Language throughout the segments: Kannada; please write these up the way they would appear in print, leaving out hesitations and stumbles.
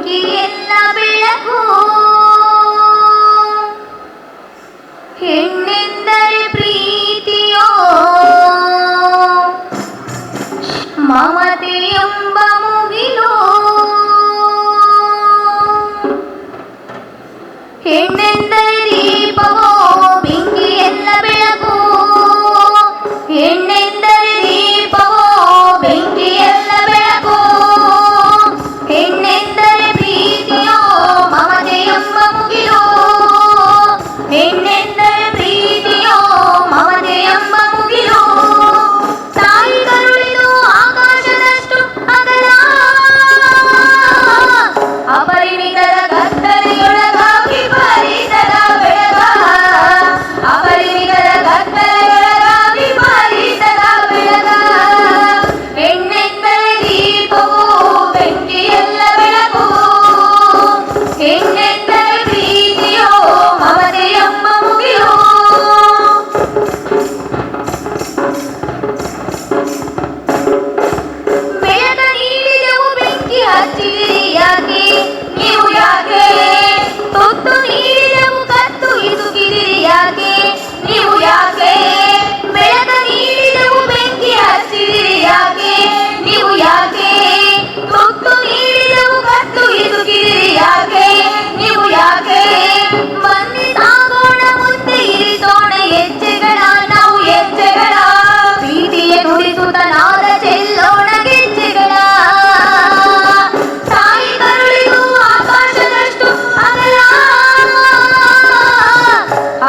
ಬೆಂಕಿ ಎಲ್ಲ ಬೆಳಕು. ಹೆಣ್ಣೆಂದರೆ ಪ್ರೀತಿಯೋ ಮಮತೆ ಎಂಬ ಮುಗಿಲು. ಹೆಣ್ಣೆಂದರೆ ದೀಪವೋ ಬೆಂಕಿ ಎಲ್ಲ ಬೆಳಕು. ಹೆಣ್ಣೆಂದರೆ ದೀಪವೋ ಬೆಂಕಿ ಎಲ್ಲ ಬೆಳಕು. ಹೆಣ್ಣೆಂದರೆ ಪ್ರೀತಿಯೋ ಮಮತೆ ಎಂಬ ಮುಗಿಲು. ಹೆಣ್ಣೆಂದರೆ ಪ್ರೀತಿಯೋ ಮಮತೆ ಎಂಬ ಮುಗಿಲು. ತಾಯಿ ಕರುಳಿದು ಆಕಾಶದಷ್ಟು ಅಗಲ. ಅಪರಿಮಿತದ ಕತ್ತಲೆಯೊಳಗ ವಿಪರೀತದ ಬೆಳಗ. ಅಪರಿಮಿತದ ಕತ್ತಲೆಯೊಳಗ ವಿಪರೀತದ ಬೆಳಗ. ಹೆಣ್ಣೆಂದರೆ ದೀಪವು ಬೆಂಕಿ ಎಲ್ಲ ಬೆಳಕು. ಹೆಣ್ಣೆಂದರೆ ಪ್ರೀತಿಯೋ ಮಮತೆ ಎಂಬ ಮುಗಿಲು. ಬೆಳಕ ನೀಡಿದೆವು ಬೆಂಕಿ ಹಚ್ಚಿದಿರಿ ಯಾಕೆ ನೀವು ಯಾಕೆ. ತುತ್ತು ನೀಡಿದೆವು ಕತ್ತು ಇಸುಕಿದಿರಿ ಯಾಕೆ ನೀವು ಯಾಕೆ. ಬೆಳಕ ನೀಡಿದೆವು ಬೆಂಕಿ ಹಚ್ಚಿದಿರಿ ಯಾಕೆ ನೀವು ಯಾಕೆ. ತುತ್ತು ನೀಡಿದೆವು ಕತ್ತು ಇಸುಕಿದಿರಿ ಯಾಕೆ ನೀವು ಯಾಕೆ. ಬನ್ನಿ ಸಾಗೋಣ ಮುಂದೆ ಇರಿಸೋಣ ಹೆಜ್ಜೆಗಳ ನಾವು ಹೆಜ್ಜೆಗಳ. ಪ್ರೀತಿಯ ನುಡಿಸುತ್ತ ನಾದ ಚೆಲ್ಲೋಣ ಗೆಜ್ಜೆಗಳ. ತಾಯಿ ಕರುಳಿದು ಆಕಾಶದಷ್ಟು ಅಗಲ.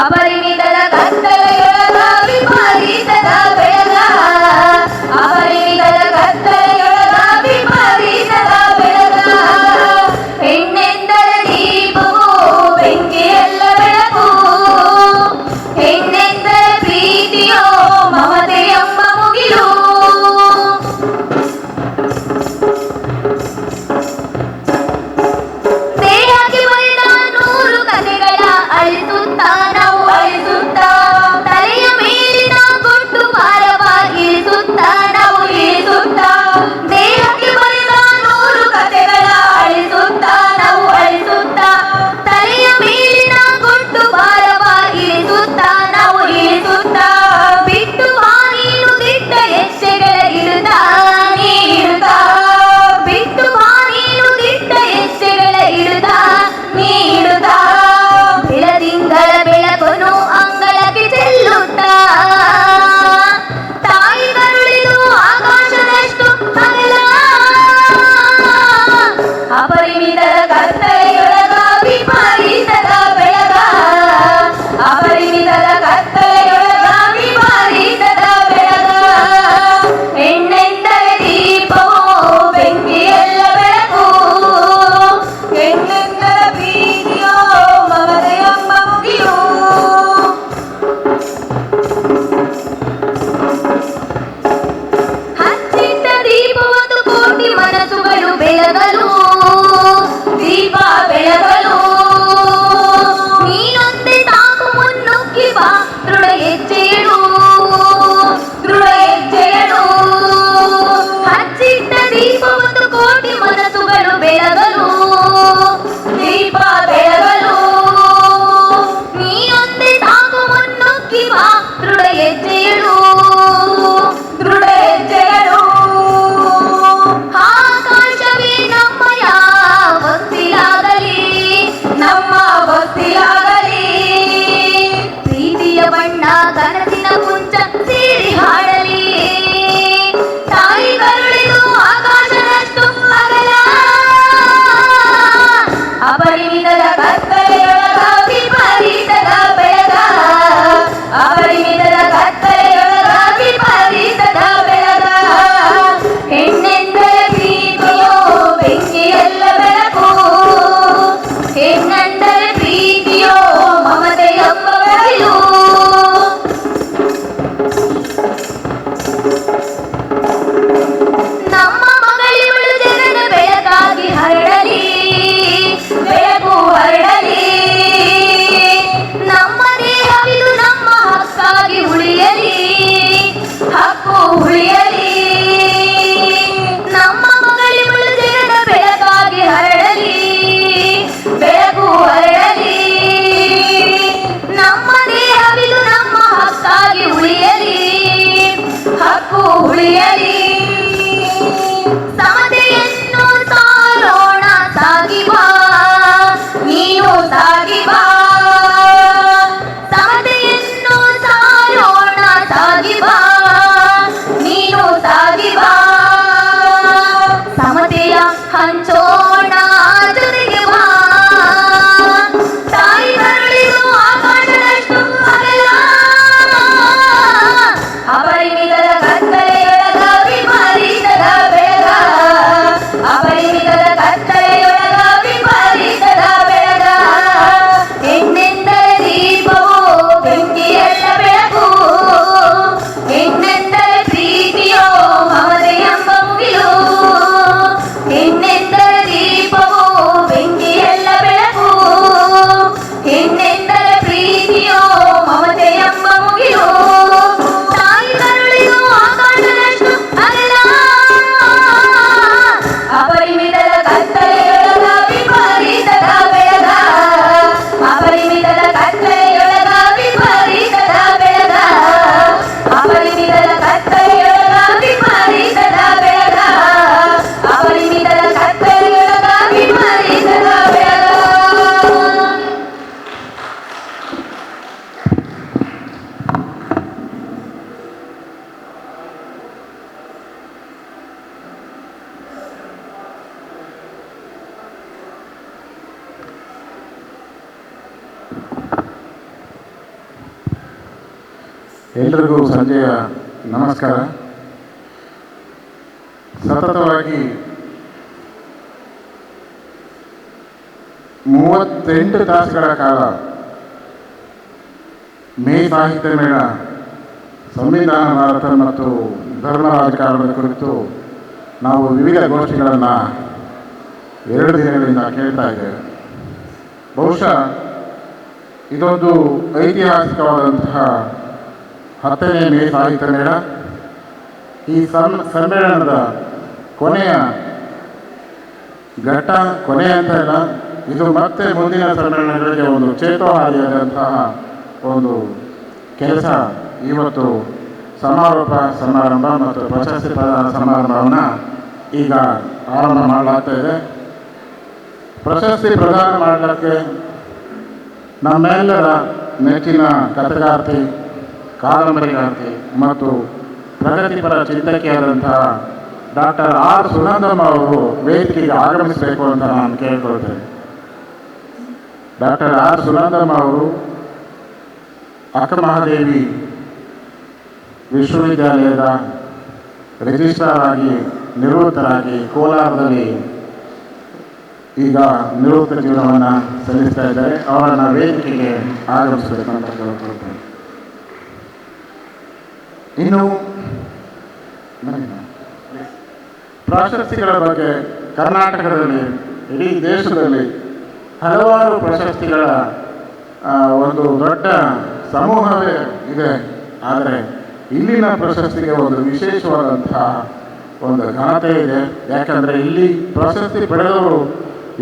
ಅಪರಿಮಿತದ ಕತ್ತಲೆಯೊಳಗ ವಿಪರೀತದ ಬೆಳಗ. ಅಪರಿಮಿತದ ಕತ್ತಲೆಯೊಳಗ ವಿಪರೀತದ ಬೆಳಗ. ಹೆಣ್ಣೆಂದರೆ ದೀಪವು ಬೆಂಕಿ ಎಲ್ಲ ಬೆಳಕು. ಹೆಣ್ಣೆಂದರೆ ಪ್ರೀತಿಯೋ ಮಮತೆ ಎಂಬ ಮುಗಿಲು. ದೇಹಕ್ಕೆ ಬರೆದ 100 ಕಥೆಗಳ ಅಳಿಸುತ್ತ ನಾವು ಅಳಿಸುತ್ತ. ತಲೆಯ ಮೇಲಿನ ಗುಟ್ಟು ಭಾರವ ಇಳಿಸುತ್ತ ನಾವು ಇಳಿಸುತ್ತ. ದೇಹಕ್ಕೆ ಬರೆದ 100 ಕಥೆಗಳ ಅಳಿಸುತ್ತ ನಾವು ಅಳಿಸುತ್ತ. ತಲೆಯ ಮೇಲಿನ ಗುಟ್ಟು ಭಾರವ ಇಳಿಸುತ್ತ ನಾವು ಇಳಿಸುತ್ತ. ಬಿಟ್ಟು ಬಾ ನೀನು ದಿಟ್ಟ ಹೆಜ್ಜೆಗಳ ಇಡುತ್ತ ನೀ ಇಡುತ್ತ. ಬಿಟ್ಟು ಬಾ ನೀನು ದಿಟ್ಟ ಹೆಜ್ಜೆಗಳ ಇಡುತ್ತ ನೀ ಇಡುತ್ತ. ಬೆಳದಿಂಗಳ ಬೆಳಕನು ಅಂಗಳಕ್ಕೆ ಚೆಲ್ಲುತ್ತ. ತಾಯಿ ಕರುಳಿದು ಆಕಾಶದಷ್ಟು ಅಗಲ. ಅಪರಿಮಿತದ ಕತ್ತಲೆಯೊಳಗ ವಿಪರೀತದ ಬೆಳಗ. ಅಪರಿಮಿತದ ಕತ್ತಲೆಯೊಳಗ ವಿಪರೀತದ ಬೆಳಗ. ಹೆಣ್ಣೆಂದರೆ ದೀಪವೋ ಬೆಂಕಿ ಎಲ್ಲ ಬೆಳಕು. ಹೆಣ್ಣೆಂದರೆ ಪ್ರೀತಿಯೋ ಮಮತೆ ಎಂಬ ಮುಗಿಲು. ಹಚ್ಚಿಟ್ಟ ದೀಪವೊಂದು ಕೋಟಿ ಮನಸ್ಸುಗಳು ಬೆಳಗಲು. ದೀಪ ಬೆಳಗಲು ನೀನೊಂದೇ ತಾಕು ಮುನ್ನುಗ್ಗಿ ಬಾ ದೃಢ ಹೆಜ್ಜೆಯಳು. ದೃಢ ಹೆಜ್ಜೆಯಳು. ಹಚ್ಚಿಟ್ಟ ದೀಪವೊಂದು ಕೋಟಿ ಮನಸ್ಸುಗಳು ಬೆಳಗಲು. ದೀಪ ಬೆಳಗಲು ನೀನೊಂದೇ ತಾಕು ಮುನ್ನುಗ್ಗಿ ಬಾ ದೃಢ ಹೆಜ್ಜೆಯಳು. ದೃಢ ಹೆಜ್ಜೆಯಳು. ಆಕಾಶವೇ ನಮ್ಮಯ ಹೊಸ್ತಿಲಾಗಲಿ. ಎಲ್ರಿಗೂ ಸಂಜೆಯ ನಮಸ್ಕಾರ. ಸತತವಾಗಿ 38 ತಾಸುಗಳ ಕಾಲ ಮೇ ಸಾಹಿತ್ಯ ಮೇಳ ಸಂವಿಧಾನ ಭಾರತ ಮತ್ತು ಧರ್ಮ ರಾಜಕಾರಣದ ಕುರಿತು ನಾವು ವಿವಿಧ ಗೋಷ್ಠಿಗಳನ್ನು 2 ದಿನಗಳಿಂದ ಕೇಳ್ತಾ ಇದ್ದೇವೆ. ಬಹುಶಃ ಇದೊಂದು ಐತಿಹಾಸಿಕವಾದಂತಹ 10ನೇ ಮೇ ಸಾಹಿತ್ಯ ಮೇಳ. ಈ ಸಮ್ಮೇಳನದ ಕೊನೆಯ ಘಟ್ಟ, ಕೊನೆಯ ಅಂತ ಇಲ್ಲ, ಇದು ಮತ್ತೆ ಮುಂದಿನ ಸಮ್ಮೇಳನಗಳಿಗೆ ಒಂದು ಚೇತೋಹಾರಿಯಾದಂತಹ ಒಂದು ಕೆಲಸ. ಇವತ್ತು ಸಮಾರೋಪ ಸಮಾರಂಭ ಮತ್ತು ಪ್ರಶಸ್ತಿ ಪ್ರದಾನ ಸಮಾರಂಭವನ್ನು ಈಗ ಆರಂಭ ಮಾಡಲಾಗ್ತಾ ಇದೆ. ಪ್ರಶಸ್ತಿ ಪ್ರದಾನ ಮಾಡಲಿಕ್ಕೆ ನಮ್ಮೆಲ್ಲರ ನೆಚ್ಚಿನ ಕಥೆಗಾರ್ತಿ, ಕಾದಂಬರಿಗಾರ್ತಿ ಮತ್ತು ಪ್ರಗತಿಪರ ಚಿಂತಕಿಯಾದಂತಹ ಡಾಕ್ಟರ್ ಆರ್ ಸುನಂದಮ್ಮ ಅವರು ವೇದಿಕೆಗೆ ಆಗಮಿಸಬೇಕು ಅಂತ ನಾನು ಕೇಳ್ಕೊಳ್ತೇನೆ. ಡಾಕ್ಟರ್ ಆರ್ ಸುನಂದಮ್ಮ ಅವರು ಅಕ್ಕಮಹಾದೇವಿ ವಿಶ್ವವಿದ್ಯಾಲಯದ ರಿಜಿಸ್ಟ್ರಾರ್ ಆಗಿ ನಿವೃತ್ತರಾಗಿ ಕೋಲಾರದಲ್ಲಿ ಈಗ ನಿವೃತ್ತ ಜೀವನವನ್ನು ಸಲ್ಲಿಸ್ತಾ ಇದ್ದಾರೆ. ಅವರನ್ನು ವೇದಿಕೆಗೆ ಆಗಮಿಸಬೇಕು ಅಂತ ಕೇಳ್ಕೊಳ್ತೇನೆ. ಇನ್ನು ಪ್ರಶಸ್ತಿಗಳ ಬಗ್ಗೆ ಕರ್ನಾಟಕದಲ್ಲಿ, ಇಡೀ ದೇಶದಲ್ಲಿ ಹಲವಾರು ಪ್ರಶಸ್ತಿಗಳ ಒಂದು ದೊಡ್ಡ ಸಮೂಹವೇ ಇದೆ. ಆದರೆ ಇಲ್ಲಿನ ಪ್ರಶಸ್ತಿಗೆ ಒಂದು ವಿಶೇಷವಾದಂತಹ ಒಂದು ಘನತೆ ಇದೆ. ಯಾಕಂದರೆ ಇಲ್ಲಿ ಪ್ರಶಸ್ತಿ ಪಡೆದವರು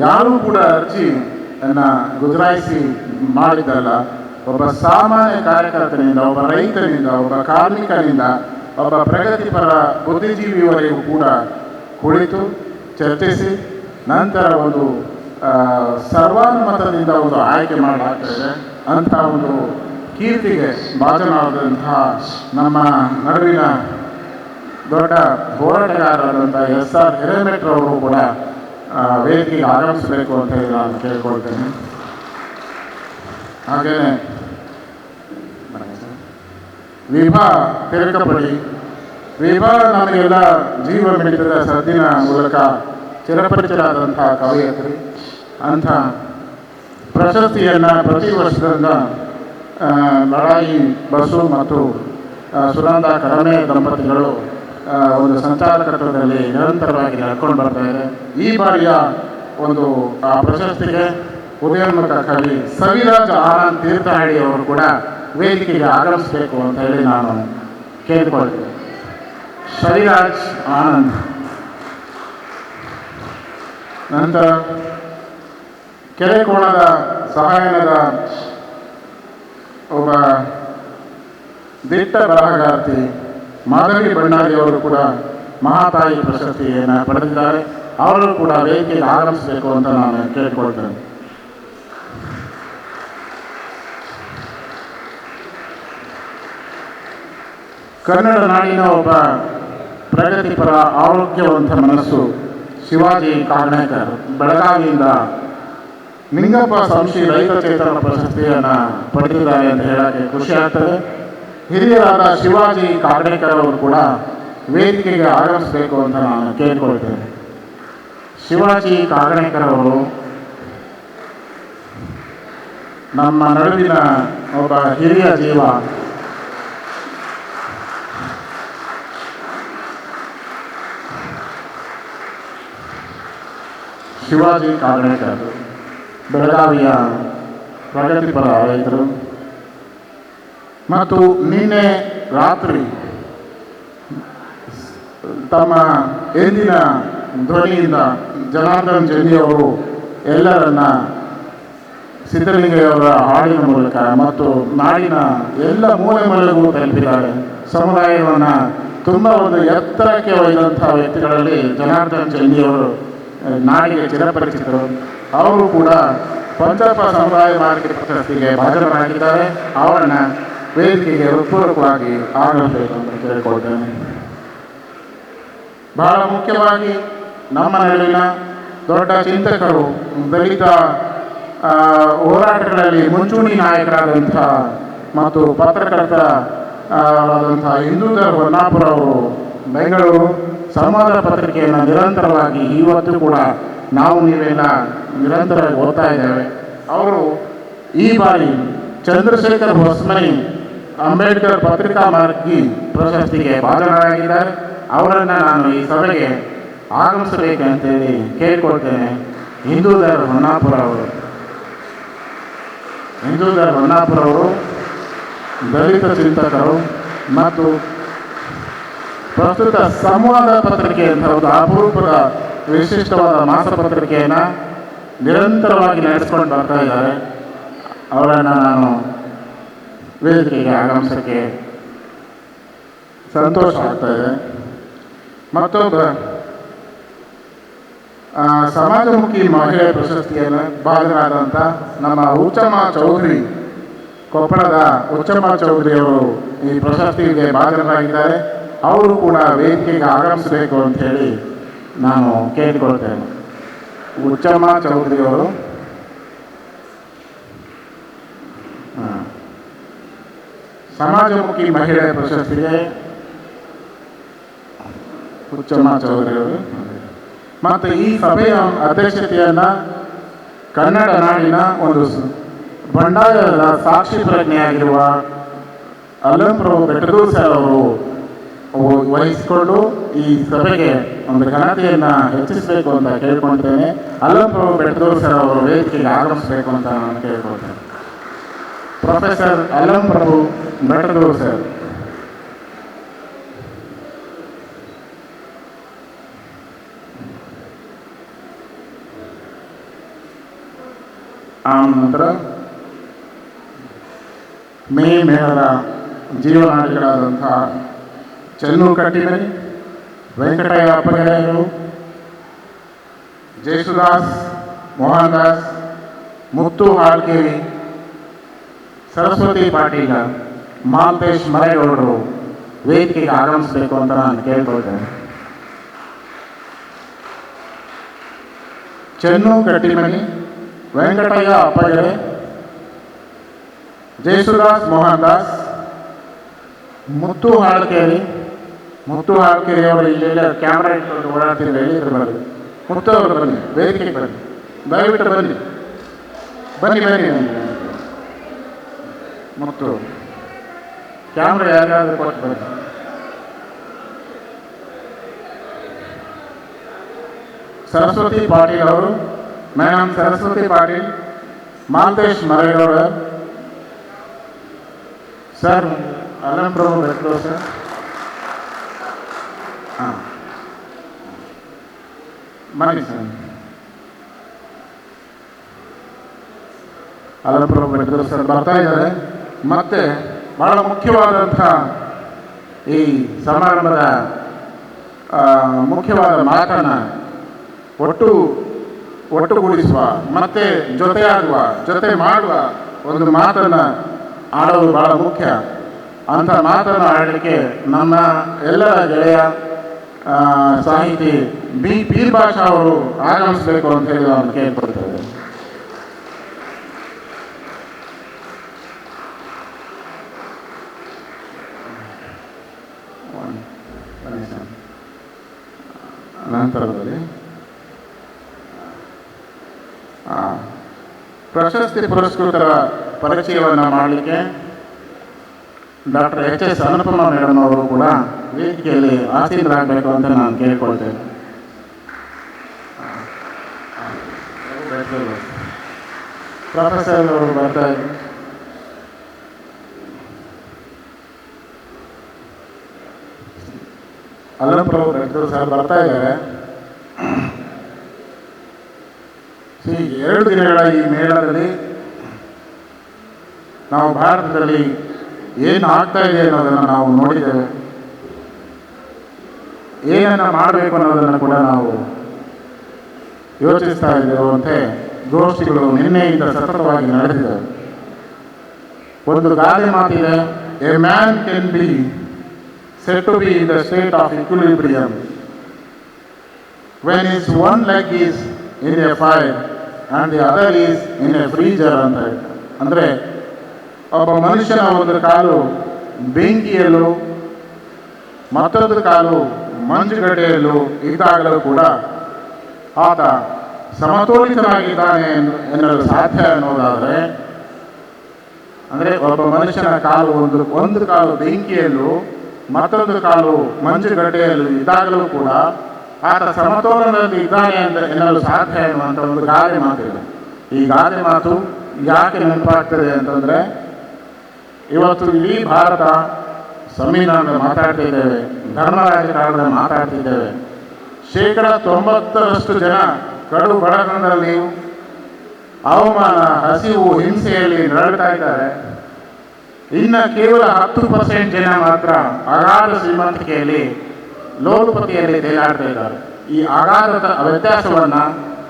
ಯಾರೂ ಕೂಡ ಅರ್ಜಿಯನ್ನು ಗುಜರಾಯಿಸಿ ಮಾಡಿದ್ದಲ್ಲ. ಒಬ್ಬ ಸಾಮಾನ್ಯ ಕಾರ್ಯಕರ್ತನಿಂದ, ಒಬ್ಬ ರೈತನಿಂದ, ಒಬ್ಬ ಕಾರ್ಮಿಕನಿಂದ, ಒಬ್ಬ ಪ್ರಗತಿಪರ ಬುದ್ಧಿಜೀವಿಯವರೆಗೂ ಕೂಡ ಕುಳಿತು ಚರ್ಚಿಸಿ ನಂತರ ಒಂದು ಸರ್ವಾನುಮತದಿಂದ ಒಂದು ಆಯ್ಕೆ ಮಾಡಲಾಗ್ತದೆ. ಅಂಥ ಒಂದು ಕೀರ್ತಿಗೆ ಭಾಜನವಾದಂತಹ ನಮ್ಮ ನಡುವಿನ ದೊಡ್ಡ ಹೋರಾಟಗಾರರಾದಂಥ SR ಹಿರೇಮೆಟ್ರವರು ಕೂಡ ವೇದಿಕೆಗೆ ಆಗಮಿಸಬೇಕು ಅಂತ ಹೇಳಿ ನಾನು ಕೇಳ್ಕೊಳ್ತೇನೆ. ಹಾಗೆಯೇ ವಿಭಾ ತಿರುಕಪಡಿ, ವಿಭಾ ನಮಗೆಲ್ಲ ಜೀವ ಮಿಡಿತದ ಸದ್ದಿನ ಮೂಲಕ ಚಿರಪರಿಚಿತರಾದಂಥ ಕವಯತ್ರಿ. ಅಂಥ ಪ್ರಶಸ್ತಿಯನ್ನು ಪ್ರತಿ ವರ್ಷದಿಂದ ಲಡಾಯಿ ಬಸು ಮತ್ತು ಸುನಂದ ಕಡಮೆ ದಂಪತಿಗಳು ಒಂದು ಸಂಚಾಲಕತ್ವದಲ್ಲಿ ನಿರಂತರವಾಗಿ ನಡ್ಕೊಂಡು ಬರ್ತಾ ಇದೆ. ಈ ಬಾರಿಯ ಒಂದು ಆ ಪ್ರಶಸ್ತಿಗೆ ಉದಯೋನ್ಮುಖ ಕವಿ ಸವಿರಾಜ್ ಆನಂದ್ ತೀರ್ಥಹಳ್ಳಿ ಅವರು ಕೂಡ ವೇದಿಕೆಗೆ ಆಗಮಿಸಬೇಕು ಅಂತ ಹೇಳಿ ನಾನು ಕೇಳಿಕೊಳ್ತೇನೆ. ಸವಿರಾಜ್ ಆನಂದ್. ನಂತರ ಕೆರೆಕೋಣದ ಸಹಾಯನದ ಒಬ್ಬ ದಿಟ್ಟ ಬರಹಗಾರ್ತಿ ಮಾಧವಿ ಭಂಡಾರಿ ಅವರು ಕೂಡ ಮಹಾತಾಯಿ ಪ್ರಶಸ್ತಿಯನ್ನು ಪಡೆದಿದ್ದಾರೆ. ಅವರು ಕೂಡ ವೇದಿಕೆಗೆ ಆಗಮಿಸಬೇಕು ಅಂತ ನಾನು ಕೇಳಿಕೊಳ್ತೇನೆ. ಕನ್ನಡ ನಾಡಿನ ಒಬ್ಬ ಪ್ರಗತಿಪರ ಆರೋಗ್ಯವಂತ ಮನಸ್ಸು ಶಿವಾಜಿ ಕಾಗಣೇಕರ್ ಬೆಳಗಾವಿಯಿಂದ ನಿಂಗಪ್ಪ ಸಂಶಿ ರೈತ ಚೇತನ ಪ್ರಶಸ್ತಿಯನ್ನು ಪಡೆದಿದ್ದಾರೆ ಅಂತ ಹೇಳೋಕ್ಕೆ ಖುಷಿ ಆಗ್ತದೆ. ಹಿರಿಯರಾದ ಶಿವಾಜಿ ಕಾಗಣೇಕರ್ ಅವರು ಕೂಡ ವೇದಿಕೆಗೆ ಆಗಮಿಸಬೇಕು ಅಂತ ನಾನು ಕೇಳಿಕೊಳ್ತೇನೆ. ಶಿವಾಜಿ ಕಾಗಣೇಕರ್ ಅವರು ನಮ್ಮ ನಡುವಿನ ಒಬ್ಬ ಹಿರಿಯ ಜೀವ. ಶಿವಾಜಿ ಕಾಗಣೇಕರ್ ಬೆಳಗಾವಿಯ ಪ್ರಗತಿಪರ ರೈತರು ಮತ್ತು ನಿನ್ನೆ ರಾತ್ರಿ ತಮ್ಮ ಎಂದಿನ ಧ್ವನಿಯಿಂದ ಜನಾರ್ದನ್ ಜಂಡಿಯವರು ಎಲ್ಲರನ್ನ ಸಿದ್ದಲಿಂಗಯ್ಯವರ ಹಾಡಿನ ಮೂಲಕ ಮತ್ತು ನಾಡಿನ ಎಲ್ಲ ಮೂಲೆ ಮೂಲೆಗೂ ತಲುಪಿದ್ದಾರೆ. ಸಮುದಾಯವನ್ನು ತುಂಬ ಒಂದು ಎತ್ತರಕ್ಕೆ ಒಯ್ದಂಥ ವ್ಯಕ್ತಿಗಳಲ್ಲಿ ಜನಾರ್ದನ್ ಜಂಡಿಯವರು ನಾಡಿಗೆ ಚಿರಪರಿಚಿತರು. ಅವರು ಕೂಡ ಪಂಚಪ್ಪ ಸಮುದಾಯ ಮಾರ್ಗ ಪ್ರಶಸ್ತಿಗೆ ಭಾಜನರಾಗಿದ್ದಾರೆ. ಅವರನ್ನು ವೇದಿಕೆಗೆ ಹೃತ್ಪೂರ್ವಕವಾಗಿ ಆಗಮಿಸಬೇಕು ಅಂತ ಕೇಳಿಕೊಳ್ತೇನೆ. ಬಹಳ ಮುಖ್ಯವಾಗಿ ನಮ್ಮ ನಡುವಿನ ದೊಡ್ಡ ಚಿಂತಕರು, ದಲಿತ ಹೋರಾಟಗಳಲ್ಲಿ ಮುಂಚೂಣಿ ನಾಯಕರಾದಂಥ ಮತ್ತು ಪತ್ರಕರ್ತರ ಆದಂಥ ಹಿಂದೂಧರ್ ಹೊನ್ನಾಪುರ ಅವರು ಬೆಂಗಳೂರು ಸಂವಾದ ಪತ್ರಿಕೆಯನ್ನು ನಿರಂತರವಾಗಿ ಇವತ್ತು ಕೂಡ ನಾವು ನೀವೆಲ್ಲ ನಿರಂತರವಾಗಿ ಓದ್ತಾ ಇದ್ದೇವೆ. ಅವರು ಈ ಬಾರಿ ಚಂದ್ರಶೇಖರ್ ಹೊಸ್ಮನಿ ಅಂಬೇಡ್ಕರ್ ಪತ್ರಿಕಾ ಮಾರ್ಗಿ ಪ್ರಶಸ್ತಿಗೆ ಭಾಜನರಾಗಿದ್ದಾರೆ. ಅವರನ್ನು ನಾನು ಈ ಸಭೆಗೆ ಆಗಮಿಸಬೇಕಂತೇಳಿ ಕೇಳಿಕೊಳ್ತೇನೆ. ಹಿಂದೂಧರ್ ಹೊನ್ನಾಪುರ ಅವರು ದಲಿತ ಚಿಂತಕರು ಮತ್ತು ಪ್ರಸ್ತುತ ಸಂವಾದ ಪತ್ರಿಕೆ ಅಂತ ಒಂದು ಅಪರೂಪದ ವಿಶಿಷ್ಟವಾದ ಮಾಸಪತ್ರಿಕೆಯನ್ನು ನಿರಂತರವಾಗಿ ನಡೆಸ್ಕೊಂಡು ಬರ್ತಾ ಇದ್ದಾರೆ. ಅವರನ್ನು ನಾನು ವೇದಿಕೆಗೆ ಆಗಮಿಸೋಕ್ಕೆ ಸಂತೋಷ ಆಗ್ತಾ ಇದೆ. ಮತ್ತೊಬ್ಬ ಸಮಾಜಮುಖಿ ಮಹಿಳೆ ಪ್ರಶಸ್ತಿಯನ್ನು ಭಾಗರಾದಂಥ ನಮ್ಮ ಉಚ್ಚಮ್ಮ ಚೌಧರಿ, ಕೊಪ್ಪಳದ ಉಚ್ಚಮ್ಮ ಚೌಧರಿ ಅವರು ಈ ಪ್ರಶಸ್ತಿಗೆ ಭಾಜನರಾಗಿದ್ದಾರೆ. ಅವರು ಕೂಡ ವೇದಿಕೆಗೆ ಆಗಮಿಸಬೇಕು ಅಂಥೇಳಿ ನಾನು ಕೇಳಿಕೊಳ್ತೇನೆ. ಉಚ್ಚಮ್ಮ ಚೌಧರಿ ಅವರು ಸಮಾಜಮುಖಿ ಮಹಿಳೆ ಪ್ರಶಸ್ತಿಗೆ ಉಚ್ಚಮ್ಮ ಚೌಧರಿ ಅವರು. ಮತ್ತು ಈ ಸಭೆಯ ಅಧ್ಯಕ್ಷತೆಯನ್ನು ಕನ್ನಡ ನಾಡಿನ ಒಂದು ಬಂಡಾಯದ ಸಾಕ್ಷಿ ಪ್ರಜ್ಞೆಯಾಗಿರುವ ಅಲ್ಲಂಪ್ರಭು ಬೆಟ್ಟದೂರು ಸರ್ ಅವರು ವಹಿಸಿಕೊಂಡು ಈ ಸಭೆಗೆ ಒಂದು ಘನತೆಯನ್ನು ಹೆಚ್ಚಿಸಬೇಕು ಅಂತ ಕೇಳ್ಕೊಳ್ತೇನೆ. ಅಲ್ಲಂಪ್ರಭು ಬೆಟ್ಟದೂರು ಸರ್ ಅವರು ವೇದಿಕೆಗೆ ಆಗಮಿಸಬೇಕು ಅಂತ ನಾನು ಕೇಳ್ಕೊಳ್ತೇನೆ. Professor Allamprabhu Bettadur sir. ಆ ನಂತರ ಮೇಳದ ಜೀವನಾಡಿಗಳಾದಂಥ ಚೆನ್ನು ಕಟ್ಟಿಮನಿ, ವೆಂಕಟಯ್ಯ ಅಪ್ಪಗೆರೆಯರು, ಜೇಸುದಾಸ್, ಮೋಹನ್ ದಾಸ್, ಮುತ್ತು ಹಾಲ್ಕೇರಿ, ಸರಸ್ವತಿ ಪಾಟೀಲ, ಮಾಲ್ತೇಶ್ ಮರೇಗೌಡರು ವೇದಿಕೆಗೆ ಆಗಮಿಸಬೇಕು ಅಂತ ನಾನು ಕೇಳ್ಕೊಳ್ತೇನೆ. ಚೆನ್ನು ಕಟ್ಟಿಮನಿ, ವೆಂಕಟಯ್ಯ ಅಪ್ಪಗೆರೆ, ಜೇಸುದಾಸ್, ಮೋಹನ್ ದಾಸ್, ಮುತ್ತು ಹಾಲ್ಕೇರಿ ಅವರು ಇಲ್ಲೆಲ್ಲ ಕ್ಯಾಮ್ರಾ ಇಟ್ಕೊಂಡು ಓಡಾಡ್ತಿದ್ರೆ ಹೇಳಿದ್ರು ಬನ್ನಿ. ಮುತ್ತು ಅವರು ಬನ್ನಿ, ವೇದಿಕೆಗೆ ಬನ್ನಿ, ದಯವಿಟ್ಟು ಬನ್ನಿ. ಮುತ್ತು ಕ್ಯಾಮ್ರಾ ಯಾರಾದರೂ ಕೊಟ್ಟು ಬನ್ನಿ. ಸರಸ್ವತಿ ಪಾಟೀಲ್ ಅವರು, madam Saraswati Patil, Maltesh Maregowda sir, Allamprabhu Bettadur sir. ಹಾಂ ಬನ್ನಿ ಸರ್. ಅಲ್ಲಂಪ್ರಭು ಬೆಟ್ಟದೂರು ಸರ್ ಬರ್ತಾ ಇದ್ದಾರೆ. ಮತ್ತೆ ಬಹಳ ಮುಖ್ಯವಾದಂಥ ಈ ಸಮಾರಂಭದ ಮುಖ್ಯವಾದ ಮಾತನ್ನು ಒಟ್ಟುಗೂಡಿಸುವ ಮತ್ತೆ ಜೊತೆ ಮಾಡುವ ಒಂದು ಮಾತನ್ನು ಆಡೋದು ಬಹಳ ಮುಖ್ಯ. ಅಂಥ ಮಾತನ್ನು ಆಡಲಿಕ್ಕೆ ನಮ್ಮ ಎಲ್ಲರ ಗೆಳೆಯ ಸಾಹಿತಿ ಬಿ ಪೀರ್ ಭಾಷಾ ಅವರು ಆಗಮಿಸಬೇಕು ಅಂತ ಹೇಳಿ ನಾನು ಕೇಳ್ಕೊಳ್ತೇವೆ. ನಂತರದಲ್ಲಿ ಪ್ರಶಸ್ತಿ ಪುರಸ್ಕೃತರ ಪರಿಚಯವನ್ನು ಮಾಡಲಿಕ್ಕೆ ಡಾಕ್ಟರ್ ಎಚ್.ಎಸ್. ಅನುಪಮ ಮೇಡಮ್ ಅವರು ಕೂಡ ವೇದಿಕೆಯಲ್ಲಿ ಆಸೀನರಾಗಬೇಕು ಅಂತ ನಾನು ಕೇಳಿಕೊಳ್ತೇನೆ. ಪ್ರೊಫೆಸರ್ ಅವರು ಬರ್ತಾ ಇದ್ದಾರೆ. ಅಲ್ಲಂಪ್ರಭು ಬೆಟ್ಟದೂರು ಸರ್ ಬರ್ತಾ ಇದ್ದಾರೆ. 2 ದಿನಗಳ ಈ ಮೇಳದಲ್ಲಿ ನಾವು ಭಾರತದಲ್ಲಿ ಏನು ಆಗ್ತಾ ಇದೆ ಅನ್ನೋದನ್ನು ನಾವು ನೋಡಿದ್ದೇವೆ. ಏನನ್ನು ಮಾಡಬೇಕು ಅನ್ನೋದನ್ನು ಕೂಡ ನಾವು ಯೋಚಿಸ್ತಾ ಇರುವಂತೆ ಗೋಷ್ಠಿಗಳು ನಿನ್ನೆಯಿಂದ ಸತತವಾಗಿ ನಡೆದಿದ್ದಾವೆ. ಒಂದು ಗಾದೆ ಮಾತಿದೆ, A man can be said to be in the state of equilibrium when his one leg is in a fire and the other is in a freezer ಅಂತ. ಅಂದರೆ ಒಬ್ಬ ಮನುಷ್ಯನ ಒಂದು ಕಾಲು ಬೆಂಕಿಯಲ್ಲೂ ಮತ್ತೊಂದು ಕಾಲು ಮಂಜುಗಡ್ಡೆಯಲ್ಲೂ ಇದ್ದಾಗಲೂ ಕೂಡ ಆತ ಸಮತೋಲಿತನಾಗಿದ್ದಾನೆ ಎನ್ನಲು ಸಾಧ್ಯ ಅನ್ನೋದಾದರೆ, ಅಂದರೆ ಒಬ್ಬ ಮನುಷ್ಯನ ಕಾಲು ಒಂದು ಕಾಲು ಬೆಂಕಿಯಲ್ಲೂ ಮತ್ತೊಂದು ಕಾಲು ಮಂಜುಗಡ್ಡೆಯಲ್ಲೂ ಇದ್ದಾಗಲೂ ಕೂಡ ಆತ ಸಮತೋಲನದಲ್ಲಿ ಇದ್ದಾನೆ ಎನ್ನಲು ಸಾಧ್ಯ ಎನ್ನುವಂಥ ಒಂದು ಗಾದೆ ಮಾತಿದೆ. ಈ ಗಾದೆ ಮಾತು ಯಾಕೆ ನೆನಪಾಗ್ತದೆ ಅಂತಂದರೆ, ಇವತ್ತು ಇಡೀ ಭಾರತ ಸಂವಿಧಾನದ ಮಾತಾಡ್ತಿದ್ದೇವೆ, ಧರ್ಮ ರಾಜಕಾರಣದ ಮಾತಾಡ್ತಿದ್ದೇವೆ. 90% ಜನ ಕಡು ಬಡತನದಲ್ಲಿ, ಅವಮಾನ, ಹಸಿವು, ಹಿಂಸೆಯಲ್ಲಿ ನರಳ್ತಾ ಇದ್ದಾರೆ. ಇನ್ನು ಕೇವಲ 10% ಜನ ಮಾತ್ರ ಅಗಾಧ ಶ್ರೀಮಂತಿಕೆಯಲ್ಲಿ, ಲೋಲುಪತಿಯಲ್ಲಿ ತೇಲಾಡ್ತಾ ಇದ್ದಾರೆ. ಈ ಅಗಾಧದ ವ್ಯತ್ಯಾಸವನ್ನು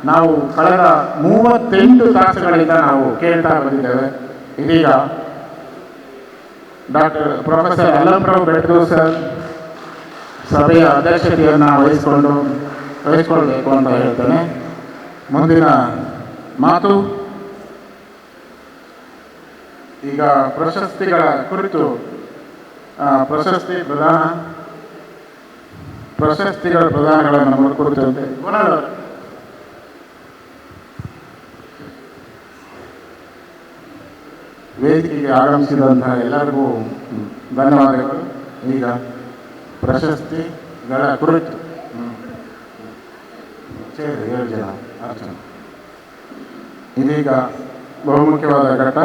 ನಾವು ಕಳೆದ 38 ತಾಸುಗಳಿಂದ ನಾವು ಕೇಳ್ತಾ ಬಂದಿದ್ದೇವೆ. ಇದೀಗ ಪ್ರೊಫೆಸರ್ ಅಲ್ಲಂಪ್ರಭು ಬೆಟ್ಟದೂರು ಸರ್ ಸಭೆಯ ಅಧ್ಯಕ್ಷತೆಯನ್ನು ವಹಿಸಿಕೊಳ್ಬೇಕು ಅಂತ ಹೇಳ್ತೇನೆ. ಮುಂದಿನ ಮಾತು ಈಗ ಪ್ರಶಸ್ತಿಗಳ ಕುರಿತು ಪ್ರಶಸ್ತಿಗಳ ಪ್ರದಾನಗಳನ್ನು ಕುರಿತಂತೆ ವೇದಿಕೆಗೆ ಆಗಮಿಸಿದಂತಹ ಎಲ್ಲರಿಗೂ ಧನ್ಯವಾದಗಳು. ಈಗ ಪ್ರಶಸ್ತಿಗಳ ಕುರಿತು 7 ಜನ ಅರ್ಚನೆ. ಇದೀಗ ಬಹುಮುಖ್ಯವಾದ ಘಟ್ಟ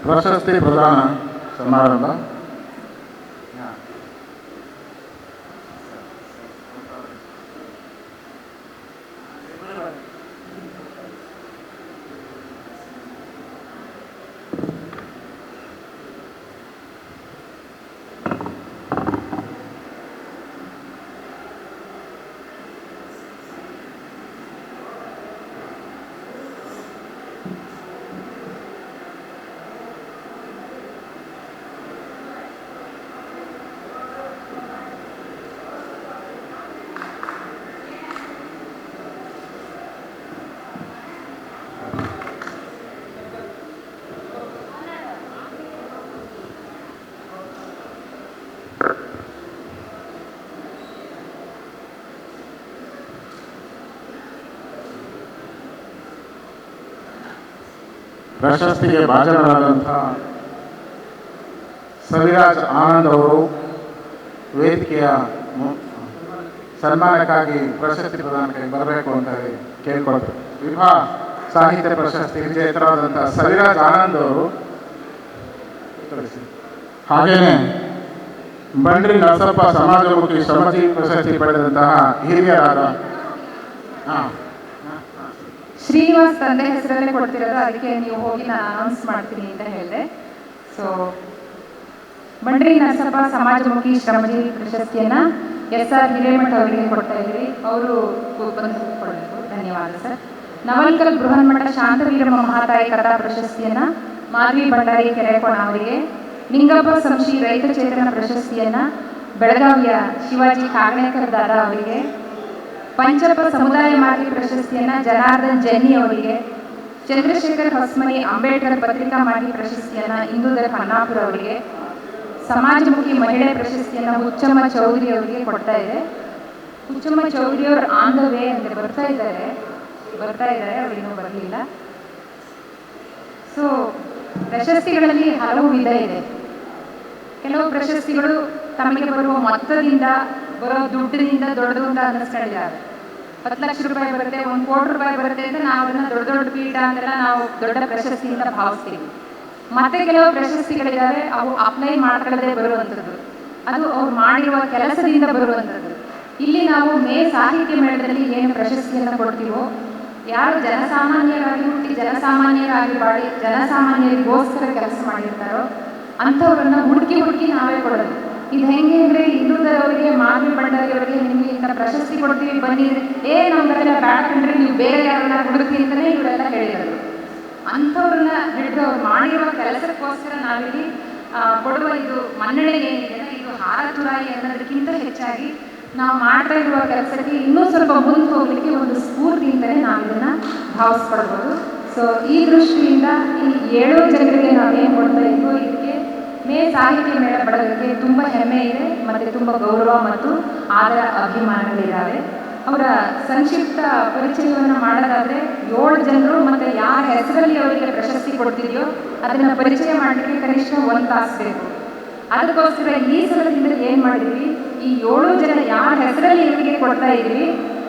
ಪ್ರಶಸ್ತಿ ಪ್ರದಾನ ಸಮಾರಂಭ. ಪ್ರಶಸ್ತಿಗೆ ಭಾಜನರಾದಂಥ ಸವಿರಾಜ್ ಆನಂದ್ ಅವರು ವೇದಿಕೆಯ ಸನ್ಮಾನಕ್ಕಾಗಿ ಪ್ರಶಸ್ತಿ ಪ್ರದಾನಕ್ಕೆ ಬರಬೇಕು ಅಂತ ಕೇಳ್ಕೊಳ್ತಾರೆ. ವಿಭಾ ಸಾಹಿತ್ಯ ಪ್ರಶಸ್ತಿ ವಿಜೇತರಾದಂಥ ಸವಿರಾಜ್ ಆನಂದ್ ಅವರು, ಹಾಗೆಯೇ ಬಂಡ್ರಿ ನರಸಪ್ಪ ಸಮಾಜಮುಖಿ ಶ್ರಮಜೀವಿ ಪ್ರಶಸ್ತಿ ಪಡೆದಂತಹ ಹಿರಿಯರಾದ ಶ್ರೀನಿವಾಸ್ ತಂದೆ ಹೆಸರಲ್ಲೇ ಕೊಡ್ತಿರೋದು, ಅದಕ್ಕೆ ನೀವು ಹೋಗಿ ನಾನು ಅನೌನ್ಸ್ ಮಾಡ್ತೀನಿ ಅಂತ ಹೇಳಿದೆ. ಸೊ ಬಂಡ್ರಿ ನರಸಪ್ಪ ಸಮಾಜಮುಖಿ ಶ್ರಮಜೀವಿ ಪ್ರಶಸ್ತಿಯನ್ನು SR ಹಿರೇಮಠ ಅವರಿಗೆ ಕೊಡ್ತಾ ಇದ್ದೀವಿ. ಅವರು ಬಂದು ಕೊಡಬೇಕು. ಧನ್ಯವಾದ ಸರ್. ನವಲ್ಕಲ್ ಬೃಹನ್ಮಠ ಶಾಂತವೀರಮ್ಮ ಮಹಾತಾಯಿ ಕಥಾ ಪ್ರಶಸ್ತಿಯನ್ನು ಮಾಧವಿ ಭಂಡಾರಿ ಕೆರೆಕೋಣ ಅವರಿಗೆ, ನಿಂಗಪ್ಪ ಸಂಶಿ ರೈತ ಚೇತನ ಪ್ರಶಸ್ತಿಯನ್ನು ಬೆಳಗಾವಿಯ ಶಿವಾಜಿ ಕಾಗಣೇಕರ್ ದಾದಾ ಅವರಿಗೆ, ಪಂಚಪ್ಪ ಸಮುದಾಯ ಮಾರ್ಗಿ ಪ್ರಶಸ್ತಿಯನ್ನು ಜನಾರ್ದನ್ ಜನ್ನಿ ಅವರಿಗೆ, ಚಂದ್ರಶೇಖರ್ ಹೊಸ್ಮನಿ ಅಂಬೇಡ್ಕರ್ ಪತ್ರಿಕಾ ಮಾರ್ಗಿ ಪ್ರಶಸ್ತಿಯನ್ನು ಇಂದೂಧರ್ ಖನ್ನಾಪುರ ಅವರಿಗೆ, ಸಮಾಜಮುಖಿ ಮಹಿಳೆ ಪ್ರಶಸ್ತಿಯನ್ನು ಹುಚ್ಚಮ್ಮ ಚೌಧರಿ ಅವರಿಗೆ ಕೊಡ್ತಾ ಇದೆ. ಹುಚ್ಚಮ್ಮ ಚೌಧರಿ ಅವರು ಆನ್ ದ ವೇ ಅಂದರೆ ಬರ್ತಾ ಇದ್ದಾರೆ, ಅವ್ರು ಇನ್ನೂ ಬರಲಿಲ್ಲ. ಸೊ ಪ್ರಶಸ್ತಿಗಳಲ್ಲಿ ಹಲವು ವಿಧ ಇದೆ. ಕೆಲವು ಪ್ರಶಸ್ತಿಗಳು ತಮಗೆ ಬರುವ ಮೊತ್ತದಿಂದ, ಬರೋ ದುಡ್ಡಿನಿಂದ ದೊಡ್ಡದು ಅಂತ ಅನ್ನಿಸ್ಕೊಂಡಿದ್ದಾರೆ. 10 ಲಕ್ಷ ರೂಪಾಯಿ ಬರುತ್ತೆ, 1 ಕೋಟಿ ರೂಪಾಯಿ ಬರುತ್ತೆ ಅಂತ ನಾವು ಅದನ್ನು ದೊಡ್ಡ ಪೀಠ ಅಂತೆಲ್ಲ ನಾವು ದೊಡ್ಡ ಪ್ರಶಸ್ತಿಯಿಂದ ಭಾವಿಸ್ತೀವಿ. ಮತ್ತೆ ಕೆಲವು ಪ್ರಶಸ್ತಿಗಳಿದ್ದಾವೆ, ಅವು ಅಪ್ಲೈ ಮಾಡ್ಕೊಳ್ಳದೆ ಬರುವಂಥದ್ದು, ಅದು ಅವ್ರು ಮಾಡಿರುವ ಕೆಲಸದಿಂದ ಬರುವಂಥದ್ದು. ಇಲ್ಲಿ ನಾವು ಸಾಹಿತ್ಯ ಮೇಳದಲ್ಲಿ ಏನು ಪ್ರಶಸ್ತಿಯನ್ನು ಕೊಡ್ತೀವೋ, ಯಾರು ಜನಸಾಮಾನ್ಯರಾಗಿ ಹುಟ್ಟಿ ಜನಸಾಮಾನ್ಯರಾಗಿ ಬಾಳಿ ಜನಸಾಮಾನ್ಯರಿಗೋಸ್ಕರ ಕೆಲಸ ಮಾಡಿರ್ತಾರೋ ಅಂಥವ್ರನ್ನ ಹುಡುಕಿ ನಾವೇ ಕೊಡೋದು. ಇದು ಹೆಂಗೆ ಅಂದರೆ, ಇಂದೂಧರ್ ಅವರಿಗೆ, ಮಾಧವಿ ಭಂಡಾರಿ ಅವರಿಗೆ ನಿಮಗೆ ಇಂಥ ಪ್ರಶಸ್ತಿ ಕೊಡ್ತೀವಿ ಬನ್ನಿ, ನಮ್ಗೆಲ್ಲ ಬ್ಯಾಡ ಕಂಡ್ರೆ ನೀವು ಬೇರೆ ಯಾರನ್ನ ಹುಡುಕಿ ಅಂತಲೇ ಇವರೆಲ್ಲ ಹೇಳಿರೋದು. ಅಂಥವ್ರನ್ನ ಹಿಡಿದು ಅವ್ರು ಮಾಡಿರುವ ಕೆಲಸಕ್ಕೋಸ್ಕರ ನಾವಿಲ್ಲಿ ಕೊಡುವ ಇದು ಮನ್ನಣೆ ಏನಿದೆ, ಇದು ಹಾರ ತುರಾಯಿ ಅನ್ನೋದಕ್ಕಿಂತ ಹೆಚ್ಚಾಗಿ ನಾವು ಮಾಡ್ತಾ ಇರುವ ಕೆಲಸಕ್ಕೆ ಇನ್ನೂ ಸ್ವಲ್ಪ ಮುಂದೆ ಹೋಗಲಿಕ್ಕೆ ಒಂದು ಸ್ಫೂರ್ತಿಯಿಂದಲೇ ನಾವು ಇದನ್ನು ಭಾವಿಸ್ಕೊಳ್ಬೋದು. ಸೊ ಈ ದೃಷ್ಟಿಯಿಂದ ಈ 7 ಜನರಿಗೆ ನಾವೇನು ಕೊಡ್ತಾ ಇದ್ವೋ ಇದಕ್ಕೆ ಮೇ ಸಾಹಿತ್ಯ ಮೇಳ ಬಳಗಕ್ಕೆ ತುಂಬ ಹೆಮ್ಮೆ ಇದೆ ಮತ್ತು ತುಂಬ ಗೌರವ ಮತ್ತು ಆದರ ಅಭಿಮಾನಗಳಿದ್ದಾವೆ. ಅವರ ಸಂಕ್ಷಿಪ್ತ ಪರಿಚಯವನ್ನು ಮಾಡೋದಾದರೆ 7 ಜನರು ಮತ್ತು ಯಾರ ಹೆಸರಲ್ಲಿ ಅವರಿಗೆ ಪ್ರಶಸ್ತಿ ಕೊಡ್ತಿದೆಯೋ ಅದನ್ನು ಪರಿಚಯ ಮಾಡಲಿಕ್ಕೆ ಕನಿಷ್ಠ 1 ತಾಸು ಬೇಕು. ಅದಕ್ಕೋಸ್ಕರ ಈ ಸಲದಿಂದ ಏನು ಮಾಡಿದ್ವಿ, ಈ 7 ಜನ ಯಾರ ಹೆಸರಲ್ಲಿ ಇವರಿಗೆ ಕೊಡ್ತಾ ಇದ್ದೀವಿ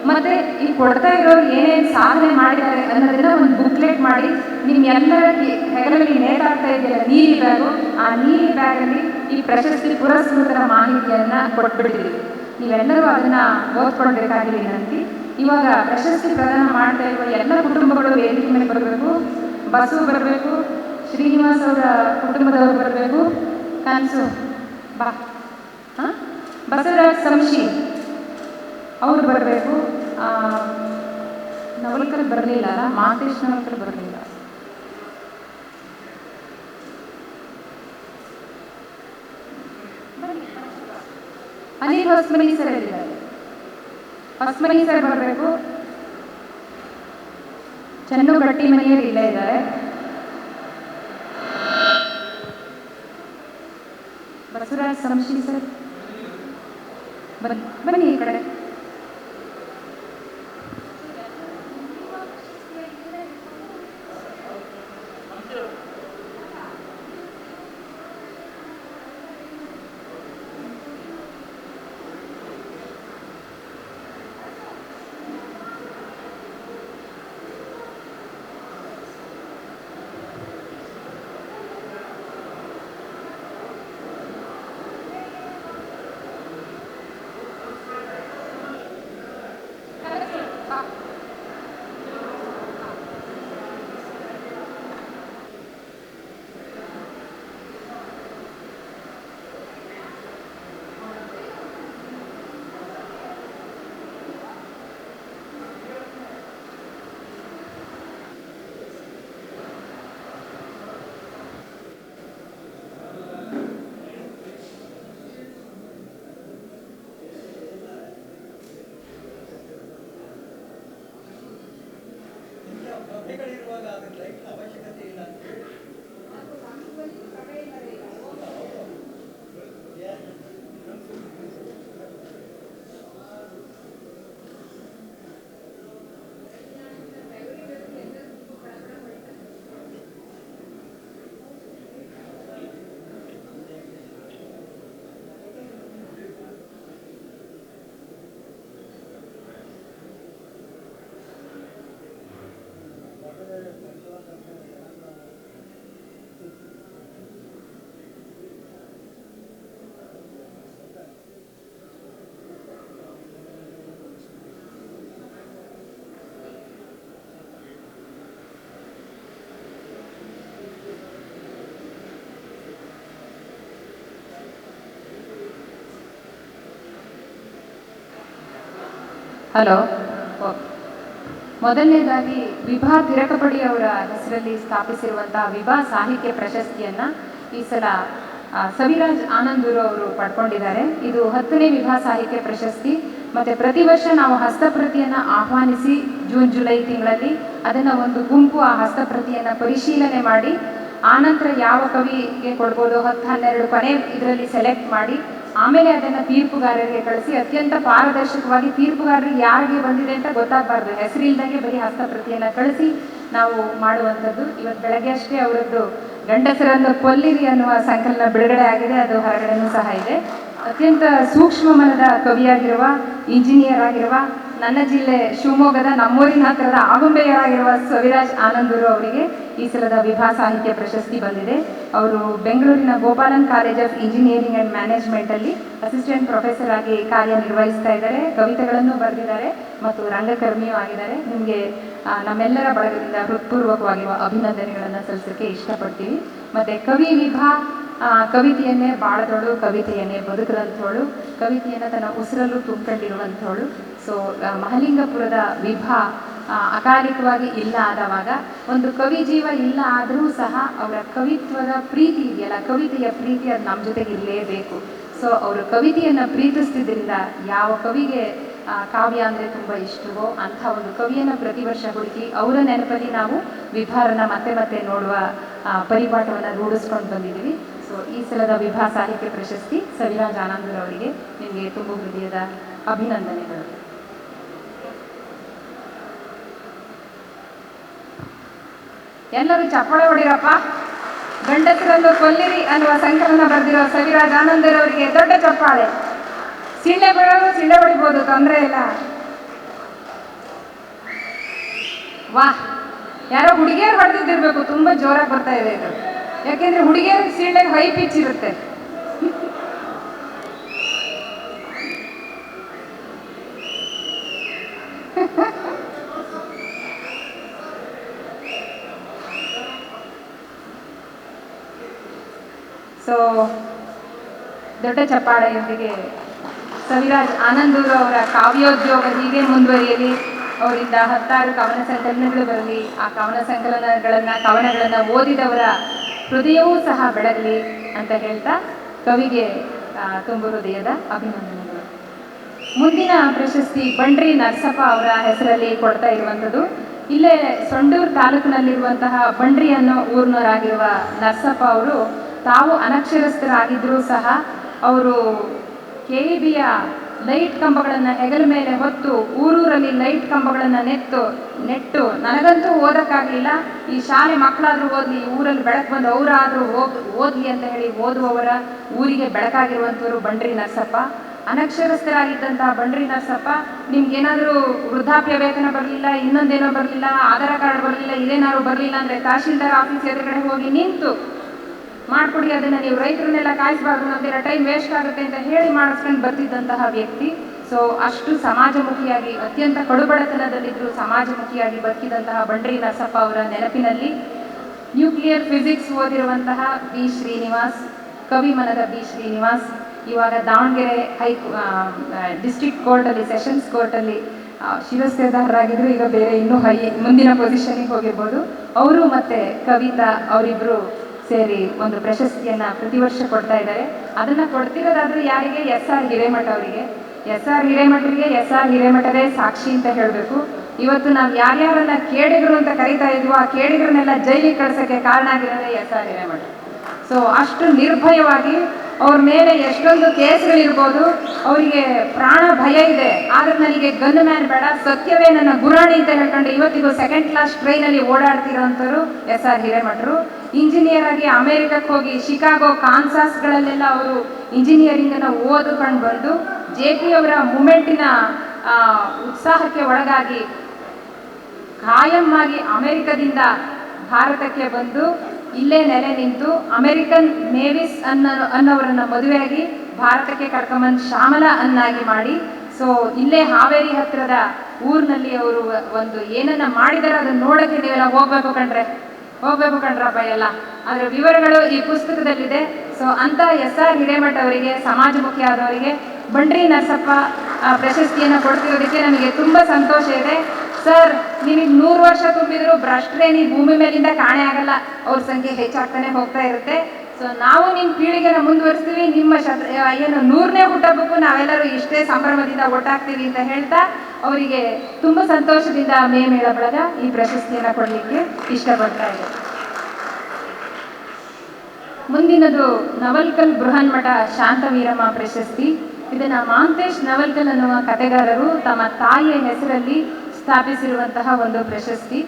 ಮತ್ತು ಈ ಕೊಡ್ತಾ ಇರೋರು ಏನೇನು ಸಾಧನೆ ಮಾಡಿದ್ದಾರೆ ಅನ್ನೋದನ್ನ ಒಂದು ಬುಕ್ಲೆಟ್ ಮಾಡಿ ನಿಮ್ಗೆಲ್ಲರ ಹೆಗಲಲ್ಲಿ ನೇತಾಡ್ತಾ ಇದೆಯಲ್ಲ ನೀಲಿ ಬ್ಯಾಗು, ಆ ನೀಲಿ ಬ್ಯಾಗಲ್ಲಿ ಈ ಪ್ರಶಸ್ತಿ ಪುರಸ್ಕೃತರ ಮಾಹಿತಿಯನ್ನು ಕೊಟ್ಬಿಟ್ಟಿದ್ದೀವಿ. ನೀವೆಲ್ಲರೂ ಅದನ್ನು ಓದ್ಕೊಳ್ಬೇಕಾಗಿ ವಿನಂತಿ. ಇವಾಗ ಪ್ರಶಸ್ತಿ ಪ್ರದಾನ ಮಾಡ್ತಾ ಇರುವ ಎಲ್ಲ ಕುಟುಂಬಗಳು ವೇದಿಕೆ ಮೇಲೆ ಬರಬೇಕು. ಬಸ್ಸು ಬರಬೇಕು, ಶ್ರೀನಿವಾಸ್ ಅವರ ಕುಟುಂಬದವರು ಬರಬೇಕು, ಕನಸು ಬಾ, ಹಾಂ, ಬಸವರಾಜ್ ಸಂಶಿ ಅವರು ಬರಬೇಕು. ನವಲ್ಕರ್ ಬರಲಿಲ್ಲ, ಮಾತೇಶ್ ನವಲ್ಕರ್ ಬರಲಿಲ್ಲ. ಅನಿಲ್ ಹೊಸ್ಮನಿ ಸರ್ ಇದ್ದಾರೆ, ಹೊಸ್ಮನಿ ಸರ್ ಬರಬೇಕು. ಚನ್ನು ಗಟ್ಟಿಮನಿಯರು ಇಲ್ಲೇ ಇದ್ದಾರೆ. ಬಸವರಾಜ್ ಸಂಶಿ ಸರ್ ಬನ್ನಿ ಈ ಕಡೆ. ಹಲೋ, ಮೊದಲನೇದಾಗಿ ವಿಭಾ ತಿರಕಪಡಿ ಅವರ ಹೆಸರಲ್ಲಿ ಸ್ಥಾಪಿಸಿರುವಂತಹ ವಿಭಾ ಸಾಹಿತ್ಯ ಪ್ರಶಸ್ತಿಯನ್ನು ಈ ಸಲ ಸವಿರಾಜ್ ಆನಂದೂರು ಅವರು ಪಡ್ಕೊಂಡಿದ್ದಾರೆ. ಇದು 10ನೇ ವಿಭಾ ಸಾಹಿತ್ಯ ಪ್ರಶಸ್ತಿ. ಮತ್ತು ಪ್ರತಿ ವರ್ಷ ನಾವು ಹಸ್ತಪ್ರತಿಯನ್ನು ಆಹ್ವಾನಿಸಿ ಜೂನ್ ಜುಲೈ ತಿಂಗಳಲ್ಲಿ ಅದನ್ನು ಒಂದು ಗುಂಪು ಆ ಹಸ್ತಪ್ರತಿಯನ್ನು ಪರಿಶೀಲನೆ ಮಾಡಿ ಆನಂತರ ಯಾವ ಕವಿಗೆ ಕೊಡ್ಬೋದು 10-12 ಕೊನೆ ಇದರಲ್ಲಿ ಸೆಲೆಕ್ಟ್ ಮಾಡಿ ಆಮೇಲೆ ಅದನ್ನು ತೀರ್ಪುಗಾರರಿಗೆ ಕಳಿಸಿ ಅತ್ಯಂತ ಪಾರದರ್ಶಕವಾಗಿ ತೀರ್ಪುಗಾರರಿಗೆ ಯಾರಿಗೆ ಬಂದಿದೆ ಅಂತ ಗೊತ್ತಾಗಬಾರ್ದು, ಹೆಸರಿಲ್ದಂಗೆ ಬರೀ ಹಸ್ತಪ್ರತಿಯನ್ನು ಕಳಿಸಿ ನಾವು ಮಾಡುವಂಥದ್ದು. ಇವತ್ತು ಬೆಳಗ್ಗೆ ಅಷ್ಟೇ ಅವರದ್ದು ಗಂಡಸರನ್ನು ಕೊಲ್ಲಿರಿ ಅನ್ನುವ ಸಂಕಲನ ಬಿಡುಗಡೆ ಆಗಿದೆ, ಅದು ಹೊರಗಡೆನೂ ಸಹ ಇದೆ. ಅತ್ಯಂತ ಸೂಕ್ಷ್ಮ ಮನದ ಕವಿಯಾಗಿರುವ, ಇಂಜಿನಿಯರ್ ಆಗಿರುವ, ನನ್ನ ಜಿಲ್ಲೆ ಶಿವಮೊಗ್ಗದ ನಮ್ಮೂರಿನ ಹತ್ತಿರದ ಆಗುಂಬೆಯರಾಗಿರುವ ಸವಿರಾಜ್ ಆನಂದೂರು ಅವರಿಗೆ ಈ ಸಲದ ವಿಭಾ ಸಾಹಿತ್ಯ ಪ್ರಶಸ್ತಿ ಬಂದಿದೆ. ಅವರು ಬೆಂಗಳೂರಿನ Gopalan college of engineering and ಮ್ಯಾನೇಜ್ಮೆಂಟಲ್ಲಿ ಅಸಿಸ್ಟೆಂಟ್ ಪ್ರೊಫೆಸರ್ ಆಗಿ ಕಾರ್ಯನಿರ್ವಹಿಸ್ತಾ ಇದ್ದಾರೆ. ಕವಿತೆಗಳನ್ನು ಬರೆದಿದ್ದಾರೆ ಮತ್ತು ರಂಗಕರ್ಮಿಯೂ ಆಗಿದ್ದಾರೆ. ನಿಮಗೆ ನಮ್ಮೆಲ್ಲರ ಬಳಗದಿಂದ ಹೃತ್ಪೂರ್ವಕವಾಗಿರುವ ಅಭಿನಂದನೆಗಳನ್ನು ಸಲ್ಲಿಸೋಕ್ಕೆ ಇಷ್ಟಪಡ್ತೀವಿ. ಮತ್ತು ಕವಿ ವಿಭಾ ಕವಿತೆಯನ್ನೇ ಬಾಳದವಳು, ಕವಿತೆಯನ್ನೇ ಬದುಕದಂಥವಳು, ಕವಿತೆಯನ್ನು ತನ್ನ ಉಸಿರಲ್ಲೂ ತುಂಬಿಕೊಂಡಿರುವಂಥವಳು. ಸೊ ಮಹಲಿಂಗಪುರದ ವಿಭಾ ಅಕಾಲಿಕವಾಗಿ ಇಲ್ಲ ಆದವಾಗ ಒಂದು ಕವಿ ಜೀವ ಇಲ್ಲ ಆದರೂ ಸಹ ಅವರ ಕವಿತ್ವದ ಪ್ರೀತಿ ಇದೆಯಲ್ಲ, ಕವಿತೆಯ ಪ್ರೀತಿ ಅದು ನಮ್ಮ ಜೊತೆಗೆ ಇರಲೇಬೇಕು. ಸೊ ಅವರು ಕವಿತೆಯನ್ನು ಪ್ರೀತಿಸ್ತಿದ್ದರಿಂದ ಯಾವ ಕವಿಗೆ ಕಾವ್ಯ ಅಂದರೆ ತುಂಬ ಇಷ್ಟವೋ ಅಂಥ ಒಂದು ಕವಿಯನ್ನು ಪ್ರತಿ ವರ್ಷ ಹುಡುಕಿ ಅವರ ನೆನಪಲ್ಲಿ ನಾವು ವಿಭಾರನ ಮತ್ತೆ ಮತ್ತೆ ನೋಡುವ ಪರಿಪಾಠವನ್ನು ರೂಢಿಸ್ಕೊಂಡು ಬಂದಿದ್ದೀವಿ. ಸೊ ಈ ಸಲದ ವಿಭಾ ಸಾಹಿತ್ಯ ಪ್ರಶಸ್ತಿ ಸವಿರಾಜ್ ಆನಂದರವರಿಗೆ ನಿಮಗೆ ತುಂಬ ಹೃದಯದ ಅಭಿನಂದನೆಗಳು. ಎಲ್ಲರೂ ಚಪ್ಪಾಳೆ ಹೊಡಿರಪ್ಪ. ಗಂಡಸರನ್ನು ಕೊಲ್ಲಿರಿ ಅನ್ನುವ ಸಂಕಲನ ಬರೆದಿರೋ ಸವಿರಾಜ್ ಆನಂದರವರಿಗೆ ದೊಡ್ಡ ಚಪ್ಪಾಳೆ. ಸಿಳ್ಳೆ ಬರೋರು ಸಿಳ್ಳೆ ಹೊಡಿಬೋದು, ತೊಂದರೆ ಇಲ್ಲ. ವಾಹ್, ಯಾರೋ ಹುಡುಗಿಯರು ಹೊಡೆದಿದ್ದಿರ್ಬೇಕು, ತುಂಬ ಜೋರಾಗಿ ಬರ್ತಾ ಇದೆ ಇದು. ಯಾಕೆಂದ್ರೆ ಹುಡುಗಿಯರಿಗೆ ಸೀಳೆಗೆ ಹೈ ಪಿಚ್ ಇರುತ್ತೆ. ಸೊ ದೊಡ್ಡ ಚಪ್ಪಾಳೆಯೊಂದಿಗೆ ಸವಿರಾಜ್ ಆನಂದೂರು ಅವರ ಕಾವ್ಯೋದ್ಯೋಗ ಹೀಗೆ ಮುಂದುವರಿಯಲಿ. ಅವರಿಂದ 10 ಕವನ ಸಂಕಲನಗಳು ಬರಲಿ. ಆ ಕವನಗಳನ್ನು ಓದಿದವರ ಹೃದಯವೂ ಸಹ ಬೆಳಗಲಿ ಅಂತ ಹೇಳ್ತಾ ಕವಿಗೆ ತುಂಬ ಹೃದಯದ ಅಭಿನಂದನೆಗಳು. ಮುಂದಿನ ಪ್ರಶಸ್ತಿ ಬಂಡ್ರಿ ನರಸಪ್ಪ ಅವರ ಹೆಸರಲ್ಲಿ ಕೊಡ್ತಾ ಇರುವಂಥದ್ದು. ಇಲ್ಲೇ ಸೊಂಡೂರು ತಾಲೂಕಿನಲ್ಲಿರುವಂತಹ ಬಂಡ್ರಿ ಅನ್ನೋ ಊರಿನವರಾಗಿರುವ ನರಸಪ್ಪ ಅವರು ತಾವು ಅನಕ್ಷರಸ್ಥರಾಗಿದ್ದರೂ ಸಹ ಅವರು KEBಯ ಲೈಟ್ ಕಂಬಗಳನ್ನು ಹೆಗಲ ಮೇಲೆ ಹೊತ್ತು ಊರೂರಲ್ಲಿ ಲೈಟ್ ಕಂಬಗಳನ್ನು ನೆಟ್ಟು ನನಗಂತೂ ಓದಕ್ಕಾಗಲಿಲ್ಲ, ಈ ಶಾಲೆ ಮಕ್ಕಳಾದರೂ ಓದಲಿ, ಊರಲ್ಲಿ ಬೆಳಕು ಬಂದು ಅವರಾದರೂ ಓದಲಿ ಅಂತ ಹೇಳಿ ಓದುವವರ ಊರಿಗೆ ಬೆಳಕಾಗಿರುವಂಥವರು ಬಂಡ್ರಿ ನರಸಪ್ಪ. ಅನಕ್ಷರಸ್ಥರಾಗಿದ್ದಂತಹ ಬಂಡ್ರಿ ನರಸಪ್ಪ ನಿಮ್ಗೇನಾದರೂ ವೃದ್ಧಾಪ್ಯ ವೇತನ ಬರಲಿಲ್ಲ, ಇನ್ನೊಂದೇನೋ ಬರಲಿಲ್ಲ, ಆಧಾರ್ ಕಾರ್ಡ್ ಬರಲಿಲ್ಲ, ಇದೇನಾದ್ರು ಬರಲಿಲ್ಲ ಅಂದರೆ ತಹಶೀಲ್ದಾರ್ ಆಫೀಸ್ ಎದುರುಗಡೆ ಹೋಗಿ ನಿಂತು ಮಾಡ್ಕೊಡಿ, ಅದನ್ನು ನೀವು ರೈತರನ್ನೆಲ್ಲ ಕಾಯಿಸಬಾರ್ದು, ನಮ್ದೆಲ್ಲ ಟೈಮ್ ವೇಸ್ಟ್ ಆಗುತ್ತೆ ಅಂತ ಹೇಳಿ ಮಾಡಿಸ್ಕೊಂಡು ಬರ್ತಿದ್ದಂತಹ ವ್ಯಕ್ತಿ. ಸೊ ಅಷ್ಟು ಸಮಾಜಮುಖಿಯಾಗಿ, ಅತ್ಯಂತ ಕಡುಬಡತನದಲ್ಲಿದ್ದರೂ ಸಮಾಜಮುಖಿಯಾಗಿ ಬದುಕಿದಂತಹ ಬಂಡ್ರಿ ನರಸಪ್ಪ ಅವರ ನೆನಪಿನಲ್ಲಿ ನ್ಯೂಕ್ಲಿಯರ್ ಫಿಸಿಕ್ಸ್ ಓದಿರುವಂತಹ ಬಿ ಶ್ರೀನಿವಾಸ್, ಕವಿಮನದ ಬಿ ಶ್ರೀನಿವಾಸ್ ಇವಾಗ ದಾವಣಗೆರೆ ಡಿಸ್ಟ್ರಿಕ್ಟ್ ಕೋರ್ಟಲ್ಲಿ, ಸೆಷನ್ಸ್ ಕೋರ್ಟಲ್ಲಿ ಶಿರಸ್ತೇದಾರರಾಗಿದ್ದರು. ಈಗ ಬೇರೆ ಇನ್ನೂ ಮುಂದಿನ ಪೊಸಿಷನ್ಗೆ ಹೋಗಿರ್ಬೋದು. ಅವರು ಮತ್ತು ಕವಿತಾ ಅವರಿಬ್ಬರು ಸೇರಿ ಒಂದು ಪ್ರಶಸ್ತಿಯನ್ನು ಪ್ರತಿ ವರ್ಷ ಕೊಡ್ತಾ ಇದ್ದಾರೆ. ಅದನ್ನು ಕೊಡ್ತಿರೋದಾದ್ರೆ ಯಾರಿಗೆ? SR ಹಿರೇಮಠ ಅವರಿಗೆ. SR ಹಿರೇಮಠರಿಗೆ SR ಹಿರೇಮಠರೇ ಸಾಕ್ಷಿ ಅಂತ ಹೇಳಬೇಕು. ಇವತ್ತು ನಾವು ಯಾರ್ಯಾರನ್ನ ಕೇಡಿಗರು ಅಂತ ಕರಿತಾ ಇದ್ವೋ ಆ ಕೇಡಿಗರನ್ನೆಲ್ಲ ಜೈಲಿಗೆ ಕಳ್ಸೋಕ್ಕೆ ಕಾರಣ ಆಗಿರೋದೇ SR ಹಿರೇಮಠ. ಸೊ ಅಷ್ಟು ನಿರ್ಭಯವಾಗಿ ಅವ್ರ ಮೇಲೆ ಎಷ್ಟೊಂದು ಕೇಸ್ಗಳಿರ್ಬೋದು, ಅವರಿಗೆ ಪ್ರಾಣ ಭಯ ಇದೆ, ಆದ್ರೆ ನನಗೆ ಗನ್ ಮ್ಯಾನ್ ಬೇಡ, ಸತ್ಯವೇ ನನ್ನ ಗುರಾಣಿ ಅಂತ ಹೇಳ್ಕೊಂಡು ಇವತ್ತಿಗೂ 2nd ಕ್ಲಾಸ್ ಟ್ರೈನಲ್ಲಿ ಓಡಾಡ್ತಿರೋಂಥವ್ರು SR ಹಿರೇಮಠರು. ಇಂಜಿನಿಯರ್ ಆಗಿ ಅಮೆರಿಕಕ್ಕೆ ಹೋಗಿ ಶಿಕಾಗೋ, ಕಾನ್ಸಾಸ್ಗಳಲ್ಲೆಲ್ಲ ಅವರು ಇಂಜಿನಿಯರಿಂಗನ್ನು ಓದಿಕೊಂಡು ಬಂದು JP ಅವರ ಮೂಮೆಂಟಿನ ಉತ್ಸಾಹಕ್ಕೆ ಒಳಗಾಗಿ ಖಾಯಂ ಆಗಿ ಅಮೆರಿಕದಿಂದ ಭಾರತಕ್ಕೆ ಬಂದು ಇಲ್ಲೇ ನೆಲೆ ನಿಂತು ಅಮೆರಿಕನ್ ಮೇವಿಸ್ ಅನ್ನೋವರನ್ನ ಮದುವೆಯಾಗಿ ಭಾರತಕ್ಕೆ ಕರ್ಕೊಂಬಂದು ಶ್ಯಾಮಲಾ ಅನ್ನಾಗಿ ಮಾಡಿ, ಸೊ ಇಲ್ಲೇ ಹಾವೇರಿ ಹತ್ತಿರದ ಊರಿನಲ್ಲಿ ಅವರು ಒಂದು ಏನನ್ನ ಮಾಡಿದಾರೆ ಅದನ್ನ ನೋಡೋಕ್ಕೆ ನೀವೆಲ್ಲ ಹೋಗ್ಬೇಕು ಕಣ್ರಪ್ಪ ಎಲ್ಲ. ಅದರ ವಿವರಗಳು ಈ ಪುಸ್ತಕದಲ್ಲಿದೆ. ಸೊ ಅಂತ SR ಹಿರೇಮಠ ಅವರಿಗೆ, ಸಮಾಜಮುಖಿ ಆದವರಿಗೆ ಬಂಡ್ರಿ ನರಸಪ್ಪ ಪ್ರಶಸ್ತಿಯನ್ನು ಕೊಡ್ತಿರೋದಕ್ಕೆ ನಮಗೆ ತುಂಬ ಸಂತೋಷ ಇದೆ. ಸರ್, ನಿಮಗೆ 100 ವರ್ಷ ತುಂಬಿದ್ರು ಭ್ರಷ್ಟರೇನಿ ಭೂಮಿ ಮೇಲಿಂದ ಕಾಣೆ ಆಗಲ್ಲ, ಅವ್ರ ಸಂಖ್ಯೆ ಹೆಚ್ಚಾಗ್ತಾನೆ ಹೋಗ್ತಾ ಇರುತ್ತೆ. ಸೊ ನಾವು ನಿಮ್ಮ ಪೀಳಿಗೆನ ಮುಂದುವರಿಸ್ತೀವಿ. ನಿಮ್ಮ ಏನು 100ನೇ ಹುಟ್ಟಹಬ್ಬಕ್ಕೂ ನಾವೆಲ್ಲರೂ ಇಷ್ಟೇ ಸಂಭ್ರಮದಿಂದ ಒಟ್ಟಾಗ್ತೀವಿ ಅಂತ ಹೇಳ್ತಾ ಅವರಿಗೆ ತುಂಬ ಸಂತೋಷದಿಂದ ಮೇಳ ಬಳಗ ಈ ಪ್ರಶಸ್ತಿಯನ್ನು ಕೊಡಲಿಕ್ಕೆ ಇಷ್ಟಪಡ್ತಾ ಇದೆ. ಮುಂದಿನದು ನವಲ್ಕಲ್ ಬೃಹನ್ಮಠ ಶಾಂತವೀರಮ್ಮ ಪ್ರಶಸ್ತಿ. ಇದನ್ನು ಮಹಾಂತೇಶ್ ನವಲ್ಕಲ್ ಅನ್ನುವ ಕಥೆಗಾರರು ತಮ್ಮ ತಾಯಿಯ ಹೆಸರಲ್ಲಿ ಸ್ಥಾಪಿಸಿರುವಂತಹ ಒಂದು ಪ್ರಶಸ್ತಿ.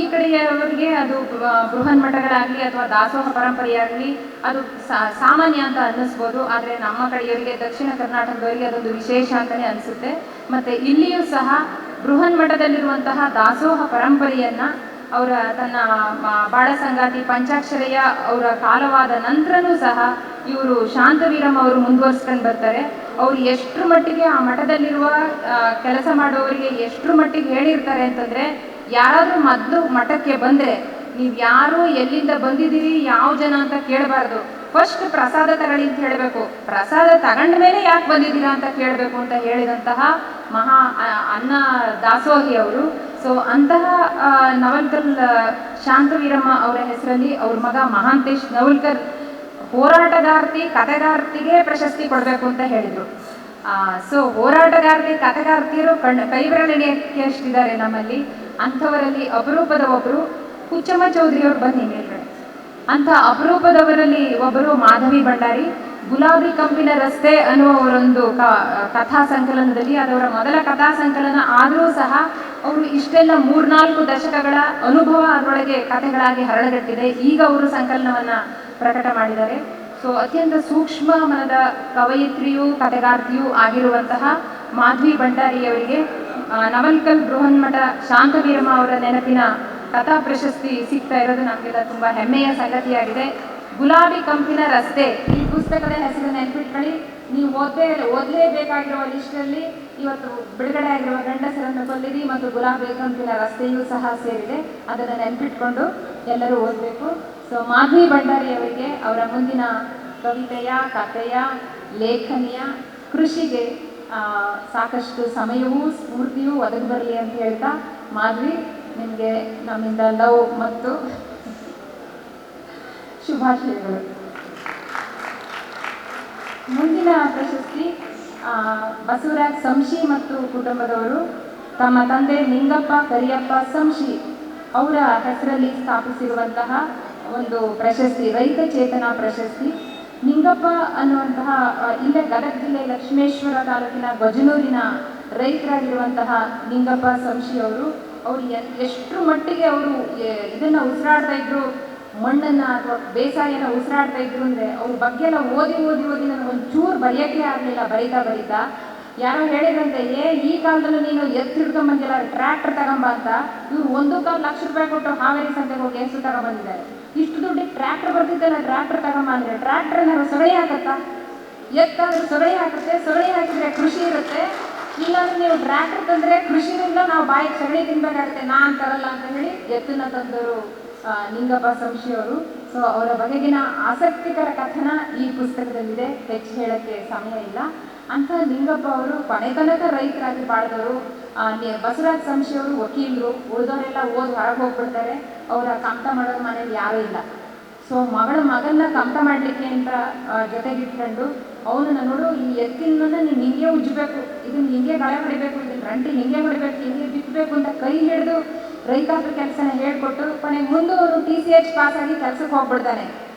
ಈ ಕಡೆಯವರಿಗೆ ಅದು ಬೃಹನ್ಮಠಗಳಾಗಲಿ ಅಥವಾ ದಾಸೋಹ ಪರಂಪರೆಯಾಗಲಿ ಅದು ಸಾಮಾನ್ಯ ಅಂತ ಅನ್ನಿಸ್ಬೋದು. ಆದರೆ ನಮ್ಮ ಕಡೆಯವರಿಗೆ, ದಕ್ಷಿಣ ಕರ್ನಾಟಕದವರಿಗೆ ಅದೊಂದು ವಿಶೇಷ ಅಂತಲೇ ಅನಿಸುತ್ತೆ. ಮತ್ತು ಇಲ್ಲಿಯೂ ಸಹ ಬೃಹನ್ಮಠದಲ್ಲಿರುವಂತಹ ದಾಸೋಹ ಪರಂಪರೆಯನ್ನು ಅವರ ತನ್ನ ಬಾಳ ಸಂಗಾತಿ ಪಂಚಾಕ್ಷರಯ್ಯ ಅವರ ಕಾಲವಾದ ನಂತರನೂ ಸಹ ಇವರು ಶಾಂತವೀರಮ್ಮ ಅವರು ಮುಂದುವರಿಸ್ಕೊಂಡು ಬರ್ತಾರೆ. ಅವರು ಎಷ್ಟರ ಮಟ್ಟಿಗೆ ಆ ಮಠದಲ್ಲಿರುವ ಕೆಲಸ ಮಾಡುವವರಿಗೆ ಎಷ್ಟರ ಮಟ್ಟಿಗೆ ಹೇಳಿರ್ತಾರೆ ಅಂತಂದರೆ, ಯಾರಾದರೂ ಮೊದಲು ಮಠಕ್ಕೆ ಬಂದರೆ ನೀವು ಯಾರು, ಎಲ್ಲಿಂದ ಬಂದಿದ್ದೀರಿ, ಯಾವ ಜನ ಅಂತ ಕೇಳಬಾರ್ದು, ಫಸ್ಟ್ ಪ್ರಸಾದ ತಗೊಳ್ಳಿ ಅಂತ ಹೇಳಬೇಕು, ಪ್ರಸಾದ ತಗೊಂಡ ಮೇಲೆ ಯಾಕೆ ಬಂದಿದ್ದೀರಾ ಅಂತ ಕೇಳಬೇಕು ಅಂತ ಹೇಳಿದಂತಹ ಮಹಾ ಅನ್ನ ದಾಸೋಹಿ ಅವರು. ಸೊ ಅಂತಹ ನವಲ್ಕಲ್ ಶಾಂತವೀರಮ್ಮ ಅವರ ಹೆಸರಲ್ಲಿ ಅವ್ರ ಮಗ ಮಹಾಂತೇಶ್ ನವಲ್ಕರ್ ಹೋರಾಟಗಾರ್ತಿ, ಕಥೆಗಾರ್ತಿಗೆ ಪ್ರಶಸ್ತಿ ಕೊಡಬೇಕು ಅಂತ ಹೇಳಿದರು. ಸೊ ಹೋರಾಟಗಾರ್ತಿ, ಕಥೆಗಾರ್ತಿಯರು ಕೈಬೆರಳೆಣಿಯಕ್ಕೆ ಎಷ್ಟಿದ್ದಾರೆ ನಮ್ಮಲ್ಲಿ. ಅಂಥವರಲ್ಲಿ ಅಪರೂಪದ ಒಬ್ಬರು ಹುಚ್ಚಮ್ಮ ಚೌಧರಿ ಅವರು. ಬನ್ನಿ ಮೇಲ್ಗಡೆ. ಅಂಥ ಅಪರೂಪದವರಲ್ಲಿ ಒಬ್ಬರು ಮಾಧವಿ ಭಂಡಾರಿ. ಗುಲಾಬಿ ಕಂಪಿನ ರಸ್ತೆ ಅನ್ನುವ ಒಂದು ಕಥಾ ಸಂಕಲನದಲ್ಲಿ ಅದವರ ಮೊದಲ ಕಥಾ ಸಂಕಲನ ಆದರೂ ಸಹ ಅವರು ಇಷ್ಟೆಲ್ಲ 3-4 ದಶಕಗಳ ಅನುಭವ ಅದರೊಳಗೆ ಕಥೆಗಳಾಗಿ ಹರಳಗಟ್ಟಿದೆ. ಈಗ ಅವರು ಸಂಕಲನವನ್ನು ಪ್ರಕಟ ಮಾಡಿದ್ದಾರೆ. ಸೊ ಅತ್ಯಂತ ಸೂಕ್ಷ್ಮ ಮನದ ಕವಯಿತ್ರಿಯೂ ಕಥೆಗಾರ್ತಿಯೂ ಆಗಿರುವಂತಹ ಮಾಧವಿ ಭಂಡಾರಿಯವರಿಗೆ ನವಲ್ಕಲ್ ಬೃಹನ್ಮಠ ಶಾಂತವೀರಮ್ಮ ಅವರ ನೆನಪಿನ ಕಥಾ ಪ್ರಶಸ್ತಿ ಸಿಗ್ತಾ ಇರೋದು ನಮಗೆಲ್ಲ ತುಂಬ ಹೆಮ್ಮೆಯ ಸಂಗತಿಯಾಗಿದೆ. ಗುಲಾಬಿ ಕಂಪಿನ ರಸ್ತೆ ಈ ಪುಸ್ತಕದ ಹೆಸರು ನೆನಪಿಟ್ಕೊಳ್ಳಿ. ನೀವು ಓದಲೇಬೇಕಾಗಿರುವ ಲಿಸ್ಟಲ್ಲಿ ಇವತ್ತು ಬಿಡುಗಡೆ ಆಗಿರುವ ಗಂಡಸರನ್ನು ಕೊಲ್ಲಿರಿ ಮತ್ತು ಗುಲಾಬಿ ಕಂಪಿನ ರಸ್ತೆಯೂ ಸಹ ಸೇರಿದೆ. ಅದನ್ನು ನೆನಪಿಟ್ಕೊಂಡು ಎಲ್ಲರೂ ಓದಬೇಕು. ಸೊ ಮಾಧವಿ ಭಂಡಾರಿ ಅವರಿಗೆ ಅವರ ಮುಂದಿನ ಕವಿತೆಯ, ಕಥೆಯ, ಲೇಖನಿಯ, ಕೃಷಿಗೆ ಸಾಕಷ್ಟು ಸಮಯವೂ ಸ್ಫೂರ್ತಿಯೂ ಒದಗಿ ಬರಲಿ ಅಂತ ಹೇಳ್ತಾ, ಮಾಧವಿ ನಿಮಗೆ ನಮ್ಮಿಂದ ಲವ್ ಮತ್ತು ಶುಭಾಶಯಗಳು. ಮುಂದಿನ ಪ್ರಶಸ್ತಿ ಬಸವರಾಜ್ ಸಂಶಿ ಮತ್ತು ಕುಟುಂಬದವರು ತಮ್ಮ ತಂದೆ ನಿಂಗಪ್ಪ ಕರಿಯಪ್ಪ ಸಂಶಿ ಅವರ ಹೆಸರಲ್ಲಿ ಸ್ಥಾಪಿಸಿರುವಂತಹ ಒಂದು ಪ್ರಶಸ್ತಿ, ರೈತ ಚೇತನ ಪ್ರಶಸ್ತಿ. ನಿಂಗಪ್ಪ ಅನ್ನುವಂತಹ ಇಲ್ಲೇ ಗದಗ ಜಿಲ್ಲೆ ಲಕ್ಷ್ಮೇಶ್ವರ ತಾಲೂಕಿನ ಗಜನೂರಿನ ರೈತರಾಗಿರುವಂತಹ ನಿಂಗಪ್ಪ ಸಂಶಿ ಅವರು ಎಷ್ಟು ಮಟ್ಟಿಗೆ ಅವರು ಇದನ್ನು ಉಸಿರಾಡ್ತಾ ಇದ್ರು, ಮಣ್ಣನ್ನು ಅಥವಾ ಬೇಸಾಯನ ಉಸಿರಾಡ್ತಾ ಇದ್ರು ಅಂದರೆ ಅವ್ರ ಬಗ್ಗೆ ಎಲ್ಲ ಓದಿ ನನಗೆ ಒಂಚೂರು ಬರೆಯೋಕ್ಕೆ ಆಗಲಿಲ್ಲ. ಬರೀತಾ ಯಾರೋ ಹೇಳಿದ್ರಂತೆ, ಈ ಕಾಲದಲ್ಲೂ ನೀನು ಹಿಡ್ಕೊಂಬಂದಿಲ್ಲ, ಟ್ರ್ಯಾಕ್ಟರ್ ತಗೊಂಬ ಅಂತ. ಇವ್ರು 1,00,000 ರೂಪಾಯಿ ಕೊಟ್ಟು ಹಾವೇರಿ ಸಂತೆಗೆ ಹೋಗಿ ಹೆಸರು ತಗೊಂಬಂದಿದ್ದಾರೆ. ಇಷ್ಟು ದುಡ್ಡಿಗೆ ಟ್ರ್ಯಾಕ್ಟರ್ ಬರ್ತಿದ್ದಲ್ಲ, ಟ್ರ್ಯಾಕ್ಟರ್ ತಗೊಂಬ ಅಂದರೆ ಟ್ರ್ಯಾಕ್ಟರ್ ಏನಾದ್ರು ಸಗಣಿ ಹಾಕತ್ತಾ? ಎತ್ತಾದ್ರೂ ಸಗಣಿ ಹಾಕುತ್ತೆ, ಸಗಣಿ ಹಾಕಿದ್ರೆ ಕೃಷಿ ಇರುತ್ತೆ. ಇಲ್ಲಾಂದ್ರೆ ನೀವು ಟ್ರ್ಯಾಕ್ಟರ್ ತಂದರೆ ಕೃಷಿನಿಂದ ನಾವು ಬಾಯಿಗೆ ಸಗಣಿ ತಿನ್ಬೇಕಾಗುತ್ತೆ, ನಾನು ತರಲ್ಲ ಅಂತ ಹೇಳಿ ಎತ್ತನ್ನ ತಂದವರು ನಿಂಗಪ್ಪ ಸಂಶಿ ಅವರು. ಸೊ ಅವರ ಬಗೆಗಿನ ಆಸಕ್ತಿಕರ ಕಥನ ಈ ಪುಸ್ತಕದಲ್ಲಿದೆ, ಹೆಚ್ಚು ಹೇಳೋಕ್ಕೆ ಸಮಯ ಇಲ್ಲ. ಅಂಥ ನಿಂಗಪ್ಪ ಅವರು ಕೊನೆ ತನಕ ರೈತರಾಗಿ ಬಾಳಿದವರು. ಬಸವರಾಜ್ ಸಂಶಿ ಅವರು ವಕೀಲರು, ಉಳಿದವರೆಲ್ಲ ಓದಿ ಹೊರಗೆ ಹೋಗ್ಬಿಡ್ತಾರೆ. ಅವರ ಕಮ್ತ ಮಾಡೋರ ಮನೇಲಿ ಯಾರೂ ಇಲ್ಲ. ಸೊ ಮಗನ್ನ ಕಮ್ತ ಮಾಡಲಿಕ್ಕೆ ಅಂತ ಜೊತೆಗಿಟ್ಕೊಂಡು ಅವನನ್ನು ನೋಡು, ಈ ಎತ್ತಿನ ನೀನು ಹಿಂಗೆ ಉಜ್ಜಬೇಕು, ಇದನ್ನು ಹಿಂಗೆ ಗಳೆ ಹೊಡಿಬೇಕು, ಇದನ್ನು ರಂಟಿ ಹಿಂಗೆ ಹೊಡಿಬೇಕು, ಹಿಂಗೆ ಬಿತ್ತಬೇಕು ಅಂತ ಕೈ ಹಿಡಿದು ರೈತಾಪಿ ಕೆಲಸನ ಹೇಳ್ಕೊಟ್ಟು ಕೊನೆಗೆ ಮುಂದೆ ಅವರು TCH ಪಾಸ್ ಆಗಿ ಕೆಲಸಕ್ಕೆ ಹೋಗ್ಬಿಡ್ತಾನೆ.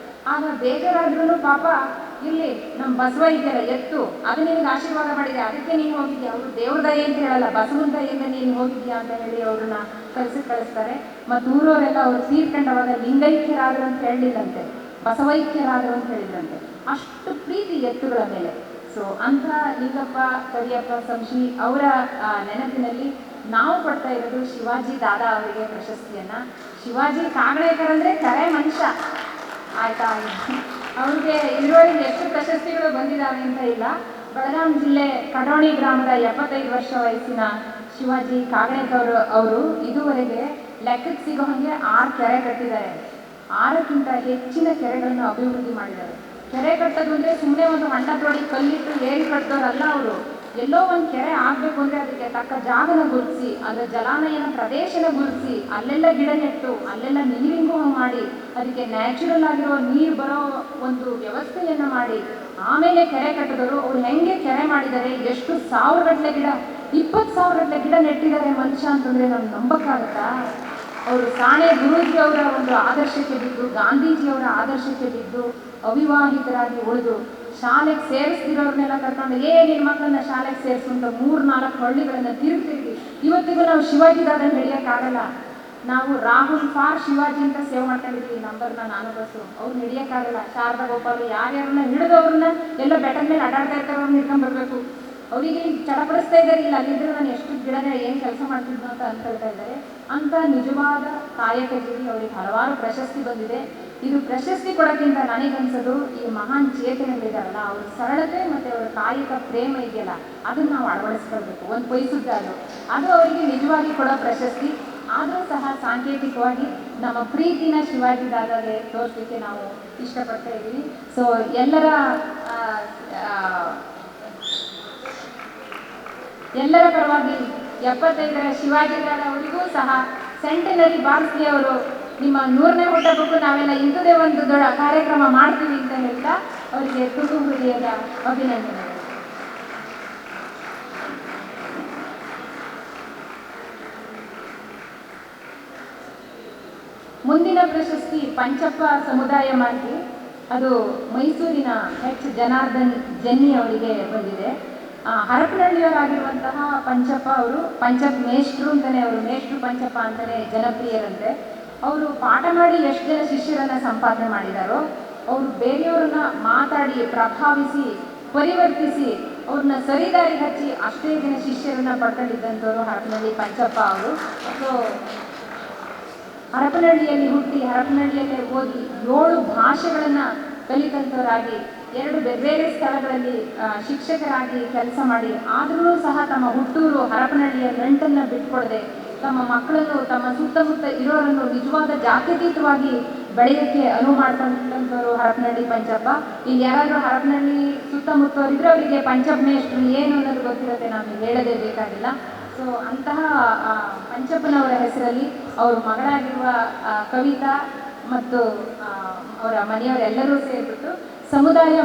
ಆಗ ಬೇಜಾರಾದ್ರೂ ಪಾಪ ಇಲ್ಲಿ ನಮ್ಮ ಬಸವ ಇದೆಯಲ್ಲ ಎತ್ತು, ಅದು ನಿನಗೆ ಆಶೀರ್ವಾದ ಮಾಡಿದೆ, ಅದಕ್ಕೆ ನೀನು ಹೋಗಿದ್ಯಾ, ಅವರು ದೇವ್ರ ದಯೆ ಅಂತ ಹೇಳಲ್ಲ, ಬಸವನ ದಯೆಯಿಂದ ನೀನು ಹೋಗಿದ್ಯಾ ಅಂತ ಹೇಳಿ ಅವ್ರನ್ನ ಕೆಲಸಕ್ಕೆ ಕಳಿಸ್ತಾರೆ. ಮತ್ತು ಊರವರೆಲ್ಲ ಅವ್ರು ತೀರ್ಕೊಂಡವಾಗ ಲಿಂಗೈಕ್ಯರಾದರು ಅಂತ ಹೇಳಿಲ್ಲಂತೆ, ಬಸವೈಕ್ಯರಾದರು ಅಂತ ಹೇಳಿದ್ರಂತೆ. ಅಷ್ಟು ಪ್ರೀತಿ ಎತ್ತುಗಳ ಮೇಲೆ. ಸೊ ಅಂಥ ಲಿಂಗಪ್ಪ ಕರಿಯಪ್ಪ ಸಂಶಿ ಅವರ ನೆನಪಿನಲ್ಲಿ ನಾವು ಕೊಡ್ತಾ ಇರೋದು ಶಿವಾಜಿ ದಾದಾ ಅವರಿಗೆ ಪ್ರಶಸ್ತಿಯನ್ನು. ಶಿವಾಜಿ ಕಾಗಡೇಕರ್ ಅಂದರೆ ಕರೆ ಮನುಷ್ಯ ಆಯ್ತಾ. ಅವ್ರಿಗೆ ಇದುವರೆಗೆ ಎಷ್ಟು ಪ್ರಶಸ್ತಿಗಳು ಬಂದಿದ್ದಾವೆ ಅಂತ ಇಲ್ಲ. ಬೆಳಗಾಂ ಜಿಲ್ಲೆ ಕಡೋಣಿ ಗ್ರಾಮದ 75 ವರ್ಷ ವಯಸ್ಸಿನ ಶಿವಾಜಿ ಕಾಗಡೇಕರ್ ಅವರು ಇದುವರೆಗೆ ಲೆಕ್ಕಕ್ಕೆ ಸಿಗೋ ಹಾಗೆ 6 ಕೆರೆ ಕಟ್ಟಿದ್ದಾರೆ. 6ಕ್ಕಿಂತ ಹೆಚ್ಚಿನ ಕೆರೆಗಳನ್ನು ಅಭಿವೃದ್ಧಿ ಮಾಡಿದ್ದಾರೆ. ಕೆರೆ ಕಟ್ಟೋದು ಅಂದರೆ ಸುಮ್ಮನೆ ಒಂದು ಹಣ್ಣ ತೋಡಿ ಕಲ್ಲಿಟ್ಟು ಏರಿ ಕಟ್ಟೋರಲ್ಲ ಅವರು. ಎಲ್ಲೋ ಒಂದು ಕೆರೆ ಆಗಬೇಕು ಅಂದರೆ ಅದಕ್ಕೆ ತಕ್ಕ ಜಾಗನ ಗುರುತಿಸಿ, ಅದರ ಜಲಾನಯನ ಪ್ರದೇಶನ ಗುರುತಿಸಿ, ಅಲ್ಲೆಲ್ಲ ಗಿಡ ನೆಟ್ಟು, ಅಲ್ಲೆಲ್ಲ ನೀರಿಂಗು ಮಾಡಿ, ಅದಕ್ಕೆ ನ್ಯಾಚುರಲ್ ಆಗಿರೋ ನೀರು ಬರೋ ಒಂದು ವ್ಯವಸ್ಥೆಯನ್ನು ಮಾಡಿ ಆಮೇಲೆ ಕೆರೆ ಕಟ್ಟಿದವರು. ಅವ್ರು ಹೆಂಗೆ ಕೆರೆ ಮಾಡಿದ್ದಾರೆ, ಎಷ್ಟು 1000 ಗಟ್ಟಲೆ ಗಿಡ, 20,000 ಗಟ್ಟಲೆ ಗಿಡ ನೆಟ್ಟಿದ್ದಾರೆ ಮನುಷ್ಯ ಅಂತಂದರೆ ನಮ್ಗೆ ನಂಬಕ್ಕಾಗತ್ತಾ? ಅವರು ಸಾಣೆ ಗುರೂಜಿ ಅವರ ಒಂದು ಆದರ್ಶಕ್ಕೆ ಬಿದ್ದು, ಗಾಂಧೀಜಿಯವರ ಆದರ್ಶಕ್ಕೆ ಬಿದ್ದು ಅವಿವಾಹಿತರಾಗಿ ಉಳಿದು ಶಾಲೆಗೆ ಸೇರಿಸ್ತಿರೋರ್ನೆಲ್ಲ ಕರ್ಕೊಂಡು ನಿನ್ನ ಮಕ್ಕಳನ್ನ ಶಾಲೆಗೆ ಸೇರಿಸುವಂಥ 3-4 ಹಳ್ಳಿಗಳನ್ನು ತಿರುಗಿ ಇವತ್ತಿಗೂ ನಾವು ಶಿವಾಜಿ ದಾದನ ಹಿಡಿಯೋಕ್ಕಾಗಲ್ಲ. ನಾವು ರಾಹುಲ್ ಫಾರ್ ಶಿವಾಜಿ ಅಂತ ಸೇವ್ ಮಾಡ್ಕೊಂಡಿದ್ದೀವಿ ನಂಬರ್ನ, ನಾನು ಬಸ್ಸು ಅವ್ರು ಹಿಡಿಯೋಕ್ಕಾಗಲ್ಲ. ಶಾರದಾ ಗೋಪಾಲ್ ಯಾರ್ಯಾರನ್ನ ಹಿಡಿದವ್ರನ್ನ ಎಲ್ಲ ಬೆಟ್ಟದ ಮೇಲೆ ಅಡ್ಡಾಡ್ತಾ ಇರ್ತಾರೆ, ಅವ್ರನ್ನ ಹಿಡ್ಕೊಂಡ್ಬರ್ಬೇಕು. ಅವರಿಗೆ ಚಡಪಡಿಸ್ತಾ ಇದ್ದಾರೆ, ಇಲ್ಲ ಅಲ್ಲಿದ್ದರೆ ನಾನು ಎಷ್ಟು ಗಿಡನೇ ಏನು ಕೆಲಸ ಮಾಡ್ತಿದ್ನೋ ಅಂತ ಅನ್ಕೊಳ್ತಾ ಇದ್ದಾರೆ. ಅಂಥ ನಿಜವಾದ ಕಾಯಕ ಜೀವಿ. ಅವರಿಗೆ ಹಲವಾರು ಪ್ರಶಸ್ತಿ ಬಂದಿದೆ. ಇದು ಪ್ರಶಸ್ತಿ ಕೊಡೋಕ್ಕಿಂತ ನನಗನ್ಸೋದು ಈ ಮಹಾನ್ ಚೇತನಗಳಿದಾರಲ್ಲ, ಅವ್ರ ಸರಳತೆ ಮತ್ತು ಅವರ ಕಾಯಿಕ ಪ್ರೇಮ ಇದೆಯಲ್ಲ, ಅದನ್ನು ನಾವು ಅಳವಡಿಸ್ಕೊಳ್ಬೇಕು. ಒಂದು ಪೈಸುದ್ದ ಅದು ಅವರಿಗೆ ನಿಜವಾಗಿ ಕೊಡೋ ಪ್ರಶಸ್ತಿ. ಆದರೂ ಸಹ ಸಾಂಕೇತಿಕವಾಗಿ ನಮ್ಮ ಪ್ರೀತಿನ ಶಿವಾಜಿ ದಾದಾಗೆ ತೋರಿಸಲಿಕ್ಕೆ ನಾವು ಇಷ್ಟಪಡ್ತಾ ಇದ್ದೀವಿ. ಸೊ ಎಲ್ಲರ ಪರವಾಗಿ 75ರ ಶಿವಾಜಿ ದಾದಾ ಅವರಿಗೂ ಸಹ ಸೆಂಟನರಿ ಬಾರ್ಸ್ಲಿ ಅವರು ನಿಮ್ಮ 100ನೇ ಹುಟ್ಟಹಬ್ಬಕ್ಕೂ ನಾವೆಲ್ಲ ಇಂಥದೇ ಒಂದು ದೊಡ್ಡ ಕಾರ್ಯಕ್ರಮ ಮಾಡ್ತೀವಿ ಅಂತ ಹೇಳ್ತಾ ಅವರಿಗೆ ತುಂಬ ಹೃದಯದ ಅಭಿನಂದನೆ. ಮುಂದಿನ ಪ್ರಶಸ್ತಿ ಪಂಚಪ್ಪ ಸಮುದಾಯ ಮಾರ್ಗಿ, ಅದು ಮೈಸೂರಿನ ಜನಾರ್ದನ್ ಜನ್ನಿ ಅವರಿಗೆ ಬಂದಿದೆ. ಹರಪನಹಳ್ಳಿಯವರಾಗಿರುವಂತಹ ಪಂಚಪ್ಪ ಅವರು ಪಂಚಪ್ ಮೇಷ್ಟ್ರು ಅಂತಲೇ, ಅವರು ಮೇಷ್ಟ್ರು ಪಂಚಪ್ಪ ಅಂತಲೇ ಜನಪ್ರಿಯರಂತೆ. ಅವರು ಪಾಠ ಮಾಡಿ ಎಷ್ಟು ಜನ ಶಿಷ್ಯರನ್ನು ಸಂಪಾದನೆ ಮಾಡಿದಾರೋ, ಅವರು ಬೇರೆಯವ್ರನ್ನ ಮಾತಾಡಿ ಪ್ರಭಾವಿಸಿ ಪರಿವರ್ತಿಸಿ ಅವ್ರನ್ನ ಸರಿದಾರಿ ಹಚ್ಚಿ ಅಷ್ಟೇ ಜನ ಶಿಷ್ಯರನ್ನ ಪಡ್ಕೊಂಡಿದ್ದಂಥವ್ರು ಹರಪನಹಳ್ಳಿ ಪಂಚಪ್ಪ ಅವರು. ಸೊ ಹರಪನಹಳ್ಳಿಯಲ್ಲಿ ಹುಟ್ಟಿ ಹರಪನಹಳ್ಳಿಯಲ್ಲೇ ಓದಿ 7 ಭಾಷೆಗಳನ್ನು ಕಲಿತಂಥವರಾಗಿ 2 ಬೇರೆ ಸ್ಥಳಗಳಲ್ಲಿ ಶಿಕ್ಷಕರಾಗಿ ಕೆಲಸ ಮಾಡಿ, ಆದರೂ ಸಹ ತಮ್ಮ ಹುಟ್ಟೂರು ಹರಪನಹಳ್ಳಿಯ ನಂಟನ್ನು ಬಿಟ್ಕೊಡದೆ ತಮ್ಮ ಮಕ್ಕಳನ್ನು, ತಮ್ಮ ಸುತ್ತಮುತ್ತ ಇರೋರನ್ನು ನಿಜವಾದ ಜಾತ್ಯತೀತವಾಗಿ ಬೆಳೆಯೋಕ್ಕೆ ಅನುವು ಮಾಡ್ಕೊಂಡಂಥವ್ರು ಹರಪನಹಳ್ಳಿ ಪಂಚಪ್ಪ. ಇಲ್ಲಿ ಯಾರಾದರೂ ಹರಪನಹಳ್ಳಿ ಸುತ್ತಮುತ್ತವರಿದ್ರೆ ಅವರಿಗೆ ಪಂಚಪ್ಪ ಮೇಷ್ಟ್ರು ಏನು ಅನ್ನೋದು ಗೊತ್ತಿರುತ್ತೆ, ನಾವು ಹೇಳೋದೇ ಬೇಕಾಗಿಲ್ಲ. ಸೊ ಅಂತಹ ಪಂಚಪ್ಪನವರ ಹೆಸರಲ್ಲಿ ಅವ್ರ ಮಗಳಾಗಿರುವ ಕವಿತಾ ಮತ್ತು ಅವರ ಮನೆಯವರೆಲ್ಲರೂ ಸೇರಿಬಿಟ್ಟು ಸಮುದಾಯ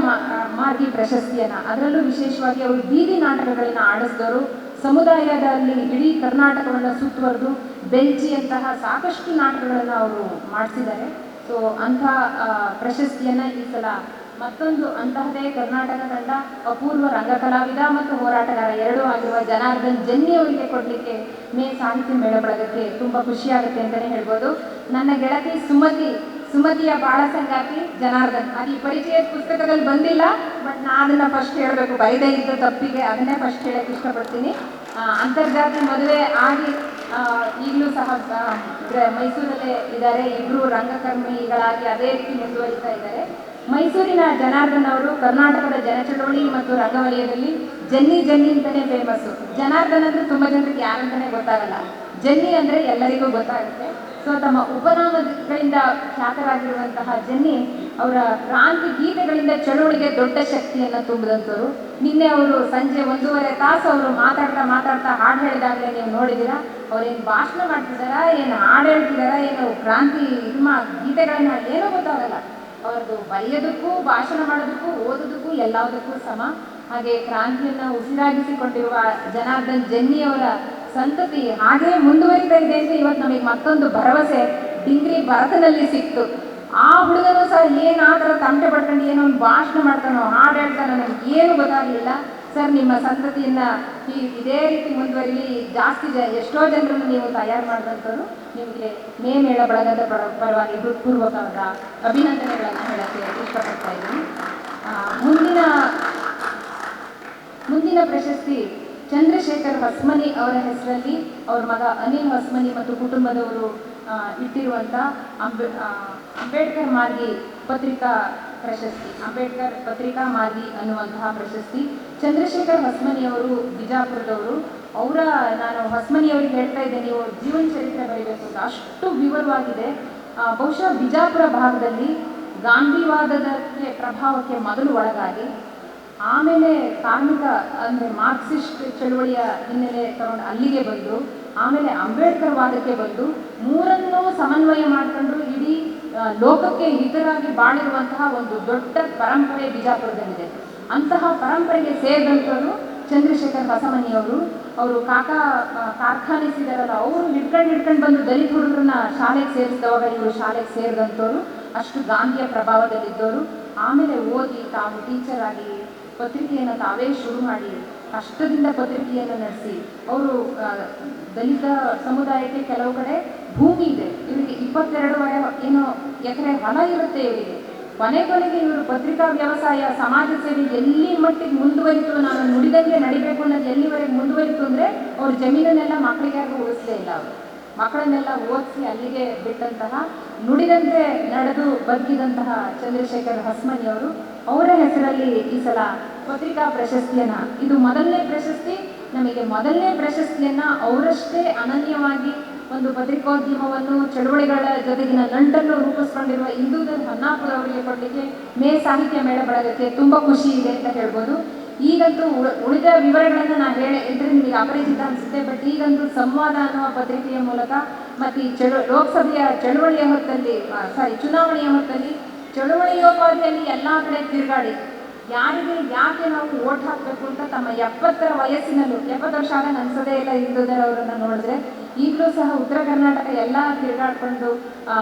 ಮಾರ್ಗಿ ಪ್ರಶಸ್ತಿಯನ್ನು, ಅದರಲ್ಲೂ ವಿಶೇಷವಾಗಿ ಅವರು ಬೀದಿ ನಾಟಕಗಳನ್ನು ಆಡಿಸಿದವರು, ಸಮುದಾಯದಲ್ಲಿ ಇಡೀ ಕರ್ನಾಟಕವನ್ನು ಸುತ್ತುವರೆದು ಬೆಂಚಿಯಂತಹ ಸಾಕಷ್ಟು ನಾಟಕಗಳನ್ನು ಅವರು ಮಾಡಿಸಿದ್ದಾರೆ. ಸೊ ಅಂಥ ಪ್ರಶಸ್ತಿಯನ್ನು ಈ ಸಲ ಮತ್ತೊಂದು ಅಂತಹದೇ ಕರ್ನಾಟಕ ಕಂಡ ಅಪೂರ್ವ ರಂಗಕಲಾವಿದ ಮತ್ತು ಹೋರಾಟಗಾರ ಎರಡೂ ಆಗಿರುವ ಜನಾರ್ದನ್ ಜನ್ನಿ ಅವರಿಗೆ ಕೊಡಲಿಕ್ಕೆ ಮೇ ಸಾಹಿತ್ಯ ಮೇಳ ಬಳಗಕ್ಕೆ ತುಂಬ ಖುಷಿಯಾಗುತ್ತೆ ಅಂತಲೇ ಹೇಳ್ಬೋದು. ನನ್ನ ಗೆಳತಿ ಸುಮತಿಯ ಬಾಳ ಸಂಗಾತಿ ಜನಾರ್ದನ್, ಅದು ಈ ಪರಿಚಯದ ಪುಸ್ತಕದಲ್ಲಿ ಬಂದಿಲ್ಲ, ಬಟ್ ನಾನು ಅದನ್ನು ಫಸ್ಟ್ ಹೇಳಬೇಕು, ಬೈದೇ ಇದ್ದ ತಪ್ಪಿಗೆ ಅದನ್ನೇ ಫಸ್ಟ್ ಹೇಳಕ್ಕೆ ಇಷ್ಟಪಡ್ತೀನಿ. ಅಂತರ್ಜಾತಿ ಮದುವೆ ಆಗಿ ಈಗಲೂ ಸಹ ಮೈಸೂರಲ್ಲೇ ಇದ್ದಾರೆ. ಇಬ್ಬರು ರಂಗಕರ್ಮಿಗಳಾಗಿ ಅದೇ ರೀತಿ ಮುಂದುವರಿತಾ ಇದ್ದಾರೆ. ಮೈಸೂರಿನ ಜನಾರ್ದನ್ ಅವರು ಕರ್ನಾಟಕದ ಜನಚಳವಳಿ ಮತ್ತು ರಂಗವಲಯದಲ್ಲಿ ಜನ್ನಿ ಅಂತಲೇ ಫೇಮಸ್ಸು. ಜನಾರ್ದನ್ ಅಂದರೆ ತುಂಬ ಜನರಿಗೆ ಯಾರಂತಲೇ ಗೊತ್ತಾಗಲ್ಲ, ಜನ್ನಿ ಅಂದರೆ ಎಲ್ಲರಿಗೂ ಗೊತ್ತಾಗುತ್ತೆ. ಸೊ ತಮ್ಮ ಉಪನಾಮಗಳಿಂದ ಖ್ಯಾತರಾಗಿರುವಂತಹ ಜನ್ನಿ ಅವರ ಕ್ರಾಂತಿ ಗೀತೆಗಳಿಂದ ಚಳುವಳಿಗೆ ದೊಡ್ಡ ಶಕ್ತಿಯನ್ನು ತುಂಬಿದಂಥವ್ರು. ನಿನ್ನೆ ಅವರು ಸಂಜೆ 1.5 ತಾಸು ಅವರು ಮಾತಾಡ್ತಾ ಹಾಡು ಹೇಳಿದಾಗಲೇ ನೀವು ನೋಡಿದ್ದೀರಾ. ಅವ್ರೇನು ಭಾಷಣ ಮಾಡ್ತಿದ್ದಾರಾ, ಏನು ಹಾಡು ಹೇಳ್ತಿದ್ದಾರಾ, ಏನು ಕ್ರಾಂತಿ ಗೀತೆಗಳನ್ನ ಏನೂ ಗೊತ್ತಾಗಲ್ಲ. ಅವ್ರದ್ದು ಬರೆಯೋದಕ್ಕೂ ಭಾಷಣ ಮಾಡೋದಕ್ಕೂ ಓದೋದಕ್ಕೂ ಎಲ್ಲದಕ್ಕೂ ಸಮ. ಹಾಗೆ ಕ್ರಾಂತಿಯನ್ನು ಉಸಿರಾಗಿಸಿಕೊಂಡಿರುವ ಜನಾರ್ದನ್ ಜನ್ನಿ ಅವರ ಸಂತತಿ ಹಾಗೇ ಮುಂದುವರಿತಾ ಇದೆ ಅಂತ ಇವತ್ತು ನಮಗೆ ಮತ್ತೊಂದು ಭರವಸೆ ಡಿಂಗ್ರಿ ಭರತನಲ್ಲಿ ಸಿಕ್ತು. ಆ ಹುಡುಗನೂ ಸಹ ಏನು ಆ ಥರ ತಮಟೆ ಪಡ್ಕೊಂಡು ಏನೋ ಒಂದು ಭಾಷಣ ಮಾಡ್ತಾನೋ ಹಾಡು ಹೇಳ್ತಾನೋ ನನಗೆ ಏನು ಗೊತ್ತಾಗಲಿಲ್ಲ. ಸರ್, ನಿಮ್ಮ ಸಂತತಿಯನ್ನು ಇದೇ ರೀತಿ ಮುಂದುವರಿಲಿ, ಜಾಸ್ತಿ ಎಷ್ಟೋ ಜನರನ್ನು ನೀವು ತಯಾರು ಮಾಡಿದಂಥವ್ರು. ನಿಮಗೆ ಮೇ ಮೇಳ ಬಳಗದ ಪರವಾಗಿ ಹೃತ್ಪೂರ್ವಕವಾದ ಅಭಿನಂದನೆಗಳನ್ನು ಹೇಳೋಕ್ಕೆ ಇಷ್ಟಪಡ್ತಾ ಇದ್ದೀನಿ. ಮುಂದಿನ ಪ್ರಶಸ್ತಿ ಚಂದ್ರಶೇಖರ್ ಹೊಸ್ಮನಿ ಅವರ ಹೆಸರಲ್ಲಿ ಅವ್ರ ಮಗ ಅನಿಲ್ ಹೊಸ್ಮನಿ ಮತ್ತು ಕುಟುಂಬದವರು ಇಟ್ಟಿರುವಂಥ ಅಂಬೇಡ್ಕರ್ ಮಾರ್ಗಿ ಪತ್ರಿಕಾ ಪ್ರಶಸ್ತಿ, ಅಂಬೇಡ್ಕರ್ ಪತ್ರಿಕಾ ಮಾರ್ಗಿ ಅನ್ನುವಂತಹ ಪ್ರಶಸ್ತಿ. ಚಂದ್ರಶೇಖರ್ ಹೊಸ್ಮನಿ ಅವರು ಬಿಜಾಪುರದವರು. ನಾನು ಹೊಸ್ಮನಿ ಅವರಿಗೆ ಹೇಳ್ತಾ ಇದ್ದೆ, ನೀವು ಜೀವನ ಚರಿತ್ರೆ ಬರೀಬೇಕು ಅಂತ, ಅಷ್ಟು ವಿವರವಾಗಿದೆ. ಬಹುಶಃ ಬಿಜಾಪುರ ಭಾಗದಲ್ಲಿ ಗಾಂಧಿವಾದಕ್ಕೆ ಪ್ರಭಾವಕ್ಕೆ ಮೊದಲು ಒಳಗಾಗಿ, ಆಮೇಲೆ ಕಾರ್ಮಿಕ ಅಂದರೆ ಮಾರ್ಕ್ಸಿಸ್ಟ್ ಚಳುವಳಿಯ ಹಿನ್ನೆಲೆ ತಗೊಂಡು ಅಲ್ಲಿಗೆ ಬಂದು, ಆಮೇಲೆ ಅಂಬೇಡ್ಕರ್ ವಾದಕ್ಕೆ ಬಂದು, ಮೂರನ್ನೂ ಸಮನ್ವಯ ಮಾಡಿಕೊಂಡು ಇಡೀ ಲೋಕಕ್ಕೆ ಹಿತರಾಗಿ ಬಾಳಿರುವಂತಹ ಒಂದು ದೊಡ್ಡ ಪರಂಪರೆ ಬಿಜಾಪುರದಲ್ಲಿದೆ. ಅಂತಹ ಪರಂಪರೆಗೆ ಸೇರಿದಂಥವರು ಚಂದ್ರಶೇಖರ್ ಹೊಸಮನಿಯವರು. ಅವರು ಕಾರ್ಖಾನಿಸಿದಾರಲ್ಲ, ಅವರು ಹಿಡ್ಕೊಂಡು ಬಂದು ದಲಿತ ಹುಡುಗರನ್ನ ಶಾಲೆಗೆ ಸೇರಿಸಿದವಾಗ ಇವರು ಶಾಲೆಗೆ ಸೇರಿದಂಥವ್ರು. ಅಷ್ಟು ಗಾಂಧಿಯ ಪ್ರಭಾವದಲ್ಲಿದ್ದವರು. ಆಮೇಲೆ ಓದಿ ತಾವು ಟೀಚರ್ ಆಗಿ ಪತ್ರಿಕೆಯನ್ನು ತಾವೇ ಶುರು ಮಾಡಿ ಕಷ್ಟದಿಂದ ಪತ್ರಿಕೆಯನ್ನು ನಡೆಸಿ, ಅವರು ದಲಿತ ಸಮುದಾಯಕ್ಕೆ ಕೆಲವು ಕಡೆ ಭೂಮಿ ಇದೆ, ಇವರಿಗೆ 22 ಎಕರೆ ಹೊಲ ಇರುತ್ತೆ ಇವರಿಗೆ. ಕೊನೆಗೆ ಇವರು ಪತ್ರಿಕಾ ವ್ಯವಸಾಯ, ಸಮಾಜ ಸೇವೆ ಎಲ್ಲಿ ಮಟ್ಟಿಗೆ ಮುಂದುವರಿತು, ನಾನು ನುಡಿದಂಗೆ ನಡಿಬೇಕು ಅನ್ನೋದು ಎಲ್ಲಿವರೆಗೆ ಮುಂದುವರಿತು ಅಂದರೆ ಅವ್ರ ಜಮೀನನ್ನೆಲ್ಲ ಮಕ್ಕಳಿಗಾಗಿ ಉಳಿಸಲೇ ಇಲ್ಲ. ಅವರು ಮಕ್ಕಳನ್ನೆಲ್ಲ ಓದಿಸಿ ಅಲ್ಲಿಗೆ ಬಿಟ್ಟಂತಹ, ನುಡಿದಂತೆ ನಡೆದು ಬದುಕಿದಂತಹ ಚಂದ್ರಶೇಖರ್ ಹೊಸ್ಮನಿಯವರು, ಅವರ ಹೆಸರಲ್ಲಿ ಈ ಸಲ ಪತ್ರಿಕಾ ಪ್ರಶಸ್ತಿಯನ್ನು, ಇದು ಮೊದಲನೇ ಪ್ರಶಸ್ತಿ, ನಮಗೆ ಮೊದಲನೇ ಪ್ರಶಸ್ತಿಯನ್ನು ಅವರಷ್ಟೇ ಅನನ್ಯವಾಗಿ ಒಂದು ಪತ್ರಿಕೋದ್ಯಮವನ್ನು, ಚಳುವಳಿಗಳ ಜೊತೆಗಿನ ನಂಟನ್ನು ರೂಪಿಸ್ಕೊಂಡಿರುವ ಇಂದೂಧರ್ ಹೊನ್ನಾಪುರ ಅವರಿಗೆ ಕೊಡಲಿಕ್ಕೆ ಮೇ ಸಾಹಿತ್ಯ ಮೇಳ ಬಳಗಕ್ಕೆ ತುಂಬ ಖುಷಿ ಇದೆ ಅಂತ ಹೇಳ್ಬೋದು. ಈಗಂತೂ ಉಳಿದ ವಿವರಗಳನ್ನು ನಾನು ಹೇಳಿದ್ರೆ ನಿಮಗೆ ಅಪರಿಚಿತ ಅನಿಸುತ್ತೆ, ಬಟ್ ಈಗಂತೂ ಸಂವಾದ ಅನ್ನುವ ಪತ್ರಿಕೆಯ ಮೂಲಕ ಮತ್ತು ಈ ಲೋಕಸಭೆಯ ಚಳುವಳಿಯ ಹೊತ್ತಲ್ಲಿ, ಚುನಾವಣೆಯ ಹೊತ್ತಲ್ಲಿ ಚಳುವಳಿಯೋಪಾದಿಯಲ್ಲಿ ಎಲ್ಲ ಕಡೆ ತಿರುಗಾಡಿ ಯಾಕೆ ನಾವು ಓಟ್ ಹಾಕಬೇಕು ಅಂತ ತಮ್ಮ 70 ವಯಸ್ಸಿನಲ್ಲೂ, 70 ವರ್ಷ ಆಗ ಅನ್ಸೋದೇ ಇಲ್ಲ ಇಂದೂಧರ್ ಅವರನ್ನು ನೋಡಿದ್ರೆ, ಈಗಲೂ ಸಹ ಉತ್ತರ ಕರ್ನಾಟಕ ಎಲ್ಲ ತಿರುಗಾಡಿಕೊಂಡು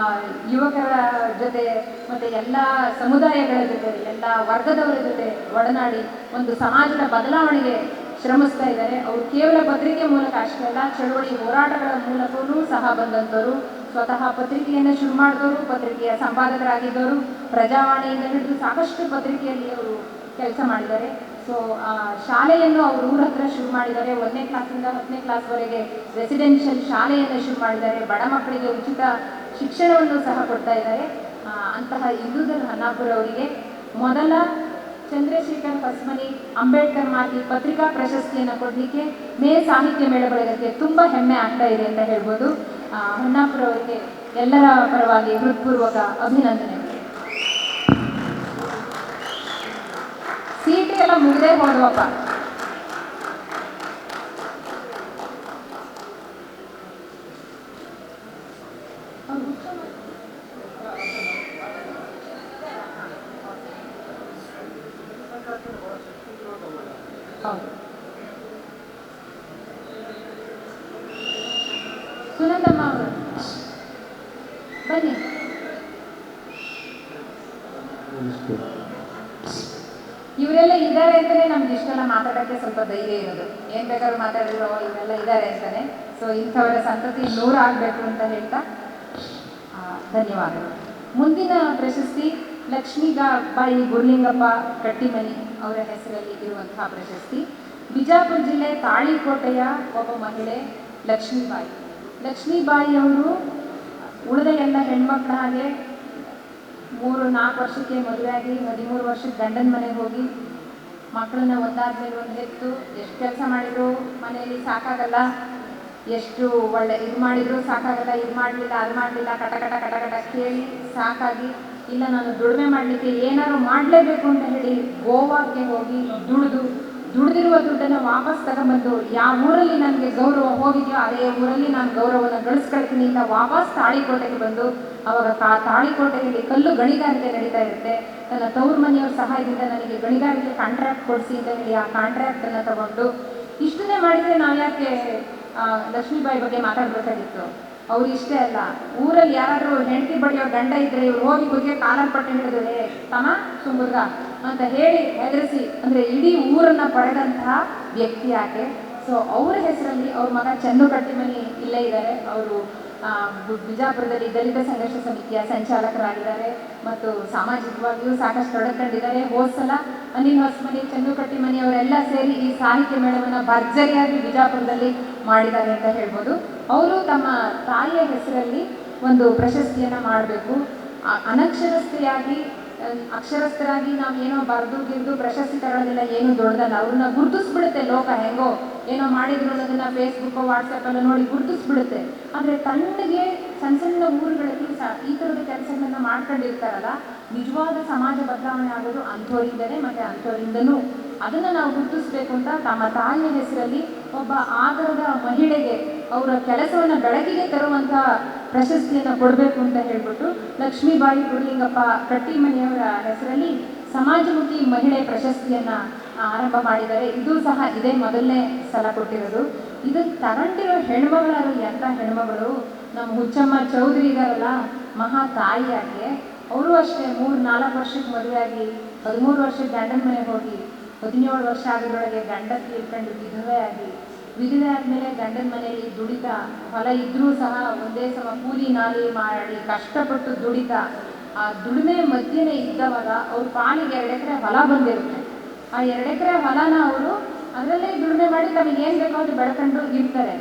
ಯುವಕರ ಜೊತೆ ಮತ್ತು ಎಲ್ಲ ಸಮುದಾಯಗಳ ಜೊತೆ ಎಲ್ಲ ವರ್ಗದವರ ಜೊತೆ ಒಡನಾಡಿ ಒಂದು ಸಮಾಜದ ಬದಲಾವಣೆಗೆ ಶ್ರಮಿಸ್ತಾ ಇದ್ದಾರೆ. ಅವರು ಕೇವಲ ಪತ್ರಿಕೆ ಮೂಲಕ ಅಷ್ಟೇ ಅಲ್ಲ, ಚಳುವಳಿ ಹೋರಾಟಗಳ ಮೂಲಕವೂ ಸಹ ಬಂದಂಥವರು. ಸ್ವತಃ ಪತ್ರಿಕೆಯನ್ನು ಶುರು ಮಾಡಿದವರು, ಪತ್ರಿಕೆಯ ಸಂಪಾದಕರಾಗಿದ್ದವರು, ಪ್ರಜಾವಾಣಿಯಿಂದ ಹಿಡಿದು ಸಾಕಷ್ಟು ಪತ್ರಿಕೆಯಲ್ಲಿ ಅವರು ಕೆಲಸ ಮಾಡಿದ್ದಾರೆ. ಸೊ ಶಾಲೆಯನ್ನು ಅವರು ಊರ ಹತ್ರ ಶುರು ಮಾಡಿದ್ದಾರೆ. 1ನೇ ಕ್ಲಾಸಿಂದ 10ನೇ ಕ್ಲಾಸ್ವರೆಗೆ ರೆಸಿಡೆನ್ಷಿಯಲ್ ಶಾಲೆಯನ್ನು ಶುರು ಮಾಡಿದ್ದಾರೆ. ಬಡ ಮಕ್ಕಳಿಗೆ ಉಚಿತ ಶಿಕ್ಷಣವನ್ನು ಸಹ ಕೊಡ್ತಾ ಇದ್ದಾರೆ. ಅಂತಹ ಇಂದೂಧರ್ ಹೊನ್ನಾಪುರ ಅವರಿಗೆ ಮೊದಲ ಚಂದ್ರಶೇಖರ್ ಹೊಸಮನಿ ಅಂಬೇಡ್ಕರ್ ಮಾತಿ ಪತ್ರಿಕಾ ಪ್ರಶಸ್ತಿಯನ್ನು ಕೊಡಲಿಕ್ಕೆ ಮೇ ಸಾಹಿತ್ಯ ಮೇಳ ಬಳಗಕ್ಕೆ ತುಂಬ ಹೆಮ್ಮೆ ಆಗ್ತಾ ಇದೆ ಅಂತ ಹೇಳ್ಬೋದು. ಹೊನ್ನಾಪುರ ಅವರಿಗೆ ಎಲ್ಲರ ಪರವಾಗಿ ಹೃತ್ಪೂರ್ವಕ ಅಭಿನಂದನೆ. ಸೀಟ್ ಎಲ್ಲ ಮುಗ್ದೇ ಹೋದವಪ್ಪ. ಹೌದು, ಸುನಂದಮ್ಮ ಅವರು ಬನ್ನಿ. ಇವರೆಲ್ಲ ಇದ್ದಾರೆ ಅಂತಲೇ ನಮ್ಗೆ ಇಷ್ಟೆಲ್ಲ ಮಾತಾಡೋಕ್ಕೆ ಸ್ವಲ್ಪ ಧೈರ್ಯ ಇರೋದು. ಏನು ಬೇಕಾದ್ರೂ ಮಾತಾಡಿದ್ರು ಇವರೆಲ್ಲ ಇದ್ದಾರೆ ಅಂತಾನೆ. ಸೊ ಇಂಥವರ ಸಂತತಿ 100 ಆಗಬೇಕು ಅಂತ ಹೇಳ್ತಾ ಧನ್ಯವಾದಗಳು. ಮುಂದಿನ ಪ್ರಶಸ್ತಿ ಲಕ್ಷ್ಮೀಬಾಯಿ ಗುರ್ಲಿಂಗಪ್ಪ ಕಟ್ಟಿಮನಿ ಅವರ ಹೆಸರಲ್ಲಿ ಇರುವಂತಹ ಪ್ರಶಸ್ತಿ. ಬಿಜಾಪುರ ಜಿಲ್ಲೆ ತಾಳಿಕೋಟೆಯ ಒಬ್ಬ ಮಹಿಳೆ ಲಕ್ಷ್ಮೀಬಾಯಿ. ಲಕ್ಷ್ಮೀಬಾಯಿ ಅವರು ಉಳಿದ ಎಲ್ಲ ಹೆಣ್ಮಕ್ಳ ಹಾಗೆ 3-4 ವರ್ಷಕ್ಕೆ ಮದುವೆಯಾಗಿ 13 ವರ್ಷಕ್ಕೆ ಗಂಡನ ಮನೆಗೆ ಹೋಗಿ ಮಕ್ಕಳನ್ನ ಒಂದಾದ್ಮೇಲೆ ಒಂದು ಹೆತ್ತು ಎಷ್ಟು ಕೆಲಸ ಮಾಡಿದ್ರು ಮನೆಯಲ್ಲಿ ಸಾಕಾಗಲ್ಲ, ಎಷ್ಟು ಒಳ್ಳೆ ಇದು ಮಾಡಿದ್ರು ಸಾಕಾಗಲ್ಲ, ಇದು ಮಾಡಲಿಲ್ಲ ಅದು ಮಾಡಲಿಲ್ಲ, ಕಟ ಕೇಳಿ ಸಾಕಾಗಿ ಇಲ್ಲ ನಾನು ದುಡಿಮೆ ಮಾಡಲಿಕ್ಕೆ ಏನಾದ್ರು ಮಾಡಲೇಬೇಕು ಅಂತ ಹೇಳಿ ಗೋವಾಕ್ಕೆ ಹೋಗಿ ದುಡಿದಿರುವ ದುಡ್ಡನ್ನು ವಾಪಸ್ ತಗೊಂಬಂದು ಯಾವ ಊರಲ್ಲಿ ನನಗೆ ಗೌರವ ಹೋಗಿದೆಯೋ ಅದೇ ಊರಲ್ಲಿ ನಾನು ಗೌರವನ ಗಳಿಸ್ಕೊಳ್ತೀನಿ ಅಂತ ವಾಪಸ್ ತಾಳಿಕೋಟೆಗೆ ಬಂದು ಅವಾಗ ತಾಳಿಕೋಟೆಯಲ್ಲಿ ಕಲ್ಲು ಗಣಿಗಾರಿಕೆ ನಡೀತಾ ಇರುತ್ತೆ. ನನ್ನ ತವ್ರ ಮನೆಯವ್ರ ಸಹಾಯದಿಂದ ನನಗೆ ಗಣಿಗಾರಿಕೆ ಕಾಂಟ್ರಾಕ್ಟ್ ಕೊಡಿಸಿ ಅಂತ ಹೇಳಿ ಆ ಕಾಂಟ್ರಾಕ್ಟನ್ನು ತಗೊಂಡು ಇಷ್ಟನ್ನೇ ಮಾಡಿದರೆ ನಾವು ಯಾಕೆ ಲಕ್ಷ್ಮೀಬಾಯಿ ಬಗ್ಗೆ ಮಾತಾಡಬೇಕಾಗಿತ್ತು. ಅವ್ರು ಇಷ್ಟೇ ಅಲ್ಲ, ಊರಲ್ಲಿ ಯಾರಾದರೂ ಹೆಂಡತಿ ಬಡಿಯೋ ಗಂಡ ಇದ್ದರೆ ಇವ್ರು ಹೋಗಿ ಬಗ್ಗೆ ಕಾಲರ್ ಪಟ್ಟೆ ಹಿಡಿದ್ರೆ ತಮ ಸುಂಬುರ್ಗ ಅಂತ ಹೇಳಿ ಹೆದರಿಸಿ ಅಂದರೆ ಇಡೀ ಊರನ್ನು ಪಡೆದಂತಹ ವ್ಯಕ್ತಿ ಆಕೆ. ಸೊ ಅವರ ಹೆಸರಲ್ಲಿ ಅವ್ರ ಮಗ ಚಂದು ಕಟ್ಟಿಮನಿ ಇಲ್ಲೇ ಇದ್ದಾರೆ. ಅವರು ಬಿಜಾಪುರದಲ್ಲಿ ದಲಿತ ಸಂಘರ್ಷ ಸಮಿತಿಯ ಸಂಚಾಲಕರಾಗಿದ್ದಾರೆ ಮತ್ತು ಸಾಮಾಜಿಕವಾಗಿಯೂ ಸಾಕಷ್ಟು ತೊಡಕೊಂಡಿದ್ದಾರೆ. ಹೋದ ಸಲ ಅನಿಲ್ ಹೊಸಮನಿ, ಚಂದು ಕಟ್ಟಿಮನಿ ಅವರೆಲ್ಲ ಸೇರಿ ಈ ಸಾಹಿತ್ಯ ಮೇಳವನ್ನು ಭರ್ಜರಿಯಾಗಿ ಬಿಜಾಪುರದಲ್ಲಿ ಮಾಡಿದ್ದಾರೆ ಅಂತ ಹೇಳ್ಬೋದು. ಅವರು ತಮ್ಮ ತಾಯಿಯ ಹೆಸರಲ್ಲಿ ಒಂದು ಪ್ರಶಸ್ತಿಯನ್ನು ಮಾಡಬೇಕು. ಅಕ್ಷರಸ್ಥರಾಗಿ ನಾವು ಏನೋ ಬರೆದು ಪ್ರಶಸ್ತಿ ತಗೊಳ್ಳೋದಿಲ್ಲ, ಏನೂ ದೊಡ್ಡದಲ್ಲ. ಅವ್ರನ್ನ ಗುರುತಿಸ್ಬಿಡುತ್ತೆ ಲೋಕ, ಹೆಂಗೋ ಏನೋ ಮಾಡಿದ್ರು ಅನ್ನೋದನ್ನ ಫೇಸ್ಬುಕ್ ವಾಟ್ಸಪ್ಪೆಲ್ಲ ನೋಡಿ ಗುರುತಿಸ್ಬಿಡುತ್ತೆ. ಆದರೆ ತಣ್ಣಗೆ ಸಣ್ಣ ಊರುಗಳಲ್ಲಿ ಈ ಥರದ ಕೆಲಸಗಳನ್ನ ಮಾಡ್ಕೊಂಡಿರ್ತಾರಲ್ಲ, ನಿಜವಾದ ಸಮಾಜ ಬದಲಾವಣೆ ಆಗೋದು ಅಂಥವರಿಂದನೇ ಮತ್ತು ಅಂಥವರಿಂದನೂ. ಅದನ್ನು ನಾವು ಗುರುತಿಸ್ಬೇಕು ಅಂತ ತಮ್ಮ ತಾಯಿಯ ಹೆಸರಲ್ಲಿ ಒಬ್ಬ ಆಧಾರದ ಮಹಿಳೆಗೆ ಅವರ ಕೆಲಸವನ್ನು ಬೆಳಕಿಗೆ ತರುವಂಥ ಪ್ರಶಸ್ತಿಯನ್ನು ಕೊಡಬೇಕು ಅಂತ ಹೇಳ್ಬಿಟ್ಟು ಲಕ್ಷ್ಮೀಬಾಯಿ ಗುರ್ಲಿಂಗಪ್ಪ ಕಟ್ಟಿಮನಿಯವರ ಹೆಸರಲ್ಲಿ ಸಮಾಜಮುಖಿ ಮಹಿಳೆ ಪ್ರಶಸ್ತಿಯನ್ನು ಆರಂಭ ಮಾಡಿದ್ದಾರೆ. ಇದು ಸಹ ಇದೇ ಮೊದಲನೇ ಸಲ ಕೊಟ್ಟಿರೋದು. ಇದನ್ನು ತಗೊಂಡಿರೋ ಹೆಣ್ಮಗಳು ಎಂಥ ಹೆಣ್ಮಗಳು, ನಮ್ಮ ಹುಚ್ಚಮ್ಮ ಚೌಧರಿ ಇದಾರಲ್ಲ, ಮಹಾ ತಾಯಿಯಾಗಿ ಅವರು ಅಷ್ಟೇ 3-4 ವರ್ಷಕ್ಕೆ ಮದುವೆಯಾಗಿ 13 ವರ್ಷಕ್ಕೆ ಗಂಡನ ಮನೆಗೆ ಹೋಗಿ 17 ವರ್ಷ ಆಗೋದ್ರೊಳಗೆ ಗಂಡ ತೀರ್ಕೊಂಡು ವಿಧವೆ ಆದಮೇಲೆ ಗಂಡನ ಮನೆಯಲ್ಲಿ ದುಡಿತಾ, ಹೊಲ ಇದ್ದರೂ ಸಹ ಒಂದೇ ಸಮ ಕೂಲಿ ನಾಲಿ ಮಾಡಿ ಕಷ್ಟಪಟ್ಟು ದುಡಿತಾ, ಆ ದುಡಿಮೆ ಮಧ್ಯೆನೇ ಇದ್ದವಾಗ ಅವ್ರ ಪಾಲಿಗೆ 2 ಎಕರೆ ಹೊಲ ಬಂದಿರುತ್ತೆ. ಆ 2 ಎಕರೆ ಹೊಲನ ಅವರು ಅದರಲ್ಲೇ ದುಡಿಮೆ ಮಾಡಿ ತಮಗೆ ಏನು ಬೇಕೋ ಅದು ಬೆಳ್ಕೊಂಡು ಇರ್ತಾರೆ.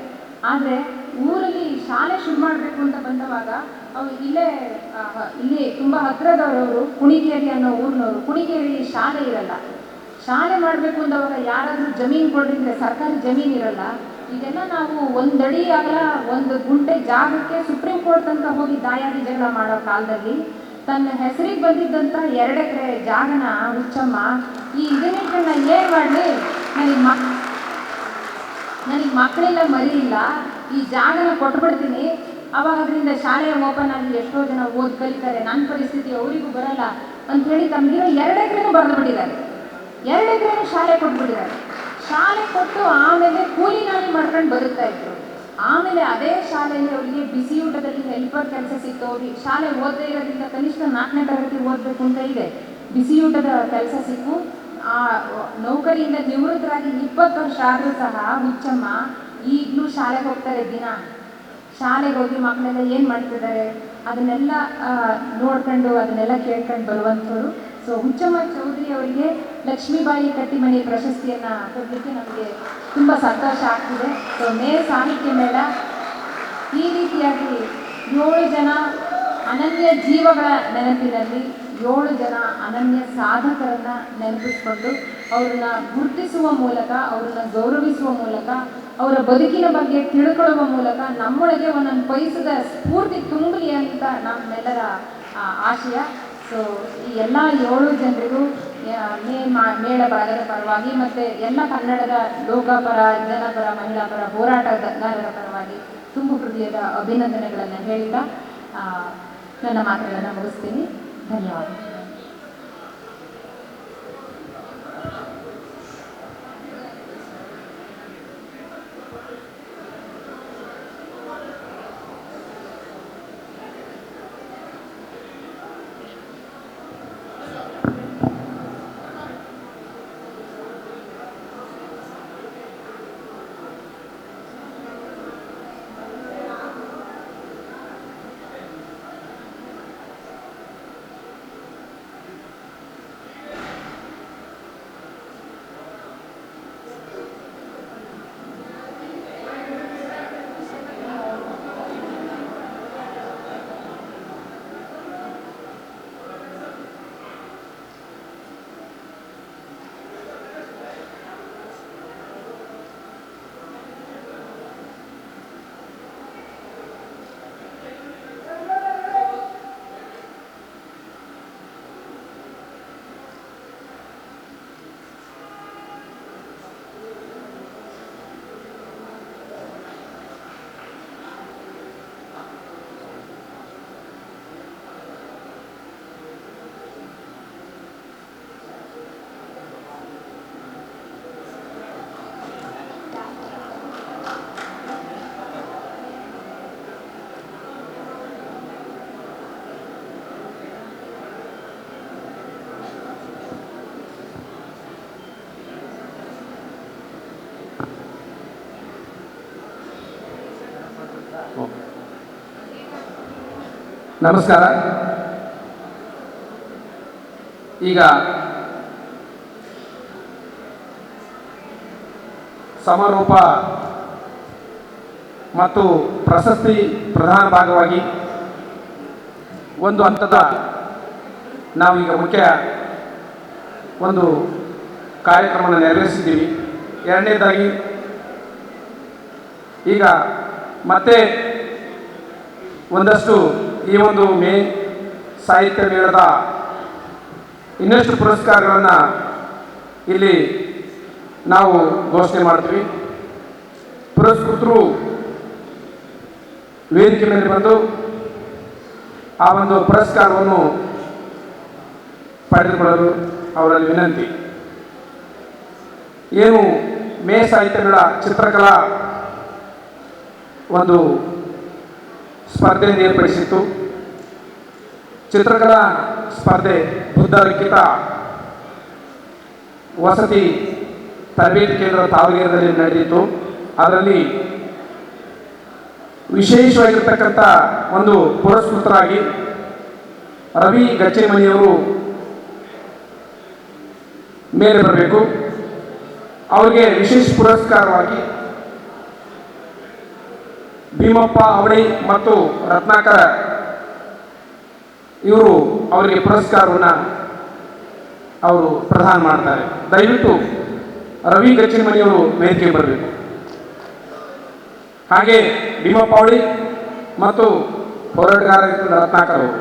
ಆದರೆ ಊರಲ್ಲಿ ಶಾಲೆ ಶುರು ಮಾಡಬೇಕು ಅಂತ ಬಂದವಾಗ ಅವ್ರು ಇಲ್ಲಿ ತುಂಬ ಹತ್ತಿರದವರು ಕುಣಿಕೇರಿ ಅನ್ನೋ ಊರಿನವರು. ಕುಣಿಕೇರಿ ಶಾಲೆ ಇರಲ್ಲ. ಶಾಲೆ ಮಾಡಬೇಕು ಅಂದವಾಗ ಯಾರಾದರೂ ಜಮೀನು ಕೊಡ್ರಿದ್ರೆ ಸರ್ಕಾರಿ ಜಮೀನು ಇರಲ್ಲ. ಇದೆಲ್ಲ ನಾವು 1 ಅಡಿ ಆಗಲ್ಲ 1 ಗುಂಟೆ ಜಾಗಕ್ಕೆ ಸುಪ್ರೀಂ ಕೋರ್ಟ್ ತನಕ ಹೋಗಿ ದಾಯಾದಿ ಜಗಳ ಮಾಡೋ ಕಾಲದಲ್ಲಿ ತನ್ನ ಹೆಸರಿಗೆ ಬಂದಿದ್ದಂಥ 2 ಎಕರೆ ಜಾಗನ ಹುಚ್ಚಮ್ಮ ಈ ಇದನ್ನಿಟ್ಟನ್ನು ಏನು ಮಾಡಲಿ, ನನಗೆ ಮಕ್ಕಳೆಲ್ಲ ಮರಿ ಇಲ್ಲ, ಈ ಜಾಗನ ಕೊಟ್ಬಿಡ್ತೀನಿ, ಅವಾಗ ಅದರಿಂದ ಶಾಲೆ ಓಪನ್ ಆಗಿ ಎಷ್ಟೋ ಜನ ಓದಿ ಕಲಿತಾರೆ, ನನ್ನ ಪರಿಸ್ಥಿತಿ ಅವರಿಗೂ ಬರಲ್ಲ ಅಂಥೇಳಿ ತಮಗಿರೋ 2 ಎಕರೆನೂ ಬರೆದು ಬಿಟ್ಟಿದ್ದಾರೆ. 2 ಎಕರೆನೂ ಶಾಲೆ ಕೊಟ್ಬಿಟ್ಟಿದ್ದಾರೆ. ಶಾಲೆ ಕೊಟ್ಟು ಆಮೇಲೆ ಕೂಲಿ ನಾಲಿ ಮಾಡ್ಕೊಂಡು ಬದುಕ್ತಾ ಇದ್ರು. ಆಮೇಲೆ ಅದೇ ಶಾಲೆಯಲ್ಲಿ ಅವರಿಗೆ ಬಿಸಿಯೂಟದಲ್ಲಿ ಹೆಲ್ಪರ್ ಕೆಲಸ ಸಿಕ್ತು. ಅವ್ರಿಗೆ ಶಾಲೆ ಓದದೇ ಇರೋದ್ರಿಂದ ಕನಿಷ್ಠ 4ನೇ ತರಗತಿ ಓದಬೇಕು ಅಂತ ಇದೆ. ಬಿಸಿಯೂಟದ ಕೆಲಸ ಸಿಕ್ಕು. ಆ ನೌಕರಿಯಿಂದ ನಿವೃತ್ತರಾಗಿ 20 ವರ್ಷ ಆದರೂ ಸಹ ಹುಚ್ಚಮ್ಮ ಈಗಲೂ ಶಾಲೆಗೆ ಹೋಗ್ತಾರೆ. ದಿನ ಶಾಲೆಗೆ ಹೋಗಿ ಮಕ್ಕಳೆಲ್ಲ ಏನು ಮಾಡ್ತಿದ್ದಾರೆ ಅದನ್ನೆಲ್ಲ ನೋಡ್ಕೊಂಡು ಅದನ್ನೆಲ್ಲ ಕೇಳ್ಕೊಂಡು ಬರುವಂಥವ್ರು. ಸೊ ಹುಚ್ಚಮ್ಮ ಚೌಧರಿ ಅವರಿಗೆ ಲಕ್ಷ್ಮೀಬಾಯಿ ಕಟ್ಟಿಮನಿ ಪ್ರಶಸ್ತಿಯನ್ನು ಕೊಡಲಿಕ್ಕೆ ನಮಗೆ ತುಂಬ ಸಂತೋಷ ಆಗ್ತಿದೆ. ಸೊ ಸಾಹಿತ್ಯ ಮೇಳ ಈ ರೀತಿಯಾಗಿ 7 ಜನ ಅನನ್ಯ ಜೀವಗಳ ನೆನಪಿನಲ್ಲಿ 7 ಜನ ಅನನ್ಯ ಸಾಧಕರನ್ನು ನೆನಪಿಸ್ಕೊಂಡು ಅವ್ರನ್ನ ಗುರುತಿಸುವ ಮೂಲಕ, ಅವ್ರನ್ನ ಗೌರವಿಸುವ ಮೂಲಕ, ಅವರ ಬದುಕಿನ ಬಗ್ಗೆ ತಿಳ್ಕೊಳ್ಳುವ ಮೂಲಕ ನಮ್ಮೊಳಗೆ ಒಂದೊಂದು ಪೈಸದ ಸ್ಫೂರ್ತಿ ತುಂಬಲಿ ಅಂತ ನಮ್ಮೆಲ್ಲರ ಆಶಯ. ಸೊ ಈ ಎಲ್ಲ 7 ಜನರಿಗೂ ಮೇಳ ಬಳಗದ ಪರವಾಗಿ ಮತ್ತು ಎಲ್ಲ ಕನ್ನಡದ ಲೋಕಪರ, ಜನಪರ, ಮಹಿಳಾ ಪರ ಹೋರಾಟಗಾರರ ಪರವಾಗಿ ತುಂಬ ಹೃದಯದ ಅಭಿನಂದನೆಗಳನ್ನು ಹೇಳ್ತಾ ನನ್ನ ಮಾತುಗಳನ್ನು ಮುಗಿಸ್ತೀನಿ. ಧನ್ಯವಾದ. ನಮಸ್ಕಾರ. ಈಗ ಸಮಾರೋಪ ಮತ್ತು ಪ್ರಶಸ್ತಿ ಪ್ರಧಾನ ಭಾಗವಾಗಿ ಒಂದು ಹಂತದ ನಾವೀಗ ಮುಖ್ಯ ಒಂದು ಕಾರ್ಯಕ್ರಮವನ್ನು ನೆರವೇರಿಸಿದ್ದೀವಿ. ಎರಡನೇದಾಗಿ ಈಗ ಮತ್ತೆ ಒಂದಷ್ಟು ಈ ಒಂದು ಮೇ ಸಾಹಿತ್ಯ ಮೇಳದ ಇನ್ನಷ್ಟು ಪುರಸ್ಕಾರಗಳನ್ನು ಇಲ್ಲಿ ನಾವು ಘೋಷಣೆ ಮಾಡ್ತೀವಿ. ಪುರಸ್ಕೃತರು ವೇದಿಕೆ ಮೇಲೆ ಬಂದು ಆ ಒಂದು ಪುರಸ್ಕಾರವನ್ನು ಪಡೆದುಕೊಳ್ಳಲು ಅವರಲ್ಲಿ ವಿನಂತಿ. ಏನು ಮೇ ಸಾಹಿತ್ಯ ಮೇಳ ಚಿತ್ರಕಲಾ ಒಂದು ಸ್ಪರ್ಧೆಯನ್ನು ಏರ್ಪಡಿಸಿತ್ತು. ಚಿತ್ರಕಲಾ ಸ್ಪರ್ಧೆ ಬುದ್ಧ ಲಿಖಿತ ವಸತಿ ತರಬೇತಿ ಕೇಂದ್ರ ತಾವಗೇರದಲ್ಲಿ ನಡೆದಿತ್ತು. ಅದರಲ್ಲಿ ವಿಶೇಷವಾಗಿರ್ತಕ್ಕಂಥ ಒಂದು ಪುರಸ್ಕೃತರಾಗಿ ರವಿ ಗಚ್ಚೇಮನಿಯವರು ಮೇಲೆ ಬರಬೇಕು. ಅವರಿಗೆ ವಿಶೇಷ ಪುರಸ್ಕಾರವಾಗಿ ಭೀಮಪ್ಪ ಅವಳಿ ಮತ್ತು ರತ್ನಾಕರ ಇವರು ಅವರಿಗೆ ಪುರಸ್ಕಾರವನ್ನು ಅವರು ಪ್ರದಾನ ಮಾಡ್ತಾರೆ. ದಯವಿಟ್ಟು ರವಿ ಗಚ್ಚಿಮನಿಯವರು ವೇದಿಕೆ ಬರಬೇಕು. ಹಾಗೆ ಭೀಮಪ್ಪ ಅವಳಿ ಮತ್ತು ಹೋರಾಟಗಾರ ರತ್ನಾಕರ್ ಅವರು.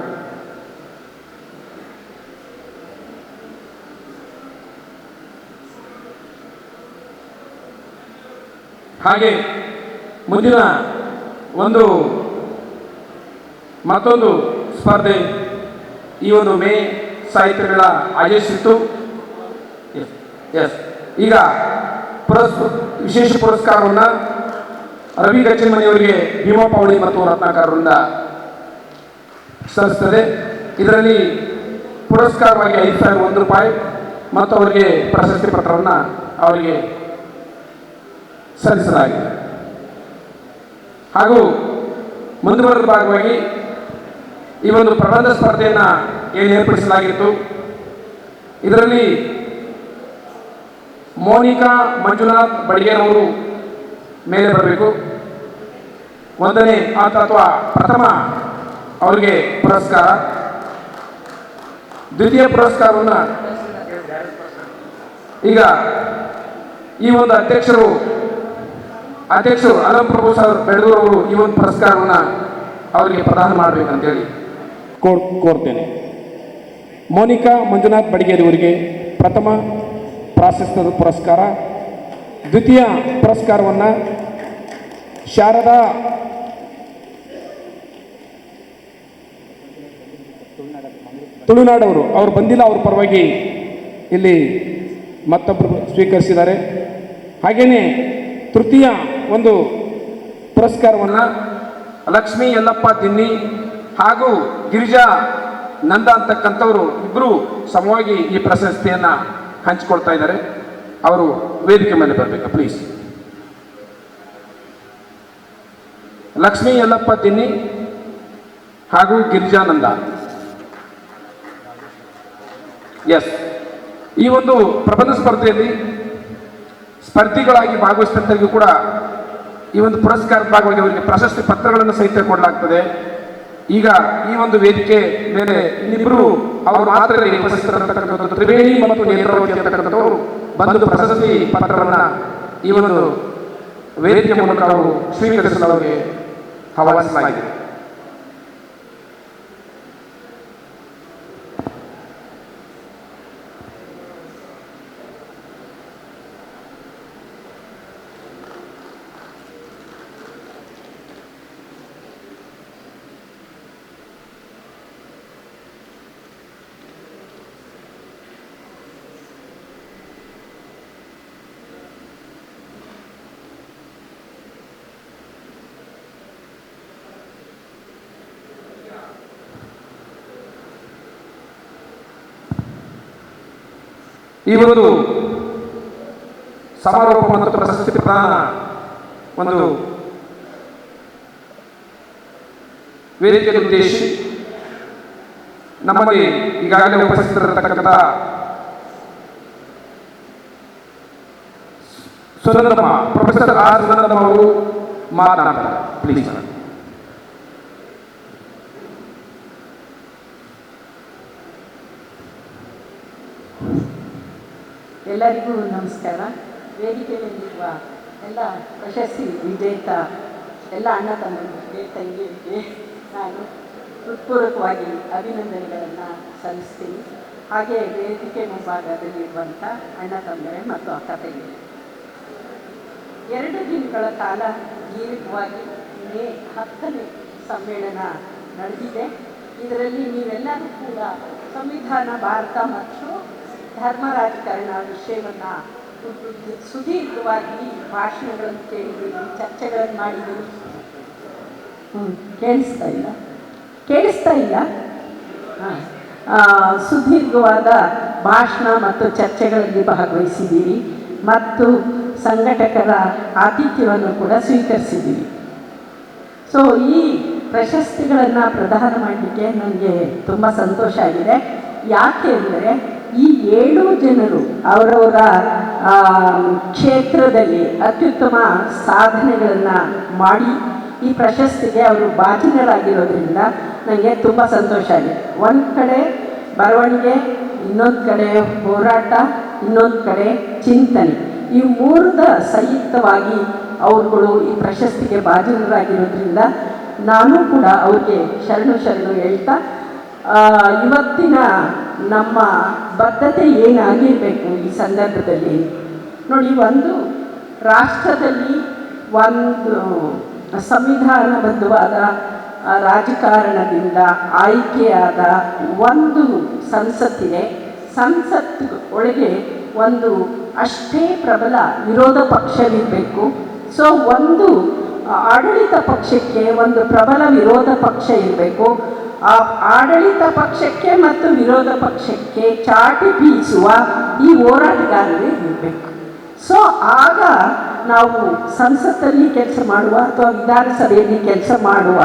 ಹಾಗೆ ಮುಂದಿನ ಒಂದು ಮತ್ತೊಂದು ಸ್ಪರ್ಧೆ ಈ ಒಂದು ಮೇ ಸಾಹಿತ್ಯ ಮೇಳ ಆಯೋಜಿಸಿತ್ತು. ಈಗ ವಿಶೇಷ ಪುರಸ್ಕಾರವನ್ನು ರವಿ ಗಚ್ಚಿಮನಿಯವರಿಗೆ ಭೀಮಾ ಪೌಳಿ ಮತ್ತು ರತ್ನಾಕರರಿಂದ ಸಲ್ಲಿಸುತ್ತದೆ. ಇದರಲ್ಲಿ ಪುರಸ್ಕಾರವಾಗಿ 5,001 ರೂಪಾಯಿ ಮತ್ತು ಅವರಿಗೆ ಪ್ರಶಸ್ತಿ ಪತ್ರವನ್ನು ಅವರಿಗೆ ಸಲ್ಲಿಸಲಾಗಿದೆ. ಹಾಗೂ ಮುಂದುವರೆದ ಭಾಗವಾಗಿ ಈ ಒಂದು ಪ್ರಬಂಧ ಸ್ಪರ್ಧೆಯನ್ನು ಏನು ಏರ್ಪಡಿಸಲಾಗಿತ್ತು, ಇದರಲ್ಲಿ ಮೋನಿಕಾ ಮಂಜುನಾಥ್ ಬಡಿಗೇರ್ ಅವರು ಮೇಲೆ ಬರಬೇಕು. 1ನೇ ಅಥವಾ ಪ್ರಥಮ ಅವರಿಗೆ ಪುರಸ್ಕಾರ. ದ್ವಿತೀಯ ಪುರಸ್ಕಾರವನ್ನು ಈಗ ಈ ಒಂದು ಅಧ್ಯಕ್ಷರು ಅಲಂ ಪ್ರಭು ಸರ್ ಬೆಳಗೂರು ಅವರು ಈ ಒಂದು ಪುರಸ್ಕಾರವನ್ನು ಅವರಿಗೆ ಪ್ರದಾನ ಮಾಡಬೇಕಂತೇಳಿ ಕೋರ್ತೇನೆ. ಮೋನಿಕಾ ಮಂಜುನಾಥ್ ಬಡಿಗೇರಿ ಅವರಿಗೆ ಪ್ರಥಮ ಪ್ರಾಶಸ್ತ್ಯದ ಪುರಸ್ಕಾರ. ದ್ವಿತೀಯ ಪುರಸ್ಕಾರವನ್ನು ಶಾರದಾ ತುಳುನಾಡವರು ಅವರು ಬಂದಿಲ್ಲ, ಅವ್ರ ಪರವಾಗಿ ಇಲ್ಲಿ ಮತ್ತೊಬ್ಬರು ಸ್ವೀಕರಿಸಿದ್ದಾರೆ. ಹಾಗೆಯೇ ತೃತೀಯ ಒಂದು ಪುರಸ್ಕಾರವನ್ನು ಲಕ್ಷ್ಮೀ ಯಲ್ಲಪ್ಪ ದಿನ್ನಿ ಹಾಗೂ ಗಿರಿಜಾ ನಂದ ಅಂತಕ್ಕಂಥವರು ಇಬ್ಬರು ಸಮವಾಗಿ ಈ ಪ್ರಶಸ್ತಿಯನ್ನು ಹಂಚಿಕೊಳ್ತಾ ಇದ್ದಾರೆ. ಅವರು ವೇದಿಕೆ ಮೇಲೆ ಬರಬೇಕು ಪ್ಲೀಸ್. ಲಕ್ಷ್ಮೀ ಯಲ್ಲಪ್ಪ ದಿನ್ನಿ ಹಾಗೂ ಗಿರಿಜಾನಂದ. ಎಸ್, ಈ ಒಂದು ಪ್ರಬಂಧ ಸ್ಪರ್ಧೆಯಲ್ಲಿ ಸ್ಪರ್ಧಿಗಳಾಗಿ ಭಾಗವಹಿಸಿದಂತರಿಗೂ ಕೂಡ ಈ ಒಂದು ಪುರಸ್ಕಾರದ ಭಾಗವಾಗಿ ಅವರಿಗೆ ಪ್ರಶಸ್ತಿ ಪತ್ರಗಳನ್ನು ಸಹಿತ ಕೊಡಲಾಗ್ತದೆ. ಈಗ ಈ ಒಂದು ವೇದಿಕೆ ಮೇಲೆ ಇನ್ನಿಬ್ಬರು ಅವರು ಮಾತ್ರ ಉಪಸ್ಥಿತರಿರತಕ್ಕಂಥದ್ದು ತ್ರಿವೇಣಿ ಮತ್ತು ನೇತ್ರಾವತಿ ಅಂತಕ್ಕಂಥವರು ಬಂದು ಪ್ರಶಸ್ತಿ ಪತ್ರವನ್ನು ಈ ಒಂದು ವೇದಿಕೆ ಮೂಲಕ ಅವರು ಸ್ವೀಕರಿಸಲು ಅವರಿಗೆ ಆಹ್ವಾನಿಸಲಾಗಿದೆ. ಈ ಒಂದು ಸಮಾರೋಪ ಮತ್ತು ಪ್ರಶಸ್ತಿ ಪ್ರದಾನ ಒಂದು ವೇದಿಕೆಯನ್ನು ಉದ್ದೇಶಿಸಿ ನಮ್ಮಲ್ಲಿ ಈಗಾಗಲೇ ಉಪಸ್ಥಿತರಿರತಕ್ಕಂಥ ಸುನಂದಮ್ಮ ಪ್ರೊಫೆಸರ್ ಆರ್ ಸುನಂದಮ್ಮ ಅವರು ಮಾತನಾಡ್ತಾರೆ. ಪ್ಲೀಸ್. ಎಲ್ಲರಿಗೂ ನಮಸ್ಕಾರ. ವೇದಿಕೆಯಲ್ಲಿರುವ ಎಲ್ಲ ಪ್ರಶಸ್ತಿ ವಿಜೇತ ಎಲ್ಲ ಅಣ್ಣ ತಮ್ಮಂದಿರಿಗೆ, ತಂಗಿಯರಿಗೆ ನಾನು ಹೃತ್ಪೂರ್ವಕವಾಗಿ ಅಭಿನಂದನೆಗಳನ್ನು ಸಲ್ಲಿಸ್ತೀನಿ. ಹಾಗೆ ವೇದಿಕೆ ಮುಂಭಾಗದಲ್ಲಿರುವಂಥ ಅಣ್ಣ ತಮ್ಮರೇ ಮತ್ತು ಅಕ್ಕ ತಂಗಿಯರು, 2 ದಿನಗಳ ಕಾಲ ದೀರ್ಘವಾಗಿ ಮೇ 10ನೇ ಸಮ್ಮೇಳನ ನಡೆದಿದೆ. ಇದರಲ್ಲಿ ನೀವೆಲ್ಲರೂ ಕೂಡ ಸಂವಿಧಾನ, ಭಾರತ ಮತ್ತು ಧರ್ಮ ರಾಜಕಾರಣ ವಿಷಯವನ್ನು ಸುದೀರ್ಘವಾಗಿ ಭಾಷಣಗಳನ್ನು ಕೇಳಿದ್ದೀರಿ, ಚರ್ಚೆಗಳನ್ನು ಮಾಡಿದ್ದೀರಿ. ಕೇಳಿಸ್ತಾ ಇಲ್ಲ ಹಾಂ, ಸುದೀರ್ಘವಾದ ಭಾಷಣ ಮತ್ತು ಚರ್ಚೆಗಳಲ್ಲಿ ಭಾಗವಹಿಸಿದ್ದೀರಿ ಮತ್ತು ಸಂಘಟಕರ ಆತಿಥ್ಯವನ್ನು ಕೂಡ ಸ್ವೀಕರಿಸಿದ್ದೀರಿ. ಸೊ ಈ ಪ್ರಶಸ್ತಿಗಳನ್ನು ಪ್ರದಾನ ಮಾಡಲಿಕ್ಕೆ ನನಗೆ ತುಂಬ ಸಂತೋಷ ಆಗಿದೆ. ಯಾಕೆ ಅಂದರೆ ಈ 7 ಜನರು ಅವರವರ ಕ್ಷೇತ್ರದಲ್ಲಿ ಅತ್ಯುತ್ತಮ ಸಾಧನೆಗಳನ್ನು ಮಾಡಿ ಈ ಪ್ರಶಸ್ತಿಗೆ ಅವರು ಭಾಜನರಾಗಿರೋದ್ರಿಂದ ನನಗೆ ತುಂಬ ಸಂತೋಷ ಆಗಿದೆ. ಒಂದು ಕಡೆ ಬರವಣಿಗೆ, ಇನ್ನೊಂದು ಕಡೆ ಹೋರಾಟ, ಇನ್ನೊಂದು ಕಡೆ ಚಿಂತನೆ, ಈ 3ರ ಸಂಯುಕ್ತವಾಗಿ ಅವರುಗಳು ಈ ಪ್ರಶಸ್ತಿಗೆ ಭಾಜನರಾಗಿರೋದ್ರಿಂದ ನಾನು ಕೂಡ ಅವ್ರಿಗೆ ಶರಣು ಹೇಳ್ತಾ, ಇವತ್ತಿನ ನಮ್ಮ ಬದ್ಧತೆ ಏನಾಗಿರಬೇಕು ಈ ಸಂದರ್ಭದಲ್ಲಿ ನೋಡಿ, ಒಂದು ರಾಷ್ಟ್ರದಲ್ಲಿ ಒಂದು ಸಂವಿಧಾನಬದ್ಧವಾದ ರಾಜಕಾರಣದಿಂದ ಆಯ್ಕೆಯಾದ ಒಂದು ಸಂಸತ್ತಿದೆ. ಸಂಸತ್ ಒಳಗೆ ಒಂದು ಅಷ್ಟೇ ಪ್ರಬಲ ವಿರೋಧ ಪಕ್ಷವಿರಬೇಕು. ಸೊ ಒಂದು ಆಡಳಿತ ಪಕ್ಷಕ್ಕೆ ಒಂದು ಪ್ರಬಲ ವಿರೋಧ ಪಕ್ಷ ಇರಬೇಕು. ಆ ಆಡಳಿತ ಪಕ್ಷಕ್ಕೆ ಮತ್ತು ವಿರೋಧ ಪಕ್ಷಕ್ಕೆ ಚಾಟಿ ಬೀಸುವ ಈ ಹೋರಾಟಗಾರರೇ ಇರಬೇಕು. ಸೊ ಆಗ ನಾವು ಸಂಸತ್ತಲ್ಲಿ ಕೆಲಸ ಮಾಡುವ ಅಥವಾ ವಿಧಾನಸಭೆಯಲ್ಲಿ ಕೆಲಸ ಮಾಡುವ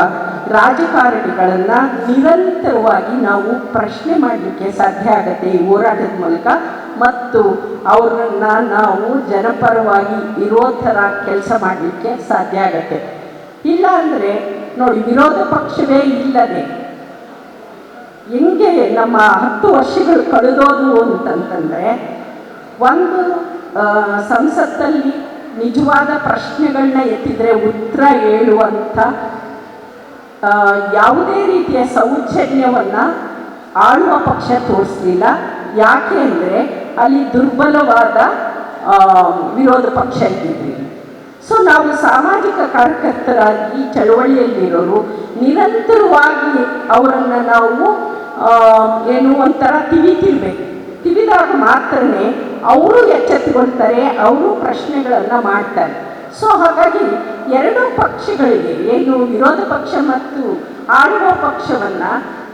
ರಾಜಕಾರಣಿಗಳನ್ನು ನಿರಂತರವಾಗಿ ನಾವು ಪ್ರಶ್ನೆ ಮಾಡಲಿಕ್ಕೆ ಸಾಧ್ಯ ಆಗುತ್ತೆ ಈ ಹೋರಾಟದ ಮೂಲಕ. ಮತ್ತು ಅವ್ರನ್ನ ನಾವು ಜನಪರವಾಗಿ ಇರೋ ಥರ ಕೆಲಸ ಮಾಡಲಿಕ್ಕೆ ಸಾಧ್ಯ ಆಗುತ್ತೆ. ಇಲ್ಲ ಅಂದರೆ ನೋಡಿ, ವಿರೋಧ ಪಕ್ಷವೇ ಇಲ್ಲದೆ ಹೆಂಗೆ ನಮ್ಮ 10 ವರ್ಷಗಳು ಕಳೆದೋದು ಅಂತಂತಂದರೆ, ಒಂದು ಸಂಸತ್ತಲ್ಲಿ ನಿಜವಾದ ಪ್ರಶ್ನೆಗಳನ್ನ ಎತ್ತಿದರೆ ಉತ್ತರ ಹೇಳುವಂಥ ಯಾವುದೇ ರೀತಿಯ ಸೌಜನ್ಯವನ್ನು ಆಳುವ ಪಕ್ಷ ತೋರಿಸಲಿಲ್ಲ. ಯಾಕೆ ಅಂದರೆ ಅಲ್ಲಿ ದುರ್ಬಲವಾದ ವಿರೋಧ ಪಕ್ಷ ಇದ್ದಿದ್ವಿ. ಸೊ ನಾವು ಸಾಮಾಜಿಕ ಕಾರ್ಯಕರ್ತರಾಗಿ ಚಳವಳಿಯಲ್ಲಿರೋರು ನಿರಂತರವಾಗಿ ಅವರನ್ನು ನಾವು ಏನು ಒಂಥರ ತಿವಿತಿರ್ಬೇಕು. ತಿವಿದಾಗ ಮಾತ್ರನೇ ಅವರು ಎಚ್ಚೆತ್ತುಕೊಳ್ತಾರೆ, ಅವರು ಪ್ರಶ್ನೆಗಳನ್ನು ಮಾಡ್ತಾರೆ. ಸೊ ಹಾಗಾಗಿ ಎರಡೂ ಪಕ್ಷಗಳಿಗೆ, ಏನು ವಿರೋಧ ಪಕ್ಷ ಮತ್ತು ಆಳುವ ಪಕ್ಷವನ್ನು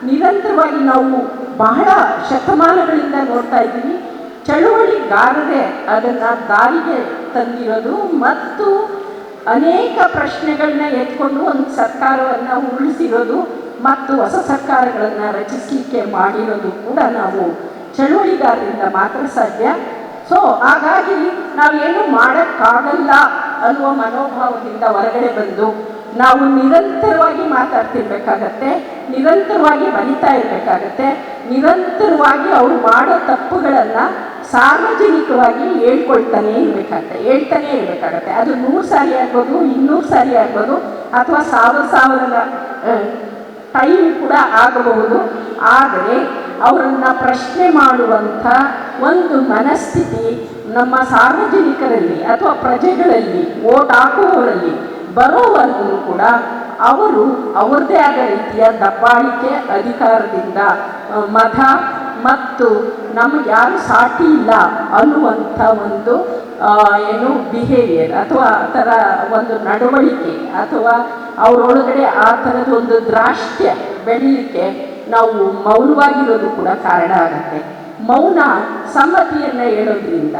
ನಿರಂತರವಾಗಿ ನಾವು ಬಹಳ ಶತಮಾನಗಳಿಂದ ನೋಡ್ತಾ ಇದ್ದೀವಿ. ಚಳುವಳಿಗಾರರೇ ಅದನ್ನು ದಾರಿಗೆ ತಂದಿರೋದು ಮತ್ತು ಅನೇಕ ಪ್ರಶ್ನೆಗಳನ್ನ ಎತ್ಕೊಂಡು ಒಂದು ಸರ್ಕಾರವನ್ನು ಉರುಳಿಸಿರೋದು ಮತ್ತು ಹೊಸ ಸರ್ಕಾರಗಳನ್ನು ರಚಿಸಲಿಕ್ಕೆ ಮಾಡಿರೋದು ಕೂಡ ನಾವು ಚಳುವಳಿಗಾರರಿಂದ ಮಾತ್ರ ಸಾಧ್ಯ. ಸೊ ಹಾಗಾಗಿ ನಾವೇನು ಮಾಡೋಕ್ಕಾಗಲ್ಲ ಅನ್ನುವ ಮನೋಭಾವದಿಂದ ಹೊರಗಡೆ ಬಂದು ನಾವು ನಿರಂತರವಾಗಿ ಮಾತಾಡ್ತಿರ್ಬೇಕಾಗತ್ತೆ, ನಿರಂತರವಾಗಿ ಬಲಿತಾ ಇರಬೇಕಾಗತ್ತೆ, ನಿರಂತರವಾಗಿ ಅವರು ಮಾಡೋ ತಪ್ಪುಗಳನ್ನು ಸಾರ್ವಜನಿಕವಾಗಿ ಹೇಳ್ತಾನೇ ಇರಬೇಕಾಗತ್ತೆ. ಅದು 100 ಸಾರಿ ಆಗ್ಬೋದು, 200 ಸಾರಿ ಆಗ್ಬೋದು, ಅಥವಾ 1000 ಟೈಮ್ ಕೂಡ ಆಗಬಹುದು. ಆದರೆ ಅವರನ್ನು ಪ್ರಶ್ನೆ ಮಾಡುವಂಥ ಒಂದು ಮನಸ್ಥಿತಿ ನಮ್ಮ ಸಾರ್ವಜನಿಕರಲ್ಲಿ ಅಥವಾ ಪ್ರಜೆಗಳಲ್ಲಿ, ವೋಟ್ ಹಾಕುವವರಲ್ಲಿ ಬರೋವರೆಗೂ ಕೂಡ ಅವರು ಅವ್ರದ್ದೇ ಆದ ರೀತಿಯ ದಬ್ಬಾಳಿಕೆ ಅಧಿಕಾರದಿಂದ ಮತ ಮತ್ತು ನಮಗೆ ಯಾರು ಸಾಟಿ ಇಲ್ಲ ಅನ್ನುವಂಥ ಒಂದು ಏನು ಬಿಹೇವಿಯರ್ ಅಥವಾ ಆ ಥರ ಒಂದು ನಡವಳಿಕೆ ಅಥವಾ ಅವರೊಳಗಡೆ ಆ ಥರದ ಒಂದು ದ್ರಾಷ್ಟ್ಯ ಬೆಳೀಲಿಕ್ಕೆ ನಾವು ಮೌನವಾಗಿರೋದು ಕೂಡ ಕಾರಣ ಆಗುತ್ತೆ. ಮೌನ ಸಮ್ಮತಿಯನ್ನು ಹೇಳೋದ್ರಿಂದ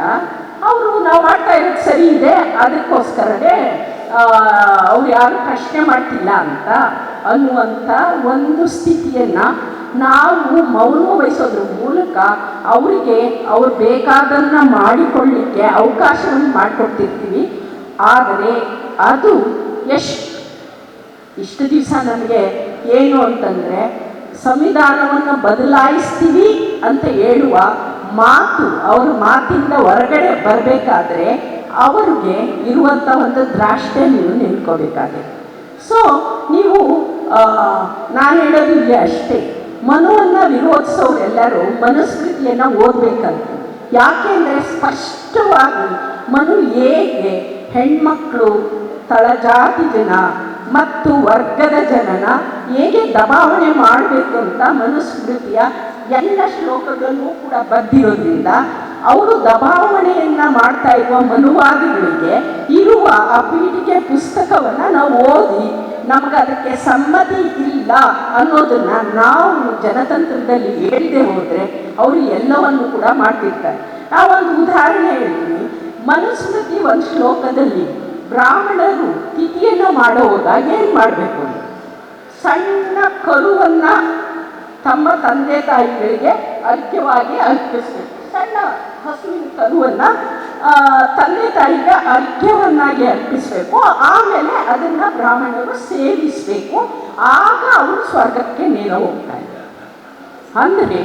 ಅವರು ನಾವು ಮಾಡ್ತಾ ಇರೋದು ಸರಿ ಇದೆ, ಅದಕ್ಕೋಸ್ಕರನೇ ಅವ್ರು ಯಾರು ಪ್ರಶ್ನೆ ಮಾಡ್ತಿಲ್ಲ ಅಂತ ಅನ್ನುವಂಥ ಒಂದು ಸ್ಥಿತಿಯನ್ನು ನಾವು ಮೌನ ವಹಿಸೋದ್ರ ಮೂಲಕ ಅವರಿಗೆ ಅವ್ರು ಬೇಕಾದನ್ನು ಮಾಡಿಕೊಳ್ಳಿಕ್ಕೆ ಅವಕಾಶವನ್ನು ಮಾಡಿಕೊಡ್ತಿರ್ತೀವಿ. ಆದರೆ ಅದು ಇಷ್ಟು ದಿವಸ ನಮಗೆ ಏನು ಅಂತಂದರೆ, ಸಂವಿಧಾನವನ್ನು ಬದಲಾಯಿಸ್ತೀವಿ ಅಂತ ಹೇಳುವ ಮಾತು ಅವ್ರ ಮಾತಿಂದ ಹೊರಗಡೆ ಬರಬೇಕಾದ್ರೆ ಅವ್ರಿಗೆ ಇರುವಂಥ ಒಂದು ದ್ರಾಷ್ಟ್ಯ ನೀವು ನಿಂತ್ಕೋಬೇಕಾಗಿದೆ. ಸೊ ನೀವು ನಾನು ಹೇಳೋದು ಇಲ್ಲ ಅಷ್ಟೇ, ಮನುವನ್ನು ವಿರೋಧಿಸೋರೆಲ್ಲರೂ ಮನುಸ್ಮೃತಿಯನ್ನು ಓದಬೇಕಂತ. ಯಾಕೆಂದರೆ ಸ್ಪಷ್ಟವಾಗಿ ಮನು ಹೇಗೆ ಹೆಣ್ಮಕ್ಳು, ತಳಜಾತಿ ಜನ ಮತ್ತು ವರ್ಗದ ಜನನ ಹೇಗೆ ದಬಾವಣೆ ಮಾಡಬೇಕು ಅಂತ ಮನುಸ್ಮೃತಿಯ ಎಲ್ಲ ಶ್ಲೋಕಗಳಲ್ಲೂ ಕೂಡ ಬರೆದಿರೋದ್ರಿಂದ ಅವರು ದಬಾವಣೆಯನ್ನು ಮಾಡ್ತಾ ಇರುವ ಮನುವಾದಿಗಳಿಗೆ ಇರುವ ಆ ಪೀಠಿಕೆ ಪುಸ್ತಕವನ್ನು ನಾವು ಓದಿ ನಮಗೆ ಅದಕ್ಕೆ ಸಮ್ಮತಿ ಇಲ್ಲ ಅನ್ನೋದನ್ನು ನಾವು ಜನತಂತ್ರದಲ್ಲಿ ಹೇಳದೆ ಹೋದರೆ ಅವರು ಎಲ್ಲವನ್ನು ಕೂಡ ಮಾಡ್ತಿರ್ತಾರೆ. ನಾವೊಂದು ಉದಾಹರಣೆ ಹೇಳ್ತೀನಿ. ಮನುಸ್ಮೃತಿ ಒಂದು ಶ್ಲೋಕದಲ್ಲಿ ಬ್ರಾಹ್ಮಣರು ತಿಥಿಯನ್ನು ಮಾಡುವಾಗ ಏನು ಮಾಡಬೇಕು? ಸಣ್ಣ ಕರುವನ್ನು ತಮ್ಮ ತಂದೆ ತಾಯಿಗಳಿಗೆ ಅರ್ಘ್ಯವಾಗಿ ಅರ್ಪಿಸಬೇಕು. ಸಣ್ಣ ಹಸುವಿನ ಕರುವನ್ನು ತಂದೆ ತಾಯಿಗೆ ಅರ್ಘ್ಯವನ್ನಾಗಿ ಅರ್ಪಿಸಬೇಕು. ಆಮೇಲೆ ಅದನ್ನು ಬ್ರಾಹ್ಮಣರು ಸೇವಿಸಬೇಕು. ಆಗ ಅವರು ಸ್ವರ್ಗಕ್ಕೆ ನೇರ ಹೋಗ್ತಾರೆ. ಅಂದರೆ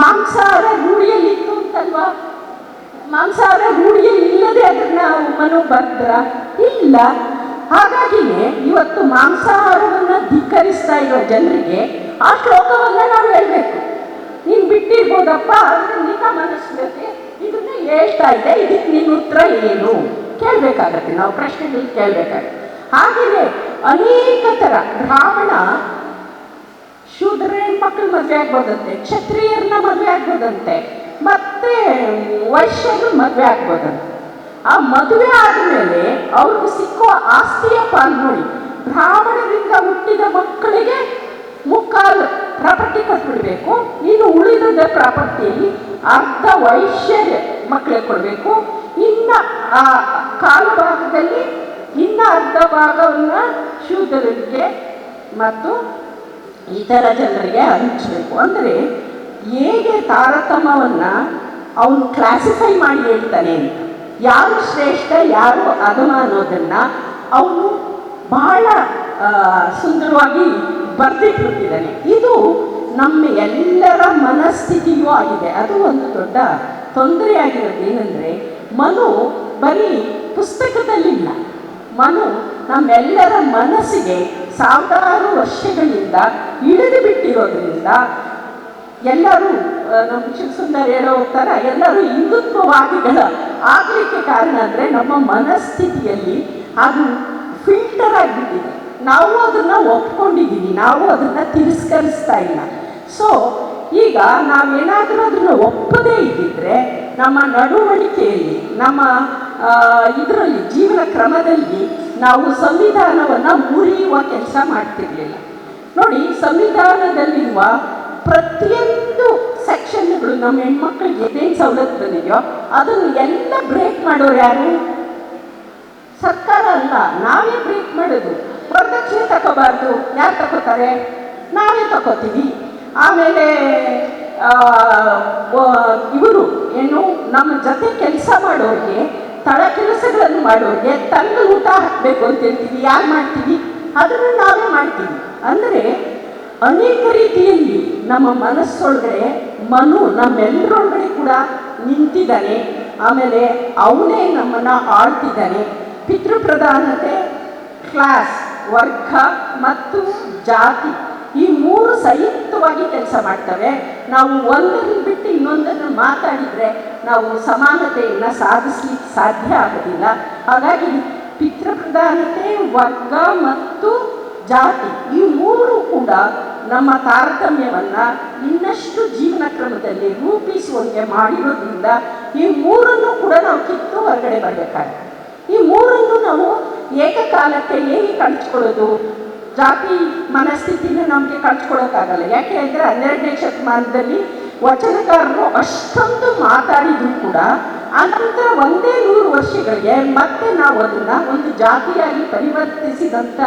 ಮಾಂಸಾಹಾರ ರೂಢಿಯಲ್ಲಿತ್ತು ಅಂತಲ್ವಾ? ಮಾಂಸಾಹಾರ ರೂಢಿಯಲ್ಲಿ ಇಲ್ಲದೆ ಅದನ್ನು ಮನು ಬರೆದ್ರ? ಇಲ್ಲ. ಹಾಗಾಗಿಯೇ ಇವತ್ತು ಮಾಂಸಾಹಾರವನ್ನು ಧಿಕ್ಕರಿಸ್ತಾ ಇರೋ ಜನರಿಗೆ ಆ ಶ್ಲೋಕವನ್ನು ನಾವು ಹೇಳಬೇಕು. ನೀನು ಬಿಟ್ಟಿರ್ಬೋದಪ್ಪ, ಅಂದರೆ ನಿನ್ನ ಮನಸ್ಸಿಗೆ ಇದನ್ನೇ ಹೇಳ್ತಾ ಇದೆ, ಇದಕ್ಕೆ ನಿನ್ನ ಉತ್ತರ ಏನು ಕೇಳಬೇಕಾಗತ್ತೆ. ನಾವು ಪ್ರಶ್ನೆಗಳು ಕೇಳಬೇಕಾಗತ್ತೆ. ಹಾಗೆಯೇ ಅನೇಕ ಥರ ಬ್ರಾಹ್ಮಣ ಶೂದ್ರ ಹೆಣ್ಮಕ್ಳು ಮದುವೆ ಆಗ್ಬೋದಂತೆ, ಕ್ಷತ್ರಿಯರನ್ನ ಮದುವೆ ಆಗ್ಬೋದಂತೆ, ಮತ್ತೆ ವೈಶ್ಯರು ಮದುವೆ ಆಗ್ಬೋದಂತೆ. ಆ ಮದುವೆ ಆದಮೇಲೆ ಅವ್ರಿಗೆ ಸಿಕ್ಕುವ ಆಸ್ತಿಯ ಪಾಲು ನೋಡಿ, ಬ್ರಾಹ್ಮಣರಿಂದ ಹುಟ್ಟಿದ ಮಕ್ಕಳಿಗೆ ಮುಕ್ಕಾಲು ಪ್ರಾಪರ್ಟಿ ಕೊಟ್ಬಿಡ್ಬೇಕು, ಇನ್ನು ಉಳಿದ ಪ್ರಾಪರ್ಟಿಯಲ್ಲಿ ಅರ್ಧ ವೈಶ್ಯ ಮಕ್ಕಳಿಗೆ ಕೊಡಬೇಕು, ಇನ್ನು ಆ ಕಾಲು ಭಾಗದಲ್ಲಿ ಇನ್ನು ಅರ್ಧ ಭಾಗವನ್ನು ಶೂದ್ರರಿಗೆ ಮತ್ತು ಇತರ ಜನರಿಗೆ ಹಂಚಬೇಕು. ಅಂದರೆ ಹೇಗೆ ತಾರತಮ್ಯವನ್ನು ಅವನು ಕ್ಲಾಸಿಫೈ ಮಾಡಿ ಹೇಳ್ತಾನೆ ಅಂತ, ಯಾರು ಶ್ರೇಷ್ಠ ಯಾರು ಅಧಮ ಅನ್ನೋದನ್ನು ಅವನು ಬಹಳ ಸುಂದರವಾಗಿ ಬರೆದಿಟ್ಟಿದ್ದಾನೆ. ಇದು ನಮ್ಮ ಎಲ್ಲರ ಮನಸ್ಥಿತಿಯೂ ಆಗಿದೆ. ಅದು ಒಂದು ದೊಡ್ಡ ತೊಂದರೆಯಾಗಿರೋದು ಏನಂದರೆ, ಮನು ಬರೀ ಪುಸ್ತಕದಲ್ಲಿಲ್ಲ, ಮನು ನಮ್ಮೆಲ್ಲರ ಮನಸ್ಸಿಗೆ ಸಾವಿರಾರು ವರ್ಷಗಳಿಂದ ಇಳಿದು ಬಿಟ್ಟಿರೋದ್ರಿಂದ ಎಲ್ಲರೂ ನಮ್ಮ ಸುಂದರ ಹೇಳೋ ಥರ ಎಲ್ಲರೂ ಹಿಂದುತ್ವವಾದಿಗಳ ಆಗಲಿಕ್ಕೆ ಕಾರಣ ಅಂದರೆ ನಮ್ಮ ಮನಸ್ಥಿತಿಯಲ್ಲಿ ಅದು ಫಿಲ್ಟರ್ ಆಗಿಬಿಟ್ಟಿದೆ. ನಾವು ಅದನ್ನು ಒಪ್ಕೊಂಡಿದ್ದೀವಿ, ನಾವು ಅದನ್ನು ತಿರಸ್ಕರಿಸ್ತಾ ಇಲ್ಲ. ಸೊ ಈಗ ನಾವೇನಾದರೂ ಅದನ್ನು ಒಪ್ಪದೇ ಇದ್ದಿದ್ರೆ ನಮ್ಮ ನಡವಳಿಕೆಯಲ್ಲಿ, ನಮ್ಮ ಇದರಲ್ಲಿ ಜೀವನ ಕ್ರಮದಲ್ಲಿ ನಾವು ಸಂವಿಧಾನವನ್ನು ಮುರಿಯುವ ಕೆಲಸ ಮಾಡ್ತಿರ್ಲಿಲ್ಲ. ನೋಡಿ, ಸಂವಿಧಾನದಲ್ಲಿರುವ ಪ್ರತಿಯೊಂದು ಸೆಕ್ಷನ್ಗಳು ನಮ್ಮ ಹೆಣ್ಮಕ್ಳಿಗೆ ಏನೇನು ಸವಲತ್ತು ಬಂದಿದೆಯೋ ಅದನ್ನು ಎಲ್ಲ ಬ್ರೇಕ್ ಮಾಡೋರು ಯಾರು? ಸರ್ಕಾರ ಅಲ್ಲ, ನಾವೇ ಬ್ರೇಕ್ ಮಾಡೋದು. ವರದಕ್ಷಿಣೆ ತಗೋಬಾರ್ದು, ಯಾರು ತಗೋತಾರೆ? ನಾವೇ ತಗೋತೀವಿ. ಆಮೇಲೆ ಇವರು ಏನು ನಮ್ಮ ಜೊತೆ ಕೆಲಸ ಮಾಡೋರಿಗೆ, ತಳ ಕೆಲಸಗಳನ್ನು ಮಾಡೋರಿಗೆ ತಂದು ಊಟ ಹಾಕಬೇಕು ಅಂತ ಹೇಳ್ತೀವಿ. ಯಾರು ಮಾಡ್ತೀವಿ? ಅದನ್ನು ನಾವೇ ಮಾಡ್ತೀವಿ. ಅಂದರೆ ಅನೇಕ ರೀತಿಯಲ್ಲಿ ನಮ್ಮ ಮನಸ್ಸೊಳಗಡೆ ಮನು ನಮ್ಮೆಲ್ಲರೊಳಗಡೆ ಕೂಡ ನಿಂತಿದ್ದಾನೆ. ಆಮೇಲೆ ಅವನೇ ನಮ್ಮನ್ನು ಆಳ್ತಿದ್ದಾನೆ. ಪಿತೃಪ್ರಧಾನತೆ, ಕ್ಲಾಸ್, ವರ್ಗ ಮತ್ತು ಜಾತಿ, ಈ ಮೂರು ಸಂಯುಕ್ತವಾಗಿ ಕೆಲಸ ಮಾಡ್ತವೆ. ನಾವು ಒಂದನ್ನು ಬಿಟ್ಟು ಇನ್ನೊಂದನ್ನು ಮಾತಾಡಿದರೆ ನಾವು ಸಮಾನತೆಯನ್ನು ಸಾಧಿಸಲಿಕ್ಕೆ ಸಾಧ್ಯ ಆಗೋದಿಲ್ಲ. ಹಾಗಾಗಿ ಪಿತೃಪ್ರಧಾನತೆ, ವರ್ಗ ಮತ್ತು ಜಾತಿ, ಈ ಮೂರು ಕೂಡ ನಮ್ಮ ತಾರತಮ್ಯವನ್ನು ಇನ್ನಷ್ಟು ಜೀವನ ಕ್ರಮದಲ್ಲಿ ರೂಪಿಸುವಂತೆ ಮಾಡಿರೋದ್ರಿಂದ ಈ ಮೂರನ್ನು ಕೂಡ ನಾವು ಕಿತ್ತು ಹೊರಗಡೆ ಬರಬೇಕಾಗುತ್ತೆ. ಈ ಮೂರನ್ನು ನಾವು ಏಕಕಾಲಕ್ಕೆ ಹೇಗೆ ಕಳಿಸ್ಕೊಳ್ಳೋದು? ಜಾತಿ ಮನಸ್ಥಿತಿನ ನಮಗೆ ಕಳಿಸ್ಕೊಳ್ಳೋಕ್ಕಾಗಲ್ಲ. ಯಾಕೆ ಅಂದರೆ 12ನೇ ಶತಮಾನದಲ್ಲಿ ವಚನಕಾರರು ಅಷ್ಟೊಂದು ಮಾತಾಡಿದ್ರು ಕೂಡ ಅನಂತರ 100 ವರ್ಷಗಳಿಗೆ ಮತ್ತೆ ನಾವು ಅದನ್ನು ಒಂದು ಜಾತಿಯಾಗಿ ಪರಿವರ್ತಿಸಿದಂಥ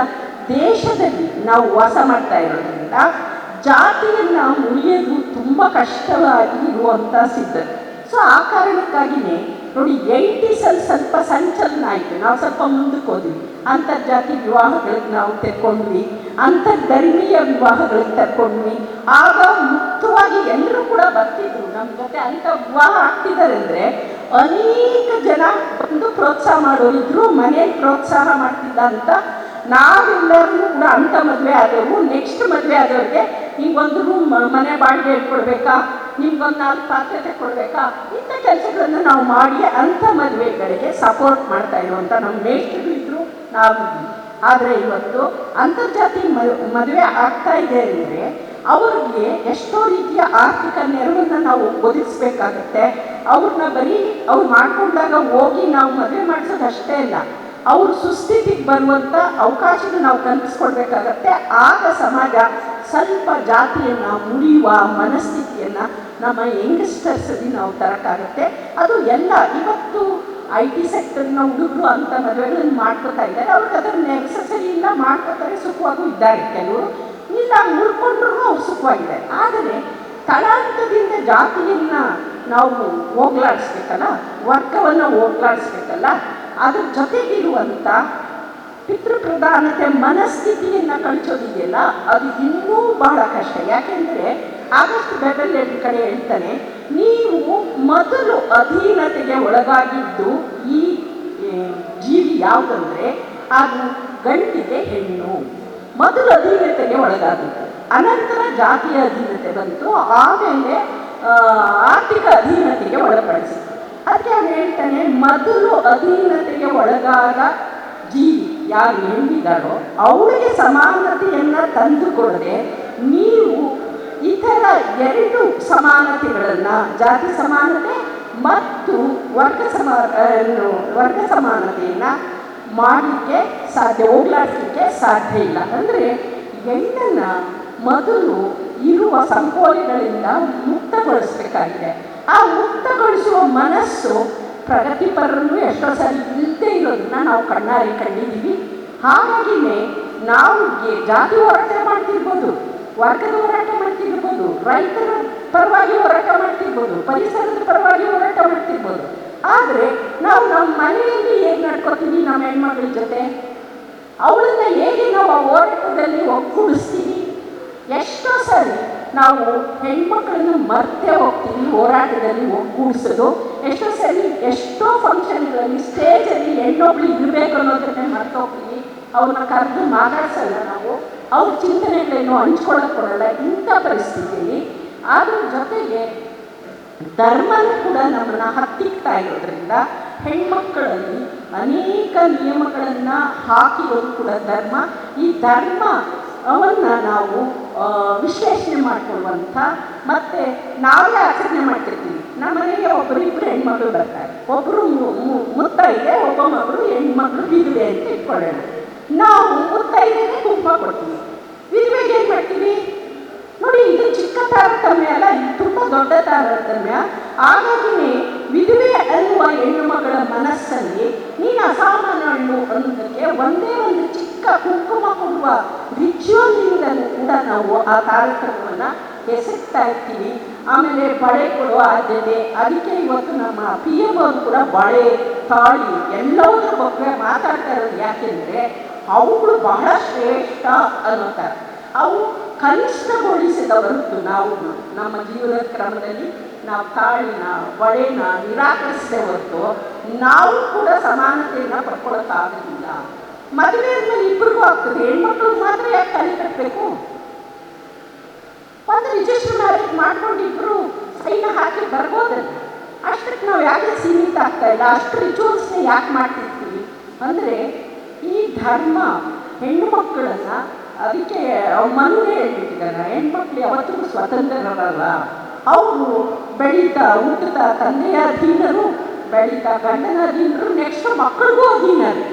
ದೇಶದಲ್ಲಿ ನಾವು ವಾಸ ಮಾಡ್ತಾ ಇರೋದ್ರಿಂದ ಜಾತಿಯನ್ನು ಮುರಿಯೋದು ತುಂಬ ಕಷ್ಟವಾಗಿ ಇರುವಂಥ ಸಿದ್ಧತೆ. ಸೊ ಆ ಕಾರಣಕ್ಕಾಗಿಯೇ ನೋಡಿ, 80ಸಲ್ಲಿ ಸ್ವಲ್ಪ ಸಂಚಲನ ಆಯಿತು. ನಾವು ಸ್ವಲ್ಪ ಮುಂದಕ್ಕೆ ಹೋದ್ವಿ, ಅಂತರ್ಜಾತಿ ವಿವಾಹಗಳಿಗೆ ನಾವು ತೆಕ್ಕೊಂಡ್ವಿ, ಅಂತರ್ಧರ್ಮೀಯ ವಿವಾಹಗಳಿಗೆ ತಕ್ಕೊಂಡ್ವಿ. ಆಗ ಮುಕ್ತವಾಗಿ ಎಲ್ಲರೂ ಕೂಡ ಬರ್ತಿದ್ರು ನಮ್ಮ ಜೊತೆ. ಅಂಥ ವಿವಾಹ ಆಗ್ತಿದ್ದಾರೆ ಅಂದರೆ ಅನೇಕ ಜನ ಒಂದು ಪ್ರೋತ್ಸಾಹ ಮಾಡೋರಿದ್ರು, ಮನೇಲಿ ಪ್ರೋತ್ಸಾಹ ಮಾಡ್ತಿದ್ದ ಅಂತ. ನಾವೆಲ್ಲರೂ ಕೂಡ ಅಂಥ ಮದುವೆ ಆದವು. ನೆಕ್ಸ್ಟ್ ಮದುವೆ ಆದವ್ರಿಗೆ ಹಿಂಗೊಂದು ರೂಮ್ ಮನೆ ಬಾಡಿಗೆ ಹೇಳ್ಕೊಡ್ಬೇಕಾ, ನಿಮ್ಗೊಂದು 4 ಪಾತ್ರೆ ತಗೊಳ್ಬೇಕಾ, ಇಂಥ ಕೆಲಸಗಳನ್ನು ನಾವು ಮಾಡಿ ಅಂಥ ಮದುವೆಗಳಿಗೆ ಸಪೋರ್ಟ್ ಮಾಡ್ತಾ ಇರುವಂಥ ನಮ್ಮ ಮೇಷ್ಟ್ರುಗಳಿದ್ರು, ನಾವು. ಆದರೆ ಇವತ್ತು ಅಂತರ್ಜಾತಿ ಮದುವೆ ಆಗ್ತಾ ಇದೆ ಅಂದರೆ ಅವ್ರಿಗೆ ಎಷ್ಟೋ ರೀತಿಯ ಆರ್ಥಿಕ ನೆರವನ್ನು ನಾವು ಒದಗಿಸ್ಬೇಕಾಗತ್ತೆ. ಅವ್ರನ್ನ ಬರೀ ಅವ್ರು ಮಾಡ್ಕೊಂಡಾಗ ಹೋಗಿ ನಾವು ಮದುವೆ ಮಾಡಿಸೋದು ಅಷ್ಟೇ ಅಲ್ಲ, ಅವರು ಸುಸ್ಥಿತಿಗೆ ಬರುವಂಥ ಅವಕಾಶನ ನಾವು ಕಲ್ಪಿಸ್ಕೊಡ್ಬೇಕಾಗತ್ತೆ. ಆಗ ಸಮಾಜ ಸ್ವಲ್ಪ ಜಾತಿಯನ್ನು ಮುರಿಯುವ ಮನಸ್ಥಿತಿಯನ್ನು ನಮ್ಮ ಯಂಗ್ಸ್ಟರ್ಸಲ್ಲಿ ನಾವು ತರೋಕ್ಕಾಗತ್ತೆ. ಅದು ಎಲ್ಲ ಇವತ್ತು IT ಸೆಕ್ಟರ್ನ ಹುಡುಗರು ಅಂಥ ಮದುವೆಗಳನ್ನು ಮಾಡ್ಕೋತಾ ಇದ್ದಾರೆ. ಅವ್ರಿಗೆ ಅದರ ನೆಸಸರಿ ಇಲ್ಲ, ಮಾಡ್ಕೋತಾರೆ, ಸುಖವಾಗೂ ಇದ್ದಾರೆ. ಕೆಲವರು ಇಲ್ಲ, ಮುಡ್ಕೊಂಡ್ರೂ ಅವ್ರು ಸುಖವಾಗಿದ್ದಾರೆ. ಆದರೆ ತಳಾಂತದಿಂದ ಜಾತಿಯನ್ನು ನಾವು ಹೋಗ್ಲಾಡಿಸ್ಬೇಕಲ್ಲ, ವರ್ಗವನ್ನು ಹೋಗ್ಲಾಡಿಸ್ಬೇಕಲ್ಲ. ಅದ್ರ ಜೊತೆಗಿರುವಂಥ ಪಿತೃಪ್ರಧಾನತೆ ಮನಸ್ಥಿತಿಯನ್ನು ಕಳಿಸೋದಿದೆಯಲ್ಲ, ಅದು ಇನ್ನೂ ಬಹಳ ಕಷ್ಟ. ಯಾಕೆಂದರೆ ಆಗಸ್ಟ್ ಬೆಬಲ್ ಕಡೆ ಹೇಳ್ತಾನೆ, ನೀವು ಮೊದಲು ಅಧೀನತೆಗೆ ಒಳಗಾಗಿದ್ದು ಈ ಜೀವಿ ಯಾವುದಂದರೆ ಅದು ಗಂಟಿಗೆ ಹೆಣ್ಣು. ಮೊದಲು ಅಧೀನತೆಗೆ ಒಳಗಾಗಿತ್ತು, ಅನಂತರ ಜಾತಿಯ ಅಧೀನತೆ ಬಂತು, ಆಮೇಲೆ ಆರ್ಥಿಕ ಅಧೀನತೆಗೆ ಒಳಪಡಿಸಿತು. ಅದಕ್ಕೆ ಅವ್ರು ಹೇಳ್ತಾನೆ, ಮೊದಲು ಅಧೀನತೆಗೆ ಒಳಗಾದ ಜೀವಿ ಯಾರು ಹೇಳಿದಾರೋ ಅವಳಿಗೆ ಸಮಾನತೆಯನ್ನು ತಂದುಕೊಡದೆ ನೀವು ಇತರ 2 ಸಮಾನತೆಗಳನ್ನು, ಜಾತಿ ಸಮಾನತೆ ಮತ್ತು ವರ್ಗ ಸಮಾನತೆಯನ್ನು ಮಾಡಲಿಕ್ಕೆ ಸಾಧ್ಯ, ಹೋಗ್ಲಾಡಿಸಲಿಕ್ಕೆ ಸಾಧ್ಯ ಇಲ್ಲ. ಅಂದರೆ ಹೆಣ್ಣನ್ನು ಮೊದಲು ಇರುವ ಸಂಕೋಲೆಗಳಿಂದ ಮುಕ್ತಗೊಳಿಸಬೇಕಾಗಿದೆ. ಆ ಮುಕ್ತಗೊಳಿಸುವ ಮನಸ್ಸು ಪ್ರಗತಿಪರರು ಎಷ್ಟೋ ಸರಿ ಇಲ್ಲದೆ ಇರೋದನ್ನ ನಾವು ಕಣ್ಣಾರೆ ಕಂಡಿದ್ದೀವಿ. ಹಾಗಾಗಿಯೇ ನಾವು ಜಾತಿ ಹೋರಾಟ ಮಾಡ್ತಿರ್ಬೋದು, ವರ್ಗದ ಹೋರಾಟ ಮಾಡ್ತಿರ್ಬೋದು, ರೈತರ ಪರವಾಗಿ ಹೋರಾಟ ಮಾಡ್ತಿರ್ಬೋದು, ಪರಿಸರದ ಪರವಾಗಿ ಹೋರಾಟ ಮಾಡ್ತಿರ್ಬೋದು. ಆದರೆ ನಾವು ನಮ್ಮ ಮನೆಯಲ್ಲಿ ಹೇಗೆ ನಡ್ಕೋತೀವಿ ನಮ್ಮ ಹೆಣ್ಮಕ್ಳ ಜೊತೆ, ಅವಳನ್ನ ಹೇಗೆ ನಾವು ಆ ಹೋರಾಟದಲ್ಲಿ ಒಗ್ಗೂಡಿಸ್ತೀವಿ. ಎಷ್ಟೋ ಸರಿ ನಾವು ಹೆಣ್ಮಕ್ಳನ್ನು ಮರ್ತೇ ಹೋಗ್ತೀವಿ ಹೋರಾಟದಲ್ಲಿ ಒಗ್ಗೂಡಿಸೋದು. ಎಷ್ಟೋ ಸರಿ ಎಷ್ಟೋ ಫಂಕ್ಷನ್ಗಳಲ್ಲಿ ಸ್ಟೇಜಲ್ಲಿ ಹೆಣ್ಣೊಬ್ಳು ಇರಬೇಕು ಅನ್ನೋದನ್ನೇ ಮರ್ತೋಗ್ತೀವಿ. ಅವ್ರನ್ನ ಕರೆದು ಮಾತಾಡ್ಸಲ್ಲ, ನಾವು ಅವ್ರ ಚಿಂತನೆಗಳೇನು ಹಂಚ್ಕೊಳ್ಳೋಕೆ ಕೊಡಲ್ಲ. ಇಂಥ ಪರಿಸ್ಥಿತಿಯಲ್ಲಿ ಅದ್ರ ಜೊತೆಗೆ ಧರ್ಮನೂ ಕೂಡ ನಮ್ಮನ್ನು ಹತ್ತಿಕ್ತಾ ಇರೋದ್ರಿಂದ ಹೆಣ್ಮಕ್ಕಳಲ್ಲಿ ಅನೇಕ ನಿಯಮಗಳನ್ನು ಹಾಕಿರೋದು ಕೂಡ ಧರ್ಮ. ಈ ಧರ್ಮ ಅವನ್ನು ನಾವು ವಿಶ್ಲೇಷಣೆ ಮಾಡಿಕೊಳ್ಳುವಂಥ, ಮತ್ತು ನಾವೇ ಆಚರಣೆ ಮಾಡ್ತಿರ್ತೀವಿ. ನಮ್ಮ ಮನೆಗೆ ಒಬ್ಬರಿಬ್ಬರು ಹೆಣ್ಮಕ್ಳು ಬರ್ತಾರೆ, ಒಬ್ಬರು ಮುತ್ತೈದೆ, ಒಬ್ಬ ಮಗಳು ಹೆಣ್ಮಕ್ಳು ವಿಧವೆ ಅಂತ ಇಟ್ಕೊಳ್ಳೋಣ. ನಾವು ಮುತ್ತೈದೆಗೆ ಕುಂಕುಮ ಕೊಡ್ತೀವಿ, ವಿಧವೆಗೆ ಏನು ಮಾಡ್ತೀವಿ ನೋಡಿ. ಇದು ಚಿಕ್ಕ ತಾರತಮ್ಯ ಅಲ್ಲ, ಇದು ತುಂಬ ದೊಡ್ಡ ತಾರತಮ್ಯ. ಹಾಗಾಗಿಯೇ ವಿಧವೆ ಅನ್ನುವ ಹೆಣ್ಣು ಮಗಳ ಮನಸ್ಸಲ್ಲಿ ನೀನು ಅಸಾಮಾನ್ಯಳು ಅನ್ನೋದಕ್ಕೆ ಒಂದೇ ಒಂದು ಚಿಕ್ಕ ಕುಂಕುಮ ಕೊಡುವ ರಿಚುವಲ್ನಿಂದಲೂ ಕೂಡ ನಾವು ಆ ಕಾರ್ಯಕ್ರಮವನ್ನು ಎಸಗ್ತಾ ಇರ್ತೀವಿ. ಆಮೇಲೆ ಬಳೆ ಕೊಡುವ ಆದ್ಯತೆ, ಅದಕ್ಕೆ ಇವತ್ತು ನಮ್ಮ PM ಅವರು ಕೂಡ ಬಳೆ, ತಾಳಿ ಎಲ್ಲದರ ಬಗ್ಗೆ ಮಾತಾಡ್ತಾ ಇರೋದು. ಯಾಕೆಂದರೆ ಅವುಗಳು ಬಹಳ ಶ್ರೇಷ್ಠ ಅನ್ನೋತಾರೆ. ಅವು ಕನಿಷ್ಠಗೊಳಿಸಿದ ಹೊರತು ನಾವು ನಮ್ಮ ಜೀವನದ ಕ್ರಮದಲ್ಲಿ ನಾವು ತಾಳಿನ ಬಳೆನ ನಿರಾಕರಿಸಿದೆ ಹೊರತು ನಾವು ಕೂಡ ಸಮಾನತೆಯನ್ನು ಪಡ್ಕೊಳ್ಳೋಕ್ಕಾಗೋದಿಲ್ಲ. ಮದುವೆ ಆದ್ಮೇಲೆ ಇಬ್ಬರಿಗೂ ಆಗ್ತದೆ, ಹೆಣ್ಮಕ್ಳಿಗೆ ಮಾತ್ರ ಯಾಕೆ ತಾಳಿ ಕಟ್ಟಬೇಕು? ಒಂದು ರಿಜಿಸ್ಟರ್ ಮ್ಯಾರೇಜ್ ಮಾಡ್ಕೊಂಡು ಇಬ್ಬರು ಸೈನ ಹಾಕಿ ಬರ್ಬೋದಲ್ಲ. ಅಷ್ಟಕ್ಕೆ ನಾವು ಯಾಕೆ ಸೀಮಿತ ಆಗ್ತಾ ಇಲ್ಲ? ಅಷ್ಟು ರಿಚುವಲ್ಸ್ನ ಯಾಕೆ ಮಾಡ್ತಿರ್ತೀವಿ ಅಂದರೆ ಈ ಧರ್ಮ ಹೆಣ್ಣು ಮಕ್ಕಳನ್ನು, ಅದಕ್ಕೆ ಮನುವೆ ಹೇಳ್ಬಿಟ್ಟಿದ್ದಾರೆ, ಹೆಣ್ಮಕ್ಳು ಯಾವತ್ತಿಗೂ ಸ್ವತಂತ್ರರಲ್ಲ. ಅವರು ಬೆಳೀತಾ ಹುಟ್ಟುತ್ತಾ ತಂದೆಯ ಅಧೀನರು, ಬೆಳೀತಾ ಗಂಡನ ಅಧೀನರು, ನೆಕ್ಸ್ಟ್ ಮಕ್ಕಳಿಗೂ ಅಧೀನರು.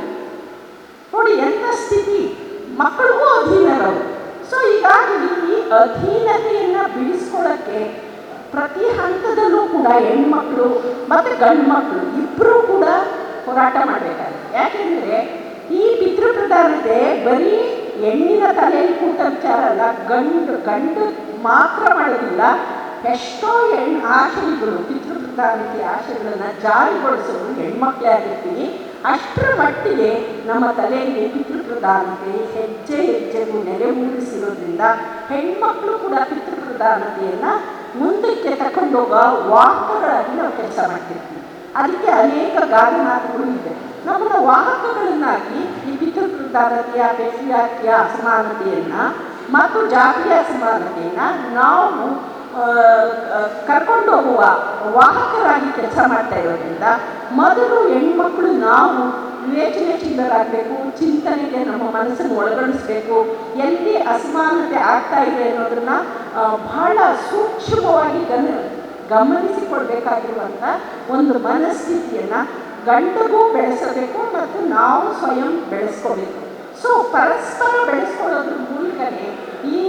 ನೋಡಿ ಎಂಥ ಸ್ಥಿತಿ, ಮಕ್ಕಳಿಗೂ ಅಧೀನರವರು. ಸೊ ಹೀಗಾಗಿ ಈ ಅಧೀನತೆಯನ್ನು ಬಿಡಿಸ್ಕೊಳ್ಳೋಕ್ಕೆ ಪ್ರತಿ ಹಂತದಲ್ಲೂ ಕೂಡ ಹೆಣ್ಮಕ್ಳು ಮತ್ತು ಗಂಡು ಮಕ್ಕಳು ಇಬ್ಬರೂ ಕೂಡ ಹೋರಾಟ ಮಾಡಬೇಕಾಗಿದೆ. ಯಾಕೆಂದರೆ ಈ ಪಿತೃಪ್ರಧಾನತೆ ಬರೀ ಹೆಣ್ಣಿನ ತಲೆಯಲ್ಲಿ ಕೂತ ವಿಚಾರ ಅಲ್ಲ, ಗಂಡು ಮಾತ್ರ ಮಾಡೋದಿಲ್ಲ. ಎಷ್ಟೋ ಆಶಯಗಳು, ಪಿತೃಪ್ರಧಾನತೆ ಆಶಯಗಳನ್ನು ಜಾರಿಗೊಳಿಸೋದು ಹೆಣ್ಮಕ್ಳೇ ಆಗಿರ್ತೀವಿ. ಅಷ್ಟರ ಮಟ್ಟಿಗೆ ನಮ್ಮ ತಲೆಯಲ್ಲಿ ಪಿತೃಪ್ರಧಾನತೆ ಹೆಜ್ಜೆ ಹೆಜ್ಜೆಗೂ ನೆಲೆ ಮೂಡಿಸಿರೋದ್ರಿಂದ ಹೆಣ್ಮಕ್ಳು ಕೂಡ ಪಿತೃಪ್ರಧಾನತೆಯನ್ನು ಮುಂದಕ್ಕೆ ತಗೊಂಡೋಗೋ ವಾಹಕಗಳಾಗಿ ನಾವು ಕೆಲಸ ಮಾಡ್ತಿರ್ತೀವಿ. ಅದಕ್ಕೆ ಅನೇಕ ಗಾದನಾಥಗಳು ಇದೆ. ನಮ್ಮನ್ನು ವಾಹಕಗಳನ್ನಾಗಿ ಈ ಪಿತೃಪ್ರಧಾನತೆಯ, ಬೆಸುಯಾತಿಯ ಅಸಮಾನತೆಯನ್ನು ಮತ್ತು ಜಾತಿಯ ಅಸಮಾನತೆಯನ್ನು ನಾವು ಕರ್ಕೊಂಡು ಹೋಗುವ ವಾಹಕರಾಗಿ ಕೆಲಸ ಮಾಡ್ತಾ ಇರೋದ್ರಿಂದ ಮೊದಲು ಹೆಣ್ಮಕ್ಳು ನಾವು ವಿವೇಚನೆಶೀಲರಾಗಬೇಕು, ಚಿಂತನೆಗೆ ನಮ್ಮ ಮನಸ್ಸನ್ನು ಒಳಗೊಳಿಸಬೇಕು. ಎಲ್ಲಿ ಅಸಮಾನತೆ ಆಗ್ತಾ ಇದೆ ಅನ್ನೋದನ್ನು ಬಹಳ ಸೂಕ್ಷ್ಮವಾಗಿ ಗಮನಿಸಿಕೊಳ್ಬೇಕಾಗಿರುವಂಥ ಒಂದು ಮನಸ್ಥಿತಿಯನ್ನು ಗಂಡಗೂ ಬೆಳೆಸಬೇಕು ಮತ್ತು ನಾವು ಸ್ವಯಂ ಬೆಳೆಸ್ಕೋಬೇಕು. ಸೊ ಪರಸ್ಪರ ಬೆಳೆಸ್ಕೊಳ್ಳೋದ್ರ ಮೂಲಕನೇ ಈ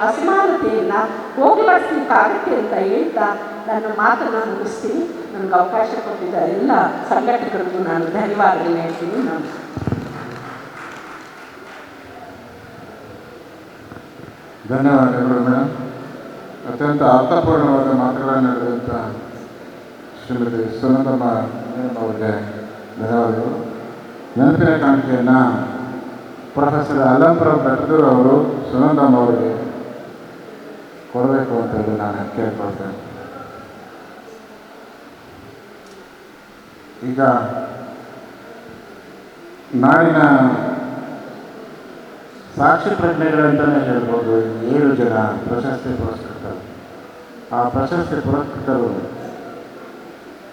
ಅಸಮಾನತೆಯನ್ನು ಹೋಗಲಾಡಿಸಲಿಕ್ಕಾಗತ್ತೆ ಅಂತ ಹೇಳ್ತಾ ನನ್ನ ಮಾತನ್ನು ಮುಗಿಸ್ತೀನಿ. ನನಗೆ ಅವಕಾಶ ಕೊಟ್ಟಿದ್ದ ಎಲ್ಲ ಸಂಘಟಕರಿಗೂ ನಾನು ಧನ್ಯವಾದಗಳು ಹೇಳ್ತೀನಿ. ನಾನು ಧನ್ಯವಾದಗಳು ಮೇಡಮ್. ಅತ್ಯಂತ ಅರ್ಥಪೂರ್ಣವಾದ ಮಾತುಗಳನ್ನು ಹೇಳಿದಂಥ ಶ್ರೀಮತಿ ಸುನಂದಮ್ಮ ಅವರಿಗೆ ಧನ್ಯವಾದಗಳು. ನೆನಪಿನ ಕಾಣಿಕೆಯನ್ನು ಪ್ರೊಫೆಸರ್ ಅಲ್ಲಂಪುರ ಬೆಟ್ಟದೂರು ಅವರು ಸುನಂದಮ್ಮ ಅವರಿಗೆ ಕೊಡಬೇಕು ಅಂತ ಹೇಳಿ ನಾನು ಕೇಳ್ಕೊಳ್ತೇನೆ. ಈಗ ನಾಡಿನ ಸಾಕ್ಷಿ ಪ್ರಜ್ಞೆಗಳಂತಲೇ ಹೇಳ್ಬೋದು 7 ಜನ ಪ್ರಶಸ್ತಿ ಪುರಸ್ಕೃತರು. ಆ ಪ್ರಶಸ್ತಿ ಪುರಸ್ಕೃತರು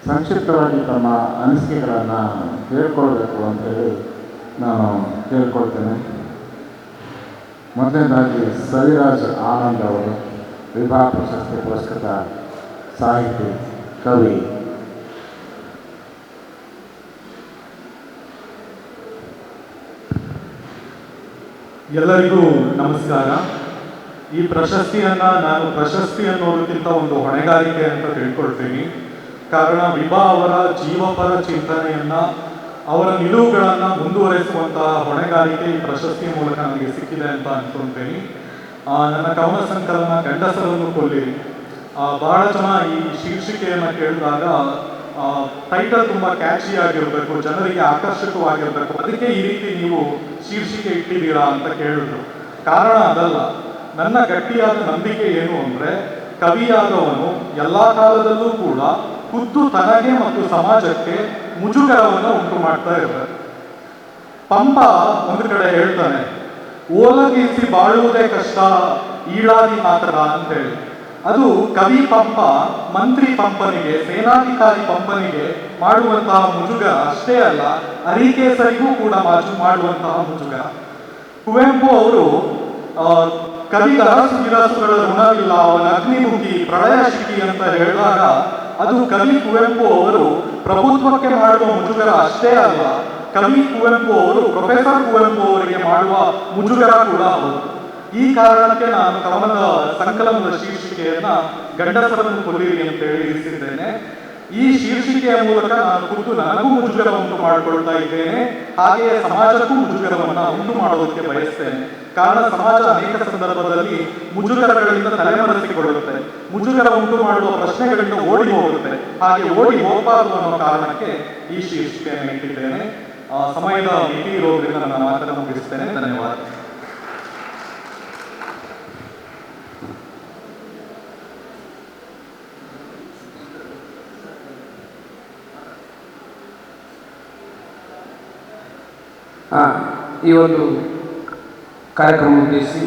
ಸಂಕ್ಷಿಪ್ತವಾಗಿ ತಮ್ಮ ಅನಿಸಿಕೆಗಳನ್ನು ಹೇಳ್ಕೊಳ್ಬೇಕು ಅಂತೇಳಿ ನಾನು ಕೇಳ್ಕೊಳ್ತೇನೆ. ಮೊದಲನೇದಾಗಿ ಸವಿರಾಜ್ ಆನಂದ್ ಅವರು ವಿಭಾ ಪ್ರಶಸ್ತಿ ಪುರಸ್ಕೃತ ಸಾಹಿತಿ, ಕವಿ. ಎಲ್ಲರಿಗೂ ನಮಸ್ಕಾರ. ಈ ಪ್ರಶಸ್ತಿಯನ್ನು ನಾನು ಪ್ರಶಸ್ತಿ ಅನ್ನೋದಕ್ಕಿಂತ ಒಂದು ಹೊಣೆಗಾರಿಕೆ ಅಂತ ತಿಳ್ಕೊಳ್ತೀನಿ. ಕಾರಣ ವಿಭಾ ಅವರ ಜೀವಪರ ಚಿಂತನೆಯನ್ನು, ಅವರ ನಿಲುವುಗಳನ್ನು ಮುಂದುವರಿಸುವಂತಹ ಹೊಣೆಗಾರಿಕೆ ಈ ಪ್ರಶಸ್ತಿ ಮೂಲಕ ನನಗೆ ಸಿಕ್ಕಿದೆ ಅಂತ ಅನ್ಕೊಳ್ತೀನಿ. ನನ್ನ ಕವನ ಸಂಕಲನ ಗಂಡಸರನ್ನು ಕೊಲ್ಲಿರಿ ಬಹಳ ಜನ ಈ ಶೀರ್ಷಿಕೆಯನ್ನು ಕೇಳಿದಾಗ ಟೈಟಲ್ ತುಂಬ ಕ್ಯಾಚಿ ಆಗಿರಬೇಕು, ಜನರಿಗೆ ಆಕರ್ಷಕವಾಗಿರಬೇಕು, ಅದಕ್ಕೆ ಈ ರೀತಿ ನೀವು ಶೀರ್ಷಿಕೆ ಇಟ್ಟಿದ್ದೀರಾ ಅಂತ ಕೇಳಿದ್ರು. ಕಾರಣ ಅದಲ್ಲ. ನನ್ನ ಗಟ್ಟಿಯಾದ ನಂಬಿಕೆ ಏನು ಅಂದರೆ, ಕವಿಯಾದವನು ಎಲ್ಲ ಕಾಲದಲ್ಲೂ ಕೂಡ ಖುದ್ದು ತನಗೆ ಮತ್ತು ಸಮಾಜಕ್ಕೆ ಮುಜುಗರವನ್ನು ಉಂಟು ಮಾಡ್ತಾ ಇರ್ತಾರೆ. ಪಂಪ ಒಂದು ಕಡೆ ಹೇಳ್ತಾನೆ, ಓಲಗಿಸಿ ಬಾಳುವುದೇ ಕಷ್ಟ ಈಡಾದಿ ಮಾತ್ರ ಅಂತೇಳಿ. ಅದು ಕವಿ ಪಂಪ ಮಂತ್ರಿ ಪಂಪನಿಗೆ, ಸೇನಾಧಿಕಾರಿ ಪಂಪನಿಗೆ ಮಾಡುವಂತಹ ಮುಜುಗರ ಅಷ್ಟೇ ಅಲ್ಲ, ಅರಿಕೇಸರಿಗೂ ಕೂಡ ಮಾಡುವಂತಹ ಮುಜುಗರ. ಕುವೆಂಪು ಅವರು ಕವಿ ಅರಸು ಗಿರಸುಗಳ ಋಣವಿಲ್ಲ ಅವನ ಅಗ್ನಿಮುಖಿ ಪ್ರಳಯ ಶಿಖಿ ಅಂತ ಹೇಳಿದಾಗ, ಅದು ಕವಿ ಕುವೆಂಪು ಅವರು ಪ್ರಭುತ್ವಕ್ಕೆ ಮಾಡುವ ಮುಜುಗರ ಅಷ್ಟೇ ಅಲ್ಲ, ಕವಿ ಕುವೆಂಪು ಅವರು ಪ್ರೊಫೆಸರ್ ಕುವೆಂಪು ಅವರಿಗೆ ಮಾಡುವ ಮುಜುಗರ ಕೂಡ ಹೌದು. ಈ ಕಾರಣಕ್ಕೆ ನಾನು ಕವನದ ಸಂಕಲನದ ಶೀರ್ಷಿಕೆಯನ್ನ ಗಂಡಸರನ್ನು ಕೊಲ್ಲಿರಿ ಅಂತ ಹೇಳಿ ಇರಿಸಿದ್ದೇನೆ. ಈ ಶೀರ್ಷಿಕೆಯ ಮೂಲಕ ನಾನು ಖುದ್ದು ನನಗೂ ಮುಜುಗರ ಉಂಟು ಮಾಡಿಕೊಳ್ತಾ ಇದ್ದೇನೆ, ಹಾಗೆಯೇ ಸಮಾಜಕ್ಕೂ ಮುಜುಗರವನ್ನು ಉಂಟು ಮಾಡೋದಕ್ಕೆ ಬಯಸ್ತೇನೆ. ಕಾರಣ ಸಮಾಜ ಅನೇಕ ಸಂದರ್ಭದಲ್ಲಿ ಮುಜುಗರಗಳಿಂದ ತಲೆಮರೆಸಿಕೊಳ್ಳುತ್ತೆ, ಮುಜುಗರ ಉಂಟು ಮಾಡುವ ಪ್ರಶ್ನೆಗಳಿಂದ ಓಡಿ ಹೋಗುತ್ತೆ. ಹಾಗೆ ಓಡಿ ಹೋಗಬಾರದು ಅನ್ನೋ ಕಾರಣಕ್ಕೆ ಈ ಶೀರ್ಷಿಕೆಯನ್ನು ಇಟ್ಟಿದ್ದೇನೆ. ಸಮಯದ ಮಿತಿ ಇರೋದ್ರಿಂದ ನನ್ನ ಮಾತನ್ನು ಮುಗಿಸ್ತೇನೆ. ಧನ್ಯವಾದ. ಈ ಒಂದು ಕಾರ್ಯಕ್ರಮ ಉದ್ದೇಶಿಸಿ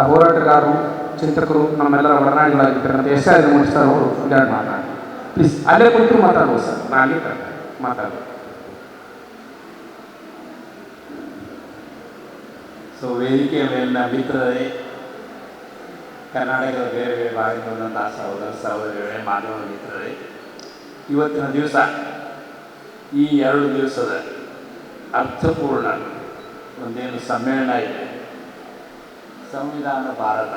ಹೋರಾಟಗಾರರು, ಚಿಂತಕರು, ನಮ್ಮೆಲ್ಲರ ಒಡನಾಡಿಗಳಾಗಿರ್ತಕ್ಕಂಥ SR ಸರ್ ಅವರು ಒಂದೆರಡು ಮಾತಾಡಿ ಪ್ಲೀಸ್. ಅಲ್ಲೇ ಕುರಿತು ಮಾತಾಡ್ಬೋದು ಸರ್, ನಾನು ಅಲ್ಲಿ ಮಾತಾಡ್ಬೋದು. ಸೊ ವೇದಿಕೆಯ ಮೇಲಿನ ಮಿತ್ರರೇ, ಕರ್ನಾಟಕದ ಬೇರೆ ಬೇರೆ ಭಾಗಗಳಿಂದಂತಹ ಸಹೋದರರೇ, ಮಾಧ್ಯಮ ಮಿತ್ರರೇ, ಇವತ್ತಿನ ದಿವಸ ಈ 2 ದಿವಸದ ಅರ್ಥಪೂರ್ಣ ಒಂದೇನು ಸಮ್ಮೇಳನ ಇದೆ, ಸಂವಿಧಾನ ಭಾರತ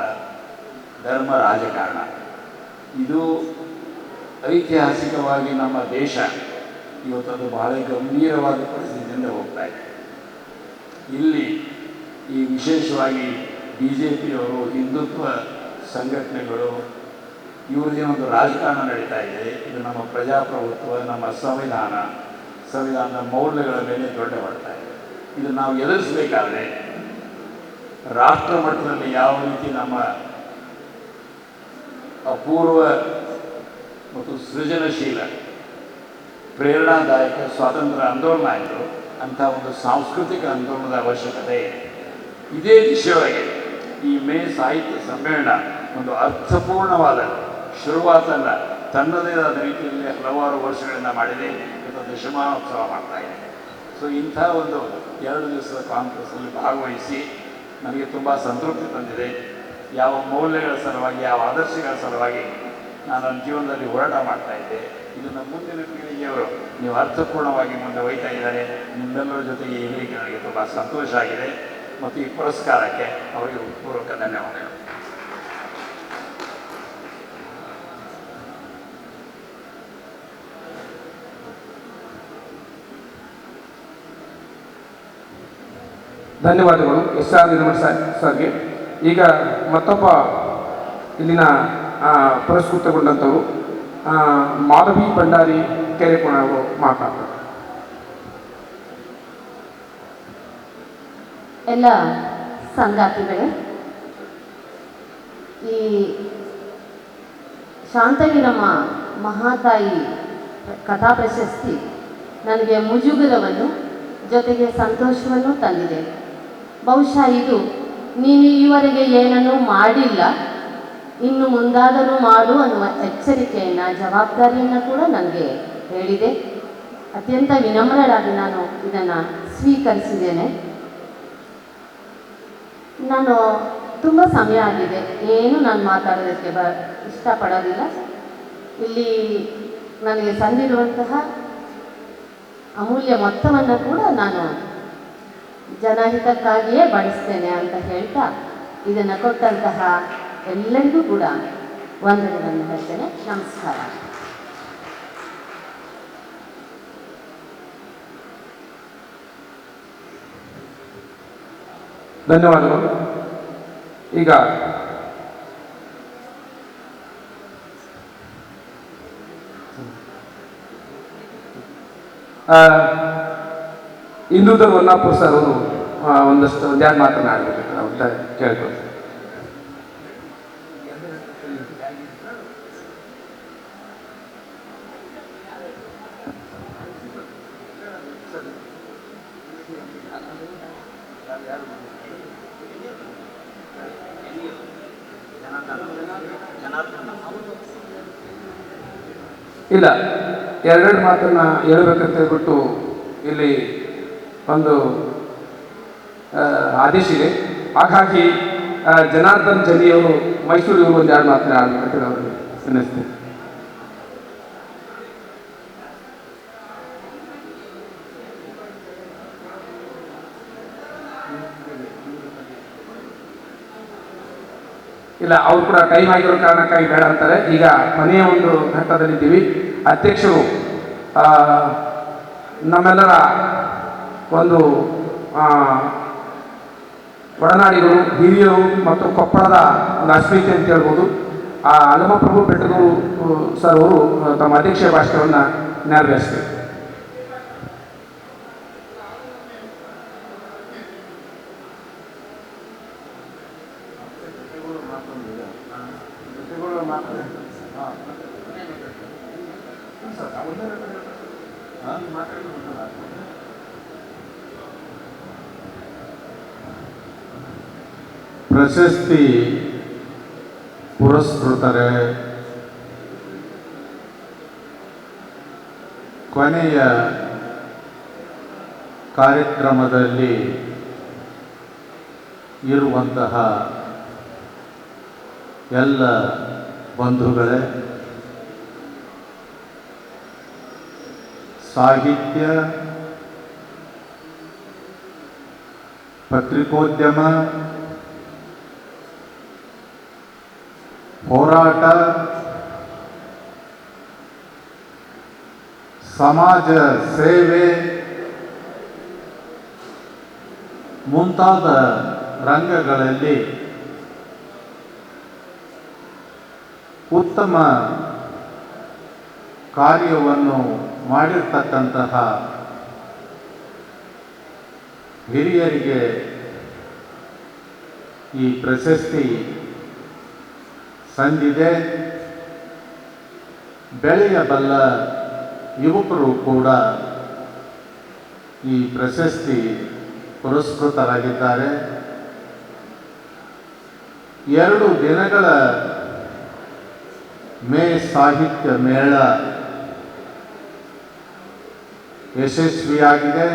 ಧರ್ಮ ರಾಜಕಾರಣ, ಇದು ಐತಿಹಾಸಿಕವಾಗಿ ನಮ್ಮ ದೇಶ ಇವತ್ತೊಂದು ಬಹಳ ಗಂಭೀರವಾದ ಪರಿಸ್ಥಿತಿಯಿಂದ ಹೋಗ್ತಾ ಇದೆ. ಇಲ್ಲಿ ಈ ವಿಶೇಷವಾಗಿ BJPಯವರು, ಹಿಂದುತ್ವ ಸಂಘಟನೆಗಳು, ಇವರದೇ ಒಂದು ರಾಜಕಾರಣ ನಡೀತಾ ಇದೆ. ಇದು ನಮ್ಮ ಪ್ರಜಾಪ್ರಭುತ್ವ, ನಮ್ಮ ಸಂವಿಧಾನದ ಮೌಲ್ಯಗಳ ಮೇಲೆ ದೊಡ್ಡ ಮಾಡ್ತಾ ಇದೆ. ಇದು ನಾವು ಎದುರಿಸಬೇಕಾದ್ರೆ ರಾಷ್ಟ್ರ ಮಟ್ಟದಲ್ಲಿ ಯಾವ ರೀತಿ ನಮ್ಮ ಅಪೂರ್ವ ಮತ್ತು ಸೃಜನಶೀಲ ಪ್ರೇರಣಾದಾಯಕ ಸ್ವಾತಂತ್ರ್ಯ ಆಂದೋಲನ ಆಯಿತು, ಅಂಥ ಒಂದು ಸಾಂಸ್ಕೃತಿಕ ಆಂದೋಲನದ ಅವಶ್ಯಕತೆ ಇದೆ. ಇದೇ ವಿಷಯವಾಗಿ ಈ ಮೇ ಸಾಹಿತ್ಯ ಸಮ್ಮೇಳನ ಒಂದು ಅರ್ಥಪೂರ್ಣವಾದ ಶುರುವಾತಲ್ಲ, ತನ್ನದೇ ಆದ ರೀತಿಯಲ್ಲಿ ಹಲವಾರು ವರ್ಷಗಳಿಂದ ಮಾಡಿದೆ. ಇವತ್ತು ದಶಮಾನೋತ್ಸವ ಮಾಡ್ತಾ ಇದೆ. ಸೊ ಇಂಥ ಒಂದು 2 ದಿವಸದ ಕಾನ್ಫರೆನ್ಸಲ್ಲಿ ಭಾಗವಹಿಸಿ ನನಗೆ ತುಂಬ ಸಂತೃಪ್ತಿ ತಂದಿದೆ. ಯಾವ ಮೌಲ್ಯಗಳ ಸಲುವಾಗಿ, ಯಾವ ಆದರ್ಶಗಳ ಸಲುವಾಗಿ ನಾನು ನನ್ನ ಜೀವನದಲ್ಲಿ ಹೋರಾಟ ಮಾಡ್ತಾ ಇದ್ದೆ, ಇದನ್ನು ಮುಂದಿನ ಪೀಳಿಗೆಯವರು ನೀವು ಅರ್ಥಪೂರ್ಣವಾಗಿ ಮುಂದೆ ಒಯ್ತಾ ಇದ್ದಾರೆ. ನಿಮ್ಮೆಲ್ಲರ ಜೊತೆಗೆ ಇರಲಿಕ್ಕೆ ನನಗೆ ತುಂಬ ಸಂತೋಷ ಆಗಿದೆ ಮತ್ತು ಈ ಪುರಸ್ಕಾರಕ್ಕೆ ಅವರಿಗೆ ಪೂರ್ವಕ ಧನ್ಯವಾದಗಳು. ಧನ್ಯವಾದಗಳು SR ಸರ್ಗೆ. ಈಗ ಮತ್ತೊಬ್ಬ ಇಲ್ಲಿನ ಪುರಸ್ಕೃತಗೊಂಡಂಥವರು ಮಾಧವಿ ಭಂಡಾರಿ ಕೆರೆಕೋಣ ಅವರು ಮಾತಾಡ್ತಾರೆ. ಎಲ್ಲ ಸಂಗಾತಿಗಳೇ, ಈ ಶಾಂತವೀರಮ್ಮ ಮಹಾತಾಯಿ ಕಥಾ ಪ್ರಶಸ್ತಿ ನನಗೆ ಮುಜುಗರವನ್ನು ಜೊತೆಗೆ ಸಂತೋಷವನ್ನು ತಂದಿದೆ. ಬಹುಶಃ ಇದು ನೀನು ಈವರೆಗೆ ಏನನ್ನೂ ಮಾಡಿಲ್ಲ, ಇನ್ನು ಮುಂದಾದರೂ ಮಾಡು ಅನ್ನುವ ಎಚ್ಚರಿಕೆಯನ್ನು, ಜವಾಬ್ದಾರಿಯನ್ನು ಕೂಡ ನನಗೆ ಹೇಳಿದೆ. ಅತ್ಯಂತ ವಿನಮ್ರರಾಗಿ ನಾನು ಇದನ್ನು ಸ್ವೀಕರಿಸಿದ್ದೇನೆ. ನಾನು ತುಂಬ ಸಮಯ ಆಗಿದೆ, ಏನು ನಾನು ಮಾತಾಡೋದಕ್ಕೆ ಇಷ್ಟಪಡೋದಿಲ್ಲ. ಇಲ್ಲಿ ನನಗೆ ಸಂದಿರುವಂತಹ ಅಮೂಲ್ಯ ಮೊತ್ತವನ್ನು ಕೂಡ ನಾನು ಜನಹಿತಕ್ಕಾಗಿಯೇ ಬಳಸ್ತೇನೆ ಅಂತ ಹೇಳ್ತಾ, ಇದನ್ನು ಕೊಟ್ಟಂತಹ ಎಲ್ಲರಿಗೂ ಕೂಡ ವಂದನೆಗಳನ್ನು ಹೇಳ್ತೇನೆ. ನಮಸ್ಕಾರ. ಧನ್ಯವಾದಗಳು. ಈಗ ಹಿಂದೂಧರ್ ಹೊನ್ನಾಪುರ ಸರ್ ಅವರು ಒಂದೆರಡು ಮಾತನಾಡಬೇಕು ಅಂತ ಕೇಳ್ಕೊಳ್ತೀನಿ. ಇಲ್ಲ, ಎರಡೆರಡು ಮಾತನ್ನ ಹೇಳ್ಬೇಕಂತ ಹೇಳ್ಬಿಟ್ಟು ಇಲ್ಲಿ ಒಂದು ಆದೇಶ ಇದೆ. ಹಾಗಾಗಿ ಜನಾರ್ದನ್ ಜನಿಯವರು ಮೈಸೂರಿವರು ಒಂದು ಎರಡು ಮಾತನ್ನ ಆಡಬೇಕಂತ ಅವರು ವಿನಂತಿಸ್ತೀನಿ. ಇಲ್ಲ, ಅವ್ರು ಕೂಡ ಟೈಮ್ ಆಗಿರೋ ಕಾರಣಕ್ಕಾಗಿ ಬೇಡ ಅಂತಾರೆ. ಈಗ ಕೊನೆಯ ಒಂದು ಘಟ್ಟದಲ್ಲಿದ್ದೀವಿ. ಅಧ್ಯಕ್ಷರು ನಮ್ಮೆಲ್ಲರ ಒಂದು ಒಡನಾಡಿಗಳು, ಹಿರಿಯರು ಮತ್ತು ಕೊಪ್ಪಳದ ಒಂದು ಅಸ್ಮಿತೆ ಅಂತ ಹೇಳ್ಬೋದು. ಹನುಮಪ್ರಭು ಬೆಟ್ಟದೂರು ಸರ್ ಅವರು ತಮ್ಮ ಅಧ್ಯಕ್ಷೀಯ ಭಾಷಣವನ್ನು ನೆರವೇರಿಸ್ತಾರೆ. ಪ್ರಶಸ್ತಿ ಪುರಸ್ಕೃತರೆ ಕೊನೆಯ ಕಾರ್ಯಕ್ರಮದಲ್ಲಿ ಇರುವಂತಹ ಎಲ್ಲ ಬಂಧುಗಳೇ, ಸಾಹಿತ್ಯ, ಪತ್ರಿಕೋದ್ಯಮ, ಹೋರಾಟ, ಸಮಾಜ ಸೇವೆ ಮುಂತಾದ ರಂಗಗಳಲ್ಲಿ ಉತ್ತಮ ಕಾರ್ಯವನ್ನು ಮಾಡಿರ್ತಕ್ಕಂತಹ ಹಿರಿಯರಿಗೆ ಈ ಪ್ರಶಸ್ತಿ ಸಂದಿದೆ. ಬೆಳೆಯಬಲ್ಲ ಯುವಕರು ಕೂಡ ಈ ಪ್ರಶಸ್ತಿ ಪುರಸ್ಕೃತರಾಗಿದ್ದಾರೆ. 2 ದಿನಗಳ ಮೇ ಸಾಹಿತ್ಯ ಮೇಳ ಯಶಸ್ವಿಯಾಗಿದೆ.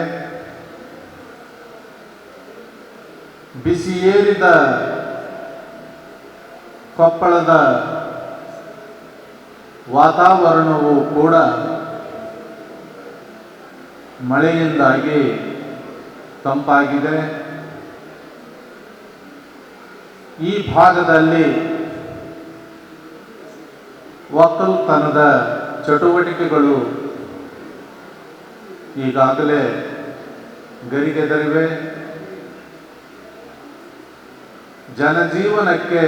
ಬಿಸಿಯೇರಿದ ಕೊಪ್ಪಳದ ವಾತಾವರಣವು ಕೂಡ ಮಳೆಯಿಂದಾಗಿ ತಂಪಾಗಿದೆ. ಈ ಭಾಗದಲ್ಲಿ ಒಕ್ಕಲುತನದ ಚಟುವಟಿಕೆಗಳು ಈಗಾಗಲೇ ಗರಿಗೆದರಿವೆ. ಜನಜೀವನಕ್ಕೆ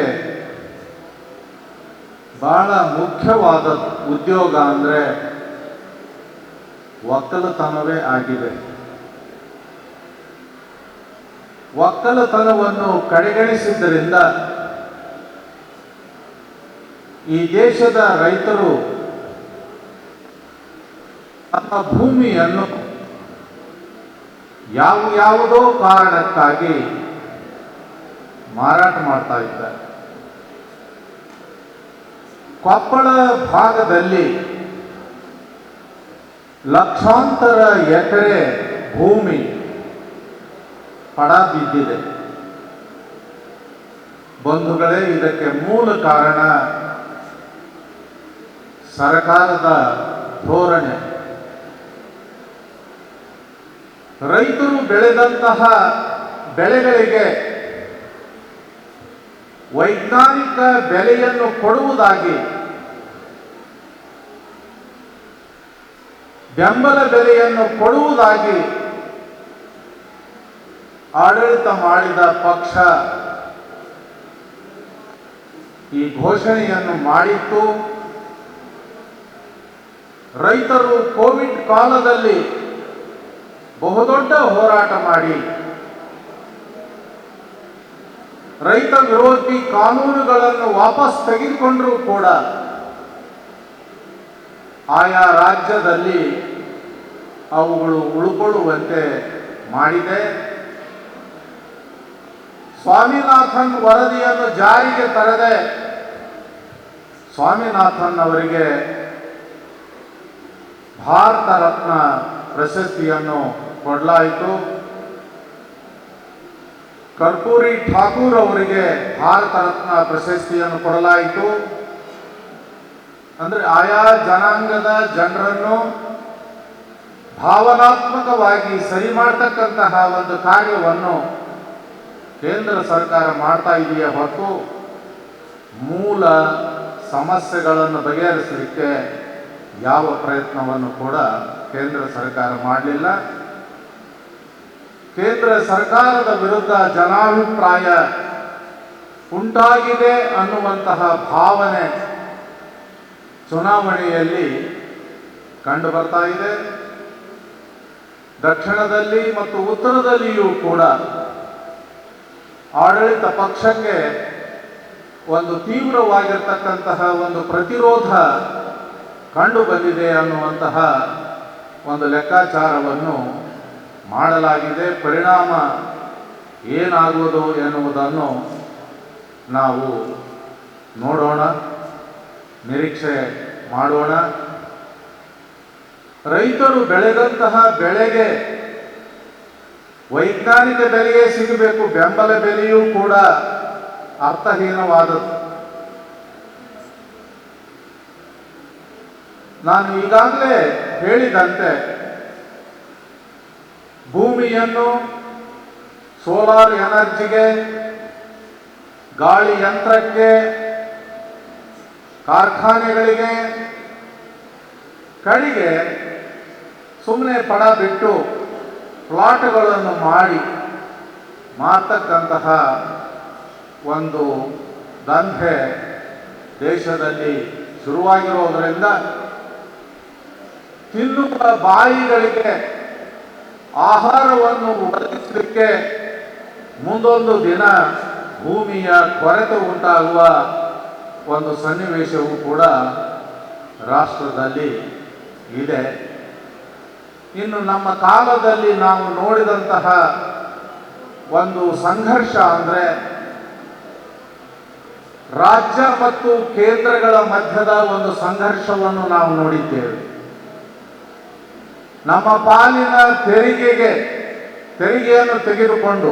ಬಹಳ ಮುಖ್ಯವಾದ ಉದ್ಯೋಗ ಅಂದರೆ ಒಕ್ಕಲುತನವೇ ಆಗಿದೆ. ಒಕ್ಕಲುತನವನ್ನು ಕಡೆಗಣಿಸಿದ್ದರಿಂದ ಈ ದೇಶದ ರೈತರು ತಮ್ಮ ಭೂಮಿಯನ್ನು ಯಾವುದೋ ಕಾರಣಕ್ಕಾಗಿ ಮಾರಾಟ ಮಾಡ್ತಾ ಇದ್ದಾರೆ. ಕೊಪ್ಪಳ ಭಾಗದಲ್ಲಿ ಲಕ್ಷಾಂತರ ಎಕರೆ ಭೂಮಿ ಪಡ ಬಿದ್ದಿದೆ. ಬಂಧುಗಳೇ, ಇದಕ್ಕೆ ಮೂಲ ಕಾರಣ ಸರ್ಕಾರದ ಧೋರಣೆ. ರೈತರು ಬೆಳೆದಂತಹ ಬೆಳೆಗಳಿಗೆ ವೈಜ್ಞಾನಿಕ ಬೆಲೆಯನ್ನು ಕೊಡುವುದಾಗಿ, ಬೆಂಬಲ ಬೆಲೆಯನ್ನು ಕೊಡುವುದಾಗಿ ಆಡಳಿತ ಮಾಡಿದ ಪಕ್ಷ ಈ ಘೋಷಣೆಯನ್ನು ಮಾಡಿತ್ತು. ರೈತರು ಕೋವಿಡ್ ಕಾಲದಲ್ಲಿ ಬಹುದೊಡ್ಡ ಹೋರಾಟ ಮಾಡಿ ರೈತ ವಿರೋಧಿ ಕಾನೂನುಗಳನ್ನು ವಾಪಸ್ ತೆಗೆದುಕೊಂಡರೂ ಕೂಡ ಆಯಾ ರಾಜ್ಯದಲ್ಲಿ ಅವುಗಳು ಉಳ್ಕೊಳ್ಳುವಂತೆ ಮಾಡಿದೆ. ಸ್ವಾಮಿನಾಥನ್ ವರದಿಯನ್ನು ಜಾರಿಗೆ ತರದೆ ಸ್ವಾಮಿನಾಥನ್ ಅವರಿಗೆ ಭಾರತ ರತ್ನ ಪ್ರಶಸ್ತಿಯನ್ನು ಕೊಡಲಾಯಿತು. ಕರ್ಪೂರಿ ಠಾಕೂರ್ ಅವರಿಗೆ ಭಾರತ ರತ್ನ ಪ್ರಶಸ್ತಿಯನ್ನು ಕೊಡಲಾಯಿತು. ಅಂದರೆ ಆಯಾ ಜನಾಂಗದ ಜನರನ್ನು ಭಾವನಾತ್ಮಕವಾಗಿ ಸರಿ ಮಾಡತಕ್ಕಂತಹ ಒಂದು ಕಾರ್ಯವನ್ನು ಕೇಂದ್ರ ಸರ್ಕಾರ ಮಾಡ್ತಾ ಇದೆಯೇ ಹೊರತು ಮೂಲ ಸಮಸ್ಯೆಗಳನ್ನು ಬಗೆಹರಿಸಲಿಕ್ಕೆ ಯಾವ ಪ್ರಯತ್ನವನ್ನು ಕೂಡ ಕೇಂದ್ರ ಸರ್ಕಾರ ಮಾಡಲಿಲ್ಲ. ಕೇಂದ್ರ ಸರ್ಕಾರದ ವಿರುದ್ಧ ಜನಾಭಿಪ್ರಾಯ ಉಂಟಾಗಿದೆ ಅನ್ನುವಂತಹ ಭಾವನೆ ಚುನಾವಣೆಯಲ್ಲಿ ಕಂಡು ಬರ್ತಾ ಇದೆ. ದಕ್ಷಿಣದಲ್ಲಿ ಮತ್ತು ಉತ್ತರದಲ್ಲಿಯೂ ಕೂಡ ಆಡಳಿತ ಪಕ್ಷಕ್ಕೆ ಒಂದು ತೀವ್ರವಾಗಿರ್ತಕ್ಕಂತಹ ಒಂದು ಪ್ರತಿರೋಧ ಕಂಡು ಬಂದಿದೆ ಅನ್ನುವಂತಹ ಒಂದು ಲೆಕ್ಕಾಚಾರವನ್ನು ಮಾಡಲಾಗಿದೆ. ಪರಿಣಾಮ ಏನಾಗುವುದು ಎನ್ನುವುದನ್ನು ನಾವು ನೋಡೋಣ, ನಿರೀಕ್ಷೆ ಮಾಡೋಣ. ರೈತರು ಬೆಳೆದಂತಹ ಬೆಳೆಗೆ ವೈಜ್ಞಾನಿಕ ಬೆಲೆಯೇ ಸಿಗಬೇಕು, ಬೆಂಬಲ ಬೆಲೆಯೂ ಕೂಡ ಅರ್ಥಹೀನವಾದದ್ದು. ನಾನು ಈಗಾಗಲೇ ಹೇಳಿದಂತೆ ಭೂಮಿಯನ್ನು ಸೋಲಾರ್ ಎನರ್ಜಿಗೆ, ಗಾಳಿ ಯಂತ್ರಕ್ಕೆ, ಕಾರ್ಖಾನೆಗಳಿಗೆ, ಕಡೆಗೆ ಸುಮ್ಮನೆ ಪಡ ಬಿಟ್ಟು ಪ್ಲಾಟ್ಗಳನ್ನು ಮಾಡಿ ಮಾರ್ತಕ್ಕಂತಹ ಒಂದು ದಂಧೆ ದೇಶದಲ್ಲಿ ಶುರುವಾಗಿರೋದರಿಂದ ತಿನ್ನುವ ಬಾಯಿಗಳಿಗೆ ಆಹಾರವನ್ನು ಒದಗಿಸಲಿಕ್ಕೆ ಮುಂದೊಂದು ದಿನ ಭೂಮಿಯ ಕೊರತೆ ಉಂಟಾಗುವ ಒಂದು ಸನ್ನಿವೇಶವೂ ಕೂಡ ರಾಷ್ಟ್ರದಲ್ಲಿ ಇದೆ. ಇನ್ನು ನಮ್ಮ ಕಾಲದಲ್ಲಿ ನಾವು ನೋಡಿದಂತಹ ಒಂದು ಸಂಘರ್ಷ ಅಂದರೆ ರಾಜ್ಯ ಮತ್ತು ಕೇಂದ್ರಗಳ ಮಧ್ಯದ ಒಂದು ಸಂಘರ್ಷವನ್ನು ನಾವು ನೋಡಿದ್ದೇವೆ. ನಮ್ಮ ಪಾಲಿನ ತೆರಿಗೆಯನ್ನು ತೆಗೆದುಕೊಂಡು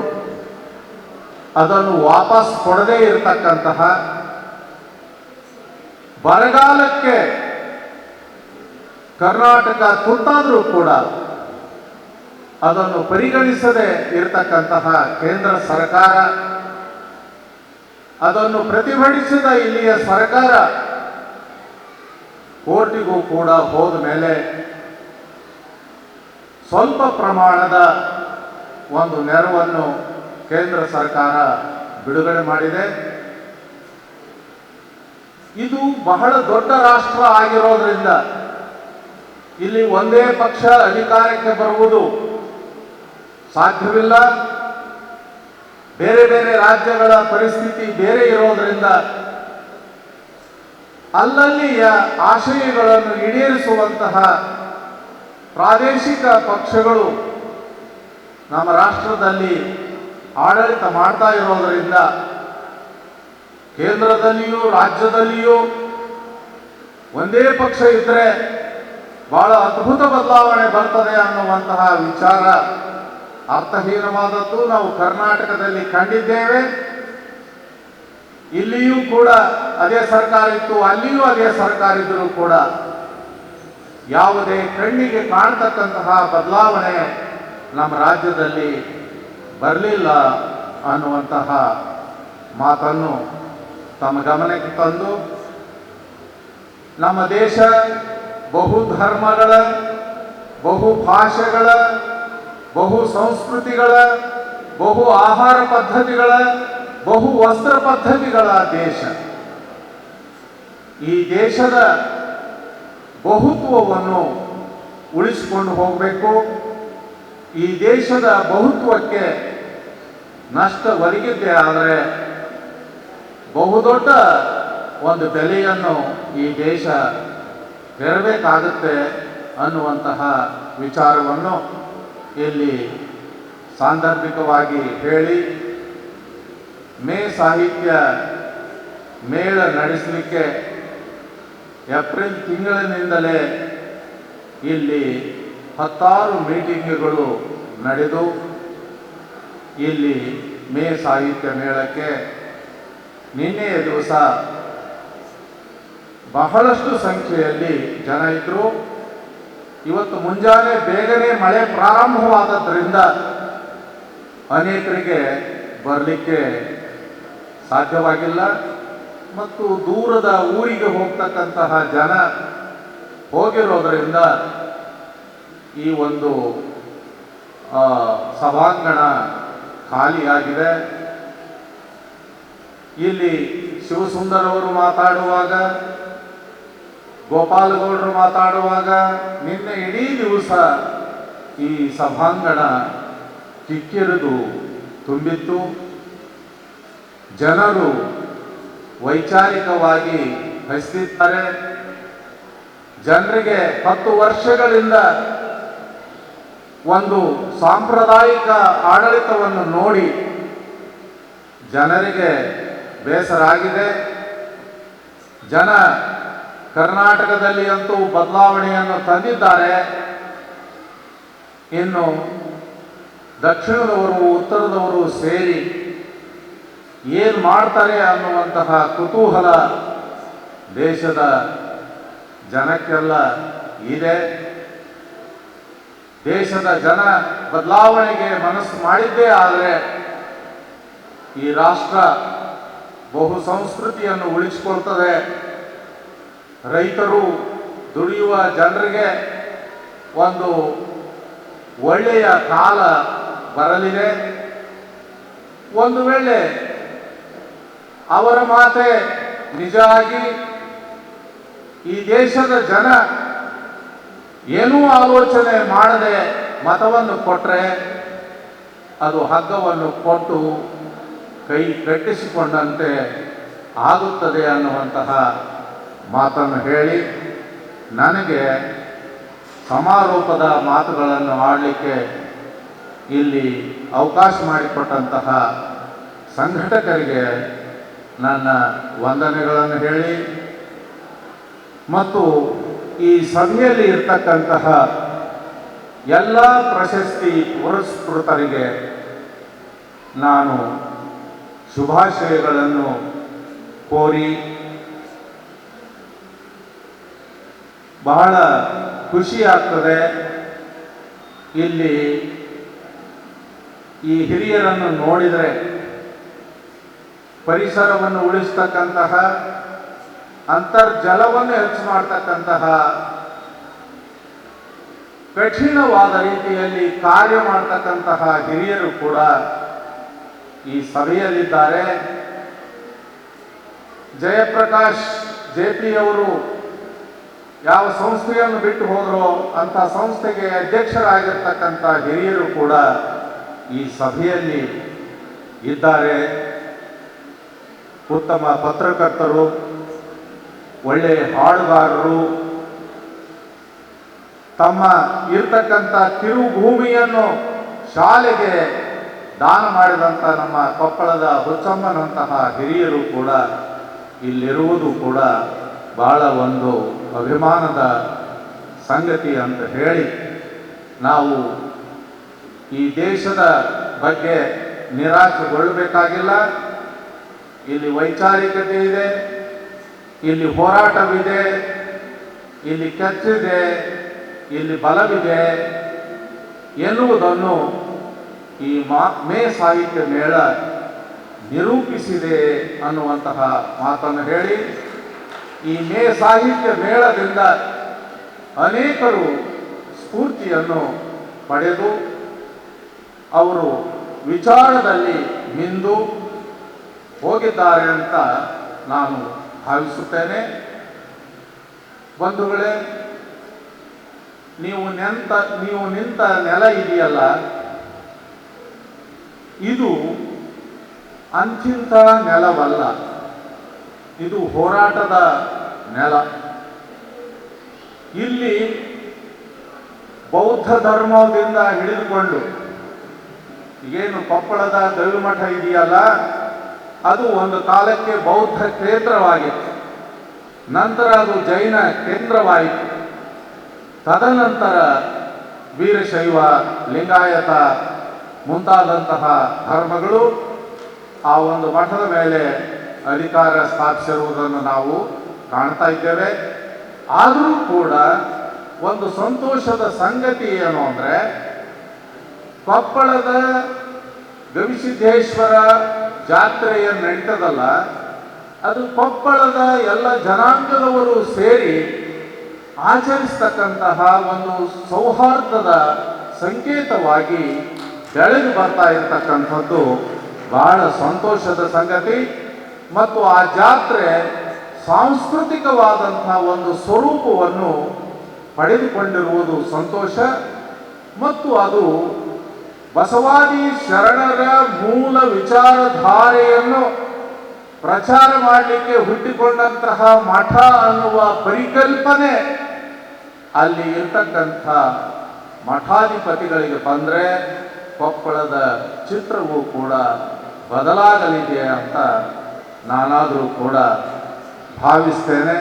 ಅದನ್ನು ವಾಪಸ್ ಕೊಡದೇ ಇರತಕ್ಕಂತಹ, ಬರಗಾಲಕ್ಕೆ ಕರ್ನಾಟಕ ತುತ್ತಾದರೂ ಕೂಡ ಅದನ್ನು ಪರಿಗಣಿಸದೆ ಇರತಕ್ಕಂತಹ ಕೇಂದ್ರ ಸರ್ಕಾರ, ಅದನ್ನು ಪ್ರತಿಭಟಿಸಿದ ಇಲ್ಲಿಯ ಸರ್ಕಾರ ಕೋರ್ಟಿಗೂ ಕೂಡ ಹೋದ ಮೇಲೆ ಸ್ವಲ್ಪ ಪ್ರಮಾಣದ ಒಂದು ನೆರವನ್ನು ಕೇಂದ್ರ ಸರ್ಕಾರ ಬಿಡುಗಡೆ ಮಾಡಿದೆ. ಇದು ಬಹಳ ದೊಡ್ಡ ರಾಷ್ಟ್ರ ಆಗಿರೋದ್ರಿಂದ ಇಲ್ಲಿ ಒಂದೇ ಪಕ್ಷ ಅಧಿಕಾರಕ್ಕೆ ಬರುವುದು ಸಾಧ್ಯವಿಲ್ಲ. ಬೇರೆ ಬೇರೆ ರಾಜ್ಯಗಳ ಪರಿಸ್ಥಿತಿ ಬೇರೆ ಇರೋದ್ರಿಂದ ಅಲ್ಲಲ್ಲಿಯ ಆಶಯಗಳನ್ನು ಈಡೇರಿಸುವಂತಹ ಪ್ರಾದೇಶಿಕ ಪಕ್ಷಗಳು ನಮ್ಮ ರಾಷ್ಟ್ರದಲ್ಲಿ ಆಡಳಿತ ಮಾಡ್ತಾ ಇರೋದರಿಂದ ಕೇಂದ್ರದಲ್ಲಿಯೂ ರಾಜ್ಯದಲ್ಲಿಯೂ ಒಂದೇ ಪಕ್ಷ ಇದ್ದರೆ ಬಹಳ ಅದ್ಭುತ ಬದಲಾವಣೆ ಬರ್ತದೆ ಅನ್ನುವಂತಹ ವಿಚಾರ ಅರ್ಥಹೀನವಾದದ್ದು ನಾವು ಕರ್ನಾಟಕದಲ್ಲಿ ಕಂಡಿದ್ದೇವೆ. ಇಲ್ಲಿಯೂ ಕೂಡ ಅದೇ ಸರ್ಕಾರ ಇತ್ತು, ಅಲ್ಲಿಯೂ ಅದೇ ಸರ್ಕಾರ ಇದ್ದರೂ ಕೂಡ ಯಾವುದೇ ಕಣ್ಣಿಗೆ ಕಾಣತಕ್ಕಂತಹ ಬದಲಾವಣೆ ನಮ್ಮ ರಾಜ್ಯದಲ್ಲಿ ಬರಲಿಲ್ಲ ಅನ್ನುವಂತಹ ಮಾತನ್ನು ತಮ್ಮ ಗಮನಕ್ಕೆ ತಂದು, ನಮ್ಮ ದೇಶ ಬಹು ಧರ್ಮಗಳ, ಬಹು ಭಾಷೆಗಳ, ಬಹು ಸಂಸ್ಕೃತಿಗಳ, ಬಹು ಆಹಾರ ಪದ್ಧತಿಗಳ, ಬಹು ವಸ್ತ್ರ ಪದ್ಧತಿಗಳ ದೇಶ. ಈ ದೇಶದ ಬಹುತ್ವವನ್ನು ಉಳಿಸಿಕೊಂಡು ಹೋಗಬೇಕು. ಈ ದೇಶದ ಬಹುತ್ವಕ್ಕೆ ನಷ್ಟ ಒದಗಿದ್ದೇ ಆದರೆ ಬಹುದೊಡ್ಡ ಒಂದು ಬೆಲೆಯನ್ನು ಈ ದೇಶ ತೆರಬೇಕಾಗುತ್ತೆ ಅನ್ನುವಂತಹ ವಿಚಾರವನ್ನು ಇಲ್ಲಿ ಸಾಂದರ್ಭಿಕವಾಗಿ ಹೇಳಿ, ಮೇ ಸಾಹಿತ್ಯ ಮೇಳ ನಡೆಸಲಿಕ್ಕೆ ಏಪ್ರಿಲ್ ತಿಂಗಳಿನಿಂದಲೇ ಇಲ್ಲಿ 10 ಮೀಟಿಂಗ್ಗಳು ನಡೆದು ಇಲ್ಲಿ ಮೇ ಸಾಹಿತ್ಯ ಮೇಳಕ್ಕೆ ನಿನ್ನೆಯ ದಿವಸ ಬಹಳಷ್ಟು ಸಂಖ್ಯೆಯಲ್ಲಿ ಜನ ಇದ್ದರು. ಇವತ್ತು ಮುಂಜಾನೆ ಬೇಗನೆ ಮಳೆ ಪ್ರಾರಂಭವಾದದ್ರಿಂದ ಅನೇಕರಿಗೆ ಬರಲಿಕ್ಕೆ ಸಾಧ್ಯವಾಗಿಲ್ಲ ಮತ್ತು ದೂರದ ಊರಿಗೆ ಹೋಗ್ತಕ್ಕಂತಹ ಜನ ಹೋಗಿರೋದರಿಂದ ಈ ಒಂದು ಸಭಾಂಗಣ ಖಾಲಿಯಾಗಿದೆ. ಇಲ್ಲಿ ಶಿವಸುಂದರ್ ಅವರು ಮಾತಾಡುವಾಗ, ಗೋಪಾಲಗೌಡರು ಮಾತಾಡುವಾಗ ನಿನ್ನೆ ಇಡೀ ದಿವಸ ಈ ಸಭಾಂಗಣ ಕಿಕ್ಕಿರಿದು ತುಂಬಿತ್ತು. ಜನರು ವೈಚಾರಿಕವಾಗಿ ಹಸಿದಿದ್ದಾರೆ. ಜನರಿಗೆ 10 ವರ್ಷಗಳಿಂದ ಒಂದು ಸಾಂಪ್ರದಾಯಿಕ ಆಡಳಿತವನ್ನು ನೋಡಿ ಜನರಿಗೆ ಬೇಸರ ಆಗಿದೆ. ಜನ ಕರ್ನಾಟಕದಲ್ಲಿ ಅಂತೂ ಬದಲಾವಣೆಯನ್ನು ತಂದಿದ್ದಾರೆ. ಇನ್ನು ದಕ್ಷಿಣದವರು ಉತ್ತರದವರು ಸೇರಿ ಏನು ಮಾಡ್ತಾರೆ ಅನ್ನುವಂತಹ ಕುತೂಹಲ ದೇಶದ ಜನಕ್ಕೆಲ್ಲ ಇದೆ. ದೇಶದ ಜನ ಬದಲಾವಣೆಗೆ ಮನಸ್ಸು ಮಾಡಿದ್ದೇ ಆದರೆ ಈ ರಾಷ್ಟ್ರ ಬಹು ಸಂಸ್ಕೃತಿಯನ್ನು ಉಳಿಸಿಕೊಳ್ತದೆ. ರೈತರು, ದುಡಿಯುವ ಜನರಿಗೆ ಒಂದು ಒಳ್ಳೆಯ ಕಾಲ ಬರಲಿದೆ. ಒಂದು ವೇಳೆ ಅವರ ಮಾತೆ ನಿಜ ಆಗಿ ಈ ದೇಶದ ಜನ ಏನೂ ಆಲೋಚನೆ ಮಾಡದೆ ಮತವನ್ನು ಕೊಟ್ಟರೆ ಅದು ಹಗ್ಗವನ್ನು ಕೊಟ್ಟು ಕೈ ಕಟ್ಟಿಸಿಕೊಂಡಂತೆ ಆಗುತ್ತದೆ ಅನ್ನುವಂತಹ ಮಾತನ್ನು ಹೇಳಿ, ನನಗೆ ಸಮಾರೋಪದ ಮಾತುಗಳನ್ನು ಆಡಲಿಕ್ಕೆ ಇಲ್ಲಿ ಅವಕಾಶ ಮಾಡಿಕೊಟ್ಟಂತಹ ಸಂಘಟಕರಿಗೆ ನನ್ನ ವಂದನೆಗಳನ್ನು ಹೇಳಿ ಮತ್ತು ಈ ಸಭೆಯಲ್ಲಿ ಇರ್ತಕ್ಕಂತಹ ಎಲ್ಲ ಪ್ರಶಸ್ತಿ ಪುರಸ್ಕೃತರಿಗೆ ನಾನು ಶುಭಾಶಯಗಳನ್ನು ಕೋರಿ ಬಹಳ ಖುಷಿಯಾಗ್ತದೆ. ಇಲ್ಲಿ ಈ ಹಿರಿಯರನ್ನು ನೋಡಿದರೆ ಪರಿಸರವನ್ನು ಉಳಿಸ್ತಕ್ಕಂತಹ, ಅಂತರ್ಜಲವನ್ನು ಹೆಚ್ಚು ಮಾಡತಕ್ಕಂತಹ, ಕಠಿಣವಾದ ರೀತಿಯಲ್ಲಿ ಕಾರ್ಯ ಮಾಡತಕ್ಕಂತಹ ಹಿರಿಯರು ಕೂಡ ಈ ಸಭೆಯಲ್ಲಿದ್ದಾರೆ. ಜಯಪ್ರಕಾಶ್ ಜೆಪಿ ಅವರು ಯಾವ ಸಂಸ್ಥೆಯನ್ನು ಬಿಟ್ಟು ಹೋದರೋ ಅಂಥ ಸಂಸ್ಥೆಗೆ ಅಧ್ಯಕ್ಷರಾಗಿರ್ತಕ್ಕಂಥ ಹಿರಿಯರು ಕೂಡ ಈ ಸಭೆಯಲ್ಲಿ ಇದ್ದಾರೆ. ಉತ್ತಮ ಪತ್ರಕರ್ತರು, ಒಳ್ಳೆಯ ಹಾಡುಗಾರರು, ತಮ್ಮ ಇರ್ತಕ್ಕಂಥ ಕಿರುಭೂಮಿಯನ್ನು ಶಾಲೆಗೆ ದಾನ ಮಾಡಿದಂಥ ನಮ್ಮ ಕೊಪ್ಪಳದ ಹುಚ್ಚಮ್ಮನಂತಹ ಹಿರಿಯರು ಕೂಡ ಇಲ್ಲಿರುವುದು ಕೂಡ ಬಹಳ ಒಂದು ಅಭಿಮಾನದ ಸಂಗತಿ ಅಂತ ಹೇಳಿ, ನಾವು ಈ ದೇಶದ ಬಗ್ಗೆ ನಿರಾಶೆಗೊಳ್ಳಬೇಕಾಗಿಲ್ಲ. ಇಲ್ಲಿ ವೈಚಾರಿಕತೆ ಇದೆ, ಇಲ್ಲಿ ಹೋರಾಟವಿದೆ, ಇಲ್ಲಿ ಕೆಚ್ಚಿದೆ, ಇಲ್ಲಿ ಬಲವಿದೆ ಎನ್ನುವುದನ್ನು ಈ ಮೇ ಸಾಹಿತ್ಯ ಮೇಳ ನಿರೂಪಿಸಿದೆ ಅನ್ನುವಂತಹ ಮಾತನ್ನು ಹೇಳಿ, ಈ ಮೇ ಸಾಹಿತ್ಯ ಮೇಳದಿಂದ ಅನೇಕರು ಸ್ಫೂರ್ತಿಯನ್ನು ಪಡೆದು ಅವರು ವಿಚಾರದಲ್ಲಿ ಮಿಂದು ಹೋಗಿದ್ದಾರೆ ಅಂತ ನಾನು ಭಾವಿಸುತ್ತೇನೆ. ಬಂಧುಗಳೇ, ನೀವು ನಿಂತ ನೆಲ ಇದೆಯಲ್ಲ, ಇದು ಅಂತಿಂತ ನೆಲವಲ್ಲ, ಇದು ಹೋರಾಟದ ನೆಲ. ಇಲ್ಲಿ ಬೌದ್ಧ ಧರ್ಮದಿಂದ ಹಿಡಿದುಕೊಂಡು ಏನು ಕೊಪ್ಪಳದ ಗವಿಮಠ ಇದೆಯಲ್ಲ, ಅದು ಒಂದು ಕಾಲಕ್ಕೆ ಬೌದ್ಧ ಕೇಂದ್ರವಾಗಿತ್ತು. ನಂತರ ಅದು ಜೈನ ಕೇಂದ್ರವಾಯಿತು. ತದನಂತರ ವೀರಶೈವ, ಲಿಂಗಾಯತ ಮುಂತಾದಂತಹ ಧರ್ಮಗಳು ಆ ಒಂದು ಮಠದ ಮೇಲೆ ಅಧಿಕಾರ ಸ್ಥಾಪಿಸಿರುವುದನ್ನು ನಾವು ಕಾಣ್ತಾ ಇದ್ದೇವೆ. ಆದರೂ ಕೂಡ ಒಂದು ಸಂತೋಷದ ಸಂಗತಿ ಏನು ಅಂದರೆ, ಕೊಪ್ಪಳದ ಗವಿಸಿದ್ದೇಶ್ವರ ಜಾತ್ರೆಯನ್ನು ನಡೀತದಲ್ಲ, ಅದು ಕೊಪ್ಪಳದ ಎಲ್ಲ ಜನಾಂಗದವರು ಸೇರಿ ಆಚರಿಸ್ತಕ್ಕಂತಹ ಒಂದು ಸೌಹಾರ್ದದ ಸಂಕೇತವಾಗಿ ಬೆಳೆದು ಬರ್ತಾ ಇರತಕ್ಕಂಥದ್ದು ಬಹಳ ಸಂತೋಷದ ಸಂಗತಿ. ಮತ್ತು ಆ ಜಾತ್ರೆ ಸಾಂಸ್ಕೃತಿಕವಾದಂತಹ ಒಂದು ಸ್ವರೂಪವನ್ನು ಪಡೆದುಕೊಂಡಿರುವುದು ಸಂತೋಷ. ಮತ್ತು ಅದು ಬಸವಾದಿ ಶರಣರ ಮೂಲ ವಿಚಾರಧಾರೆಯನ್ನು ಪ್ರಚಾರ ಮಾಡಲಿಕ್ಕೆ ಹುಟ್ಟಿಕೊಂಡಂತಹ ಮಠ ಅನ್ನುವ ಪರಿಕಲ್ಪನೆ ಅಲ್ಲಿ ಇರ್ತಕ್ಕಂಥ ಮಠಾಧಿಪತಿಗಳಿಗೆ ಬಂದರೆ ಕೊಪ್ಪಳದ ಚಿತ್ರವೂ ಕೂಡ ಬದಲಾಗಲಿದೆ ಅಂತ ನಾನಾದರೂ ಕೂಡ ಭಾವಿಸ್ತೇನೆ.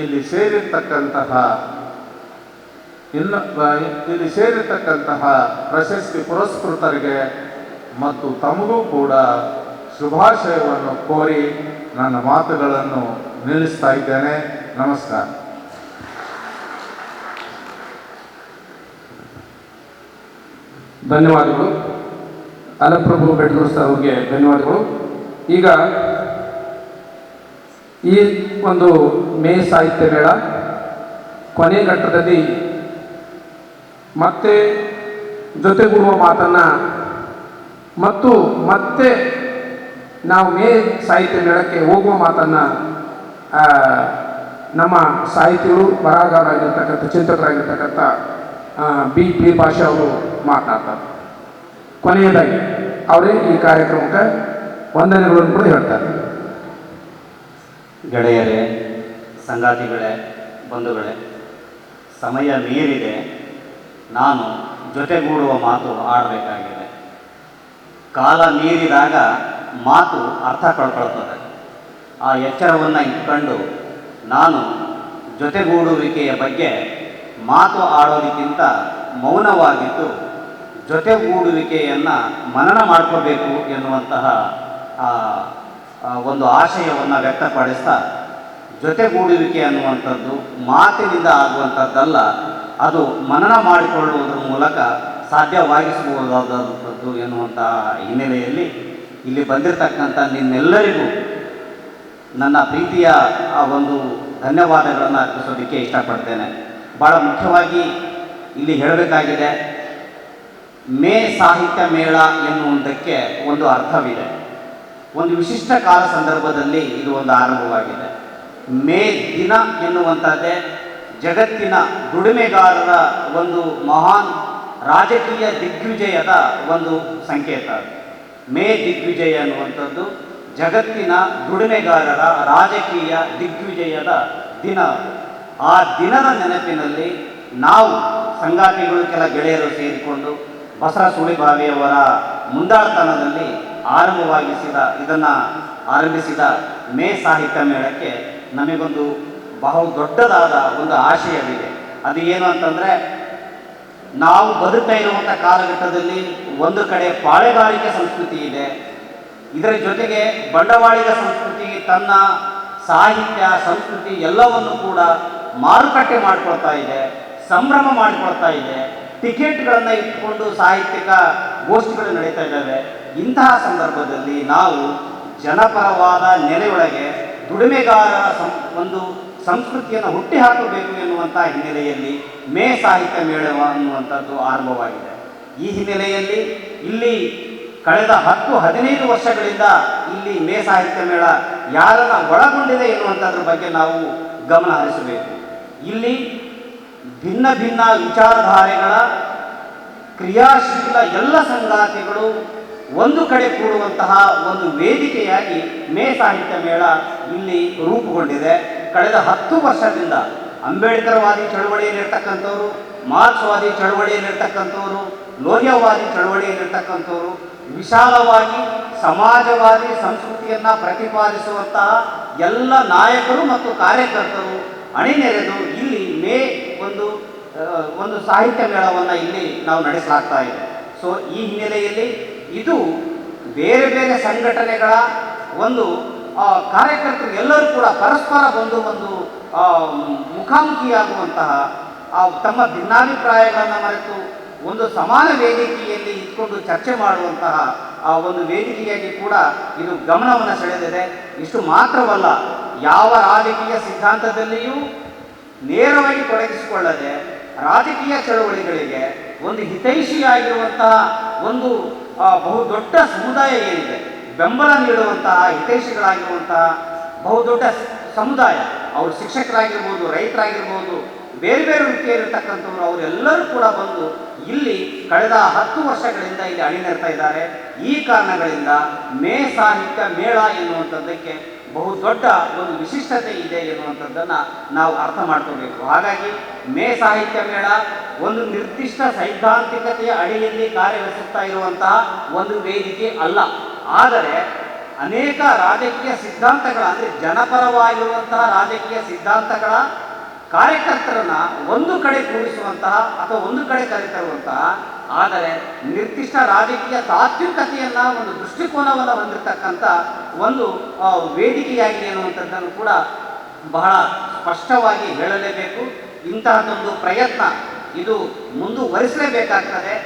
ಇಲ್ಲಿ ಸೇರಿರ್ತಕ್ಕಂತಹ ಪ್ರಶಸ್ತಿ ಪುರಸ್ಕೃತರಿಗೆ ಮತ್ತು ತಮಗೂ ಕೂಡ ಶುಭಾಶಯವನ್ನು ಕೋರಿ ನನ್ನ ಮಾತುಗಳನ್ನು ನಿಲ್ಲಿಸ್ತಾ ಇದ್ದೇನೆ. ನಮಸ್ಕಾರ. ಧನ್ಯವಾದಗಳು. ಅಲಪ್ರಭು ಬೆಡ್ಲೂರ್ ಸರ್ ಅವ್ರಿಗೆ ಧನ್ಯವಾದಗಳು. ಈಗ ಈ ಒಂದು ಮೇ ಸಾಹಿತ್ಯ ಮೇಳ ಕೊನೆ ಘಟ್ಟದಲ್ಲಿ ಮತ್ತೆ ಜೊತೆಗೂಡುವ ಮಾತನ್ನು ಮತ್ತು ಮತ್ತೆ ನಾವು ಮೇ ಸಾಹಿತ್ಯ ಮೇಳಕ್ಕೆ ಹೋಗುವ ಮಾತನ್ನು ನಮ್ಮ ಸಾಹಿತಿಗಳು, ಬರಹಗಾರರಾಗಿರ್ತಕ್ಕಂಥ, ಚಿಂತಕರಾಗಿರ್ತಕ್ಕಂಥ ಬಿ ಭಾಷೆ ಅವರು ಮಾತನಾಡ್ತಾರೆ. ಕೊನೆಯದಾಗಿ ಅವರೇ ಈ ಕಾರ್ಯಕ್ರಮಕ್ಕೆ ವಂದನೆಗಳನ್ನು ಕೂಡ ಹೇಳ್ತಾರೆ. ಗೆಳೆಯರೇ, ಸಂಗಾತಿಗಳೇ, ಬಂಧುಗಳೇ, ಸಮಯ ಮೀರಿದೆ. ನಾನು ಜೊತೆಗೂಡುವ ಮಾತು ಆಡಬೇಕಾಗಿದೆ. ಕಾಲ ಮೀರಿದಾಗ ಮಾತು ಅರ್ಥ ಕಳ್ಕೊಳ್ತದೆ. ಆ ಎಚ್ಚರವನ್ನು ಇಟ್ಕೊಂಡು ನಾನು ಜೊತೆಗೂಡುವಿಕೆಯ ಬಗ್ಗೆ ಮಾತು ಆಡೋದಕ್ಕಿಂತ ಮೌನವಾಗಿದ್ದು ಜೊತೆಗೂಡುವಿಕೆಯನ್ನು ಮನನ ಮಾಡ್ಕೋಬೇಕು ಎನ್ನುವಂತಹ ಒಂದು ಆಶಯವನ್ನು ವ್ಯಕ್ತಪಡಿಸ್ತಾ, ಜೊತೆಗೂಡುವಿಕೆ ಅನ್ನುವಂಥದ್ದು ಮಾತಿನಿಂದ ಆಗುವಂಥದ್ದಲ್ಲ, ಅದು ಮನನ ಮಾಡಿಕೊಳ್ಳುವುದರ ಮೂಲಕ ಸಾಧ್ಯವಾಗಿಸಬಹುದಾದಂಥದ್ದು ಎನ್ನುವಂತಹ ಹಿನ್ನೆಲೆಯಲ್ಲಿ ಇಲ್ಲಿ ಬಂದಿರತಕ್ಕಂಥ ನಿಮ್ಮೆಲ್ಲರಿಗೂ ನನ್ನ ಪ್ರೀತಿಯ ಒಂದು ಧನ್ಯವಾದಗಳನ್ನು ಅರ್ಪಿಸೋದಕ್ಕೆ ಇಷ್ಟಪಡ್ತೇನೆ. ಭಾಳ ಮುಖ್ಯವಾಗಿ ಇಲ್ಲಿ ಹೇಳಬೇಕಾಗಿದೆ, ಮೇ ಸಾಹಿತ್ಯ ಮೇಳ ಎನ್ನುವುದಕ್ಕೆ ಒಂದು ಅರ್ಥವಿದೆ. ಒಂದು ವಿಶಿಷ್ಟ ಕಾಲ ಸಂದರ್ಭದಲ್ಲಿ ಇದು ಒಂದು ಆರಂಭವಾಗಿದೆ. ಮೇ ದಿನ ಎನ್ನುವಂಥದ್ದೇ ಜಗತ್ತಿನ ದುಡಿಮೆಗಾರರ ಒಂದು ಮಹಾನ್ ರಾಜಕೀಯ ದಿಗ್ವಿಜಯದ ಒಂದು ಸಂಕೇತ. ಮೇ ದಿಗ್ವಿಜಯ ಅನ್ನುವಂಥದ್ದು ಜಗತ್ತಿನ ದುಡಿಮೆಗಾರರ ರಾಜಕೀಯ ದಿಗ್ವಿಜಯದ ದಿನ. ಆ ದಿನದ ನೆನಪಿನಲ್ಲಿ ನಾವು ಸಂಗಾತಿಗಳು, ಕೆಲ ಗೆಳೆಯರು ಸೇರಿಕೊಂಡು ಬಸವ ಸುಳಿಬಾವಿಯವರ ಮುಂದಾಳತನದಲ್ಲಿ ಆರಂಭಿಸಿದ ಮೇ ಸಾಹಿತ್ಯ ಮೇಳಕ್ಕೆ ನಮಗೊಂದು ಬಹು ದೊಡ್ಡದಾದ ಒಂದು ಆಶಯವಿದೆ. ಅದು ಏನು ಅಂತಂದರೆ, ನಾವು ಬದುಕ್ತಾ ಇರುವಂಥ ಕಾಲಘಟ್ಟದಲ್ಲಿ ಒಂದು ಕಡೆ ಪಾಳೆಗಾರಿಕೆ ಸಂಸ್ಕೃತಿ ಇದೆ, ಇದರ ಜೊತೆಗೆ ಬಂಡವಾಳಿಗ ಸಂಸ್ಕೃತಿ ತನ್ನ ಸಾಹಿತ್ಯ ಸಂಸ್ಕೃತಿ ಎಲ್ಲವನ್ನು ಕೂಡ ಮಾರುಕಟ್ಟೆ ಮಾಡಿಕೊಳ್ತಾ ಇದೆ, ಸಂಭ್ರಮ ಮಾಡಿಕೊಳ್ತಾ ಇದೆ. ಟಿಕೆಟ್ಗಳನ್ನು ಇಟ್ಕೊಂಡು ಸಾಹಿತ್ಯಿಕ ಗೋಷ್ಠಿಗಳು ನಡೀತಾ ಇದ್ದಾವೆ. ಇಂತಹ ಸಂದರ್ಭದಲ್ಲಿ ನಾವು ಜನಪರವಾದ ನೆಲೆಯೊಳಗೆ ದುಡಿಮೆಗಾರರ ಒಂದು ಸಂಸ್ಕೃತಿಯನ್ನು ಹುಟ್ಟಿ ಹಾಕಬೇಕು ಎನ್ನುವಂಥ ಹಿನ್ನೆಲೆಯಲ್ಲಿ ಮೇ ಸಾಹಿತ್ಯ ಮೇಳ ಅನ್ನುವಂಥದ್ದು ಆರಂಭವಾಗಿದೆ. ಈ ಹಿನ್ನೆಲೆಯಲ್ಲಿ ಇಲ್ಲಿ ಕಳೆದ 10-15 ವರ್ಷಗಳಿಂದ ಇಲ್ಲಿ ಮೇ ಸಾಹಿತ್ಯ ಮೇಳ ಯಾರನ್ನ ಒಳಗೊಂಡಿದೆ ಎನ್ನುವಂಥದ್ರ ಬಗ್ಗೆ ನಾವು ಗಮನ ಹರಿಸಬೇಕು. ಇಲ್ಲಿ ಭಿನ್ನ ಭಿನ್ನ ವಿಚಾರಧಾರೆಗಳ ಕ್ರಿಯಾಶೀಲ ಎಲ್ಲ ಸಂಗಾತಿಗಳು ಒಂದು ಕಡೆ ಕೂಡುವಂತಹ ಒಂದು ವೇದಿಕೆಯಾಗಿ ಮೇ ಸಾಹಿತ್ಯ ಮೇಳ ಇಲ್ಲಿ ರೂಪುಗೊಂಡಿದೆ. ಕಳೆದ 10 ವರ್ಷದಿಂದ ಅಂಬೇಡ್ಕರ್ವಾದಿ ಚಳವಳಿಯಲ್ಲಿರ್ತಕ್ಕಂಥವ್ರು, ಮಾರ್ಕ್ಸ್ವಾದಿ ಚಳವಳಿಯಲ್ಲಿರ್ತಕ್ಕಂಥವ್ರು, ಲೋಹಿಯಾವಾದಿ ಚಳವಳಿಯಲ್ಲಿರ್ತಕ್ಕಂಥವ್ರು, ವಿಶಾಲವಾಗಿ ಸಮಾಜವಾದಿ ಸಂಸ್ಕೃತಿಯನ್ನು ಪ್ರತಿಪಾದಿಸುವಂತಹ ಎಲ್ಲ ನಾಯಕರು ಮತ್ತು ಕಾರ್ಯಕರ್ತರು ಅಣಿನೆರೆದು ಇಲ್ಲಿ ಮೇ ಒಂದು ಸಾಹಿತ್ಯ ಮೇಳವನ್ನು ಇಲ್ಲಿ ನಾವು ನಡೆಸಲಾಗ್ತಾ ಇದೆ. ಸೊ ಈ ಹಿನ್ನೆಲೆಯಲ್ಲಿ ಇದು ಬೇರೆ ಬೇರೆ ಸಂಘಟನೆಗಳ ಒಂದು ಕಾರ್ಯಕರ್ತರು ಎಲ್ಲರೂ ಕೂಡ ಪರಸ್ಪರ ಒಂದು ಮುಖಾಮುಖಿಯಾಗುವಂತಹ ತಮ್ಮ ಭಿನ್ನಾಭಿಪ್ರಾಯಗಳನ್ನು ಮರೆತು ಒಂದು ಸಮಾನ ವೇದಿಕೆಯಲ್ಲಿ ಇಟ್ಕೊಂಡು ಚರ್ಚೆ ಮಾಡುವಂತಹ ಒಂದು ವೇದಿಕೆಯಾಗಿ ಕೂಡ ಇದು ಗಮನವನ್ನು ಸೆಳೆದಿದೆ. ಇಷ್ಟು ಮಾತ್ರವಲ್ಲ, ಯಾವ ರಾಜಕೀಯ ಸಿದ್ಧಾಂತದಲ್ಲಿಯೂ ನೇರವಾಗಿ ತೊಡಗಿಸಿಕೊಳ್ಳದೆ ರಾಜಕೀಯ ಚಳವಳಿಗಳಿಗೆ ಒಂದು ಹಿತೈಷಿಯಾಗಿರುವಂತಹ ಒಂದು ಬಹುದೊಡ್ಡ ಸಮುದಾಯ ಏನಿದೆ, ಬೆಂಬಲ ನೀಡುವಂತಹ ಹಿತೈಷಿಗಳಾಗಿರುವಂತಹ ಬಹುದೊಡ್ಡ ಸಮುದಾಯ, ಅವರು ಶಿಕ್ಷಕರಾಗಿರ್ಬೋದು, ರೈತರಾಗಿರ್ಬೋದು, ಬೇರೆ ಬೇರೆ ವೃತ್ತಿಯಲ್ಲಿರ್ತಕ್ಕಂಥವ್ರು ಅವರೆಲ್ಲರೂ ಕೂಡ ಬಂದು ಇಲ್ಲಿ ಕಳೆದ 10 ವರ್ಷಗಳಿಂದ ಇಲ್ಲಿ ಅಣಿನೇರ್ತಾ ಇದ್ದಾರೆ. ಈ ಕಾರಣಗಳಿಂದ ಮೇ ಸಾಹಿತ್ಯ ಮೇಳ ಎನ್ನುವಂಥದ್ದಕ್ಕೆ ಬಹುದೊಡ್ಡ ಒಂದು ವಿಶಿಷ್ಟತೆ ಇದೆ ಎನ್ನುವಂಥದ್ದನ್ನು ನಾವು ಅರ್ಥ ಮಾಡ್ಕೋಬೇಕು. ಹಾಗಾಗಿ ಮೇ ಸಾಹಿತ್ಯ ಮೇಳ ಒಂದು ನಿರ್ದಿಷ್ಟ ಸೈದ್ಧಾಂತಿಕತೆಯ ಅಡಿಯಲ್ಲಿ ಕಾರ್ಯನಿರ್ವಹಿಸುತ್ತಾ ಇರುವಂತಹ ಒಂದು ವೇದಿಕೆ ಅಲ್ಲ. ಆದರೆ ಅನೇಕ ರಾಜಕೀಯ ಸಿದ್ಧಾಂತಗಳ ಅಂದರೆ ಜನಪರವಾಗಿರುವಂತಹ ರಾಜಕೀಯ ಸಿದ್ಧಾಂತಗಳ ಕಾರ್ಯಕರ್ತರನ್ನ ಒಂದು ಕಡೆ ಕೂಡಿಸುವಂತಹ ಅಥವಾ ಒಂದು ಕಡೆ ಕರೆತರುವಂತಹ, ಆದರೆ ನಿರ್ದಿಷ್ಟ ರಾಜಕೀಯ ತಾತ್ವಿಕತೆಯನ್ನು ಒಂದು ದೃಷ್ಟಿಕೋನವನ್ನು ಹೊಂದಿರತಕ್ಕಂಥ ಒಂದು ವೇದಿಕೆಯಾಗಿದೆ ಅನ್ನುವಂಥದ್ದನ್ನು ಕೂಡ ಬಹಳ ಸ್ಪಷ್ಟವಾಗಿ ಹೇಳಲೇಬೇಕು. ಇಂತಹದ್ದೊಂದು ಪ್ರಯತ್ನ ಇದು ಮುಂದುವರಿಸಲೇಬೇಕಾಗ್ತದೆ.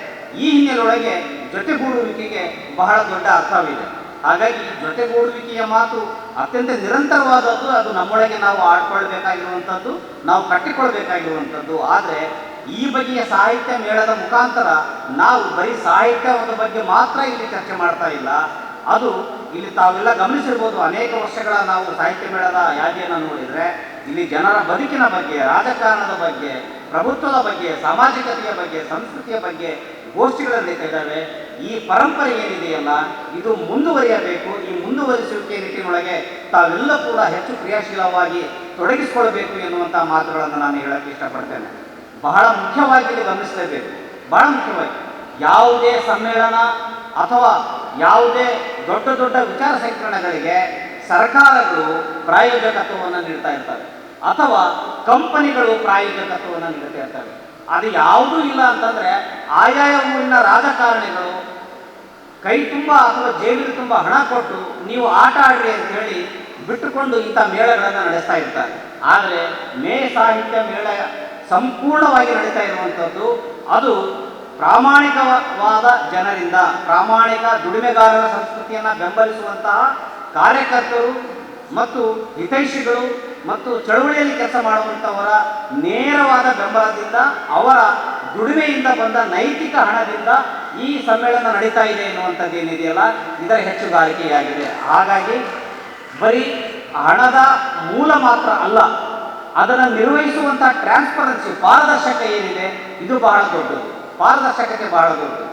ಈ ಹಿನ್ನೆಲೆಯೊಳಗೆ ಜೊತೆಗೂಡುವಿಕೆಗೆ ಬಹಳ ದೊಡ್ಡ ಅರ್ಥವಿದೆ. ಹಾಗಾಗಿ ಜೊತೆಗೂಡುವಿಕೆಯ ಮಾತು ಅತ್ಯಂತ ನಿರಂತರವಾದದ್ದು. ಅದು ನಮ್ಮೊಳಗೆ ನಾವು ಆಡ್ಕೊಳ್ಬೇಕಾಗಿರುವಂಥದ್ದು, ನಾವು ಕಟ್ಟಿಕೊಳ್ಬೇಕಾಗಿರುವಂಥದ್ದು. ಆದರೆ ಈ ಬಗೆಯ ಸಾಹಿತ್ಯ ಮೇಳದ ಮುಖಾಂತರ ನಾವು ಬರೀ ಸಾಹಿತ್ಯದ ಬಗ್ಗೆ ಮಾತ್ರ ಇಲ್ಲಿ ಚರ್ಚೆ ಮಾಡ್ತಾ ಇಲ್ಲ. ಅದು ಇಲ್ಲಿ ತಾವೆಲ್ಲ ಗಮನಿಸಿರ್ಬೋದು, ಅನೇಕ ವರ್ಷಗಳ ನಾವು ಸಾಹಿತ್ಯ ಮೇಳದ ಯಾದಿಯನ್ನು ನೋಡಿದರೆ ಇಲ್ಲಿ ಜನರ ಬದುಕಿನ ಬಗ್ಗೆ, ರಾಜಕಾರಣದ ಬಗ್ಗೆ, ಪ್ರಭುತ್ವದ ಬಗ್ಗೆ, ಸಾಮಾಜಿಕತೆಯ ಬಗ್ಗೆ, ಸಂಸ್ಕೃತಿಯ ಬಗ್ಗೆ ಗೋಷ್ಠಿಗಳು ನಡೀತಾ ಇದ್ದಾವೆ. ಈ ಪರಂಪರೆ ಏನಿದೆಯಲ್ಲ ಇದು ಮುಂದುವರಿಯಬೇಕು. ಈ ಮುಂದುವರಿಸುವಿಕೆ ನಿಟ್ಟಿನೊಳಗೆ ತಾವೆಲ್ಲ ಕೂಡ ಹೆಚ್ಚು ಕ್ರಿಯಾಶೀಲವಾಗಿ ತೊಡಗಿಸಿಕೊಳ್ಬೇಕು ಎನ್ನುವಂಥ ಮಾತುಗಳನ್ನು ನಾನು ಹೇಳಕ್ಕೆ ಇಷ್ಟಪಡ್ತೇನೆ. ಬಹಳ ಮುಖ್ಯವಾಗಿ ಇಲ್ಲಿ ಗಮನಿಸಲೇಬೇಕು. ಬಹಳ ಮುಖ್ಯವಾಗಿ ಯಾವುದೇ ಸಮ್ಮೇಳನ ಅಥವಾ ಯಾವುದೇ ದೊಡ್ಡ ದೊಡ್ಡ ವಿಚಾರ ಸಂಕಿರಣಗಳಿಗೆ ಸರ್ಕಾರಗಳು ಪ್ರಾಯೋಜಕತ್ವವನ್ನು ನೀಡ್ತಾ ಇರ್ತವೆ ಅಥವಾ ಕಂಪನಿಗಳು ಪ್ರಾಯೋಜಕತ್ವವನ್ನು ನೀಡ್ತಾ ಇರ್ತವೆ. ಅದು ಯಾವುದೂ ಇಲ್ಲ ಅಂತಂದರೆ ಆಯಾಯ ಊರಿನ ರಾಜಕಾರಣಿಗಳು ಕೈ ತುಂಬ ಅಥವಾ ಜೇಬಿನ ತುಂಬ ಹಣ ಕೊಟ್ಟು ನೀವು ಆಟ ಆಡ್ರಿ ಅಂತ ಹೇಳಿ ಬಿಟ್ಟುಕೊಂಡು ಇಂಥ ಮೇಳಗಳನ್ನು ನಡೆಸ್ತಾ ಇರ್ತಾರೆ. ಆದರೆ ಮೇ ಸಾಹಿತ್ಯ ಮೇಳ ಸಂಪೂರ್ಣವಾಗಿ ನಡೀತಾ ಇರುವಂಥದ್ದು ಅದು ಪ್ರಾಮಾಣಿಕವಾದ ಜನರಿಂದ, ಪ್ರಾಮಾಣಿಕ ದುಡಿಮೆಗಾರರ ಸಂಸ್ಕೃತಿಯನ್ನು ಬೆಂಬಲಿಸುವಂತಹ ಕಾರ್ಯಕರ್ತರು ಮತ್ತು ಹಿತೈಷಿಗಳು ಮತ್ತು ಚಳವಳಿಯಲ್ಲಿ ಕೆಲಸ ಮಾಡುವಂಥವರ ನೇರವಾದ ಬೆಂಬಲದಿಂದ, ಅವರ ದುಡಿಮೆಯಿಂದ ಬಂದ ನೈತಿಕ ಹಣದಿಂದ ಈ ಸಮ್ಮೇಳನ ನಡೀತಾ ಇದೆ ಎನ್ನುವಂಥದ್ದು ಏನಿದೆಯಲ್ಲ ಇದರ ಹೆಚ್ಚುಗಾರಿಕೆಯಾಗಿದೆ. ಹಾಗಾಗಿ ಬರೀ ಹಣದ ಮೂಲ ಮಾತ್ರ ಅಲ್ಲ, ಅದನ್ನು ನಿರ್ವಹಿಸುವಂಥ ಟ್ರಾನ್ಸ್ಪರೆನ್ಸಿ, ಪಾರದರ್ಶಕ ಏನಿದೆ ಇದು ಬಹಳ ದೊಡ್ಡದು. ಪಾರದರ್ಶಕತೆ ಬಹಳ ದೊಡ್ಡದು.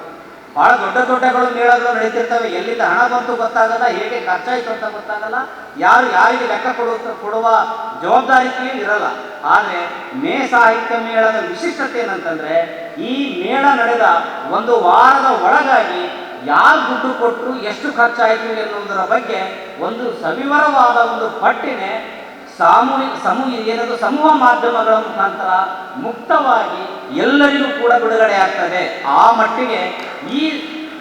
ಬಹಳ ದೊಡ್ಡಗಳು ಮೇಳಗಳು ನಡೀತಿರ್ತವೆ. ಎಲ್ಲಿಂದ ಹಣ ಬಂತು ಗೊತ್ತಾಗಲ್ಲ, ಹೇಗೆ ಖರ್ಚಾಯಿತು ಅಂತ ಗೊತ್ತಾಗಲ್ಲ, ಯಾರಿಗೆ ಲೆಕ್ಕ ಕೊಡುವ ಜವಾಬ್ದಾರಿಕೆಯೂ ಇರಲ್ಲ. ಆದರೆ ಮೇ ಸಾಹಿತ್ಯ ಮೇಳದ ವಿಶಿಷ್ಟತೆ ಏನಂತಂದರೆ ಈ ಮೇಳ ನಡೆದ ಒಂದು ವಾರದ ಒಳಗಾಗಿ ಯಾರು ದುಡ್ಡು ಕೊಟ್ಟರು, ಎಷ್ಟು ಖರ್ಚಾಯಿತು ಎನ್ನುವುದರ ಬಗ್ಗೆ ಒಂದು ಸವಿವರವಾದ ಒಂದು ಪಟ್ಟಿನೇ ಸಮೂಹ ಮಾಧ್ಯಮಗಳ ಮುಖಾಂತರ ಮುಕ್ತವಾಗಿ ಎಲ್ಲರಿಗೂ ಕೂಡ ಬಿಡುಗಡೆ ಆಗ್ತದೆ. ಆ ಮಟ್ಟಿಗೆ ಈ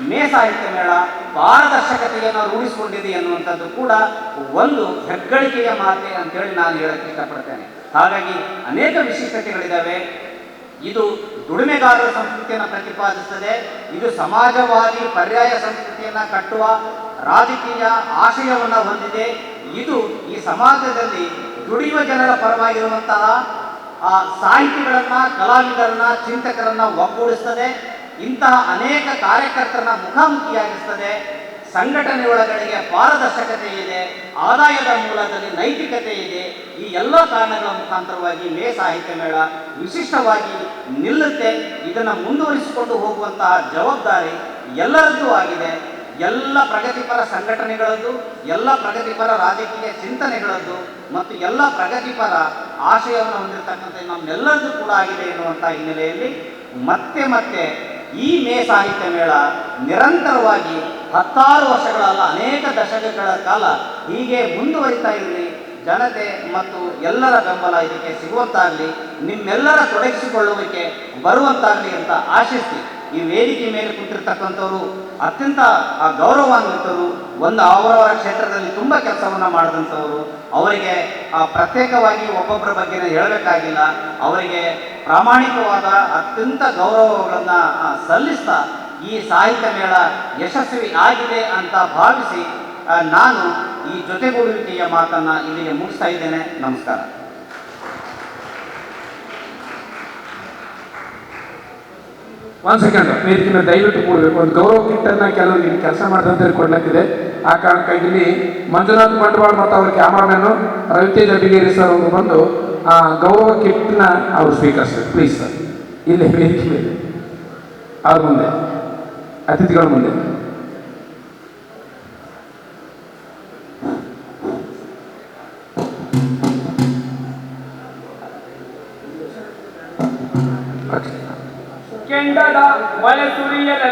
ಮೇ ಸಾಹಿತ್ಯ ಮೇಳ ಪಾರದರ್ಶಕತೆಯನ್ನು ರೂಢಿಸಿಕೊಂಡಿದೆ ಎನ್ನುವಂಥದ್ದು ಕೂಡ ಒಂದು ಹೆಗ್ಗಳಿಕೆಯ ಮಾತೆ ಅಂತೇಳಿ ನಾನು ಹೇಳಕ್ಕೆ ಇಷ್ಟಪಡ್ತೇನೆ. ಹಾಗಾಗಿ ಅನೇಕ ವಿಶಿಷ್ಟತೆಗಳಿದ್ದಾವೆ. ಇದು ದುಡಿಮೆಗಾರರ ಸಂಸ್ಕೃತಿಯನ್ನು ಪ್ರತಿಪಾದಿಸುತ್ತದೆ. ಇದು ಸಮಾಜವಾದಿ ಪರ್ಯಾಯ ಸಂಸ್ಕೃತಿಯನ್ನು ಕಟ್ಟುವ ರಾಜಕೀಯ ಆಶಯವನ್ನು ಹೊಂದಿದೆ. ಇದು ಈ ಸಮಾಜದಲ್ಲಿ ದುಡಿಯುವ ಜನರ ಪರವಾಗಿರುವಂತಹ ಸಾಹಿತಿಗಳನ್ನು, ಕಲಾವಿದರನ್ನ, ಚಿಂತಕರನ್ನು ಒಗ್ಗೂಡಿಸ್ತದೆ. ಇಂತಹ ಅನೇಕ ಕಾರ್ಯಕರ್ತರನ್ನ ಮುಖಾಮುಖಿಯಾಗಿಸ್ತದೆ. ಸಂಘಟನೆಯೊಳಗಡೆಗೆ ಪಾರದರ್ಶಕತೆ ಇದೆ, ಆದಾಯದ ಮೂಲದಲ್ಲಿ ನೈತಿಕತೆ ಇದೆ. ಈ ಎಲ್ಲ ಕಾರಣಗಳ ಮುಖಾಂತರವಾಗಿ ಮೇ ಸಾಹಿತ್ಯ ಮೇಳ ವಿಶಿಷ್ಟವಾಗಿ ನಿಲ್ಲುತ್ತೆ. ಇದನ್ನು ಮುಂದುವರಿಸಿಕೊಂಡು ಹೋಗುವಂತಹ ಜವಾಬ್ದಾರಿ ಎಲ್ಲರದ್ದು ಆಗಿದೆ. ಎಲ್ಲ ಪ್ರಗತಿಪರ ಸಂಘಟನೆಗಳದ್ದು, ಎಲ್ಲ ಪ್ರಗತಿಪರ ರಾಜಕೀಯ ಚಿಂತನೆಗಳದ್ದು ಮತ್ತು ಎಲ್ಲ ಪ್ರಗತಿಪರ ಆಶಯವನ್ನು ಹೊಂದಿರತಕ್ಕಂಥ ನಮ್ಮೆಲ್ಲರದ್ದು ಕೂಡ ಆಗಿದೆ ಎನ್ನುವಂಥ ಹಿನ್ನೆಲೆಯಲ್ಲಿ ಮತ್ತೆ ಮತ್ತೆ ಈ ಮೇ ಸಾಹಿತ್ಯ ಮೇಳ ನಿರಂತರವಾಗಿ 10 ವರ್ಷಗಳಲ್ಲ, ಅನೇಕ ದಶಕಗಳ ಕಾಲ ಹೀಗೆ ಮುಂದುವರಿತಾ ಇರಲಿ. ಜನತೆ ಮತ್ತು ಎಲ್ಲರ ಬೆಂಬಲ ಇದಕ್ಕೆ ಸಿಗುವಂತಾಗಲಿ, ನಿಮ್ಮೆಲ್ಲರ ತೊಡಗಿಸಿಕೊಳ್ಳುವಿಕೆ ಬರುವಂತಾಗಲಿ ಅಂತ ಆಶಿಸ್ತಿ ಈ ವೇದಿಕೆ ಮೇಲೆ ಕುಂತಿರ್ತಕ್ಕಂಥವರು ಅತ್ಯಂತ ಗೌರವಾನ್ವಿತರು. ಒಂದು ಅವರವರ ಕ್ಷೇತ್ರದಲ್ಲಿ ತುಂಬ ಕೆಲಸವನ್ನು ಮಾಡಿದಂಥವರು. ಅವರಿಗೆ ಪ್ರತ್ಯೇಕವಾಗಿ ಒಬ್ಬೊಬ್ಬರ ಬಗ್ಗೆ ಹೇಳಬೇಕಾಗಿಲ್ಲ. ಅವರಿಗೆ ಪ್ರಾಮಾಣಿಕವಾದ ಅತ್ಯಂತ ಗೌರವಗಳನ್ನು ಸಲ್ಲಿಸ್ತಾ ಈ ಸಾಹಿತ್ಯ ಮೇಳ ಯಶಸ್ವಿ ಆಗಿದೆ ಅಂತ ಭಾವಿಸಿ ನಾನು ಈ ಜೊತೆಗೂಡುವಿಕೆಯ ಮಾತನ್ನು ಇಲ್ಲಿಗೆ ಮುಗಿಸ್ತಾ ಇದ್ದೇನೆ. ನಮಸ್ಕಾರ. ಒಂದು ಸೆಕೆಂಡ್, ವೇದಿಕೆ ಮೇಲೆ ದಯವಿಟ್ಟು ಕೂಡಬೇಕು. ಒಂದು ಗೌರವ ಕಿಟ್ಟನ್ನು ಕೆಲವರಿಗೆ ಇಲ್ಲಿ ಕೆಲಸ ಮಾಡಿದಂತೆ ಕೊಡ್ಲಾಕಿದೆ. ಆ ಕಾರಣಕ್ಕಾಗಿ ಇಲ್ಲಿ ಮಂಜುನಾಥ್ ಬಂಡವಾಳ ಮತ್ತು ಅವ್ರ ಕ್ಯಾಮರಾಮ್ಯಾನು ರವಿತೇಜ್ ಅಭಿಗೇರಿ ಸರ್ ಅವರು ಬಂದು ಆ ಗೌರವ ಕಿಟ್ನ ಅವರು ಸ್ವೀಕರಿಸ್ತಾರೆ. ಪ್ಲೀಸ್ ಸರ್, ಇಲ್ಲೇ ವೇದಿಕೆ ಮೇಲೆ ಅವ್ರ ಮುಂದೆ, ಅತಿಥಿಗಳ ಮುಂದೆ.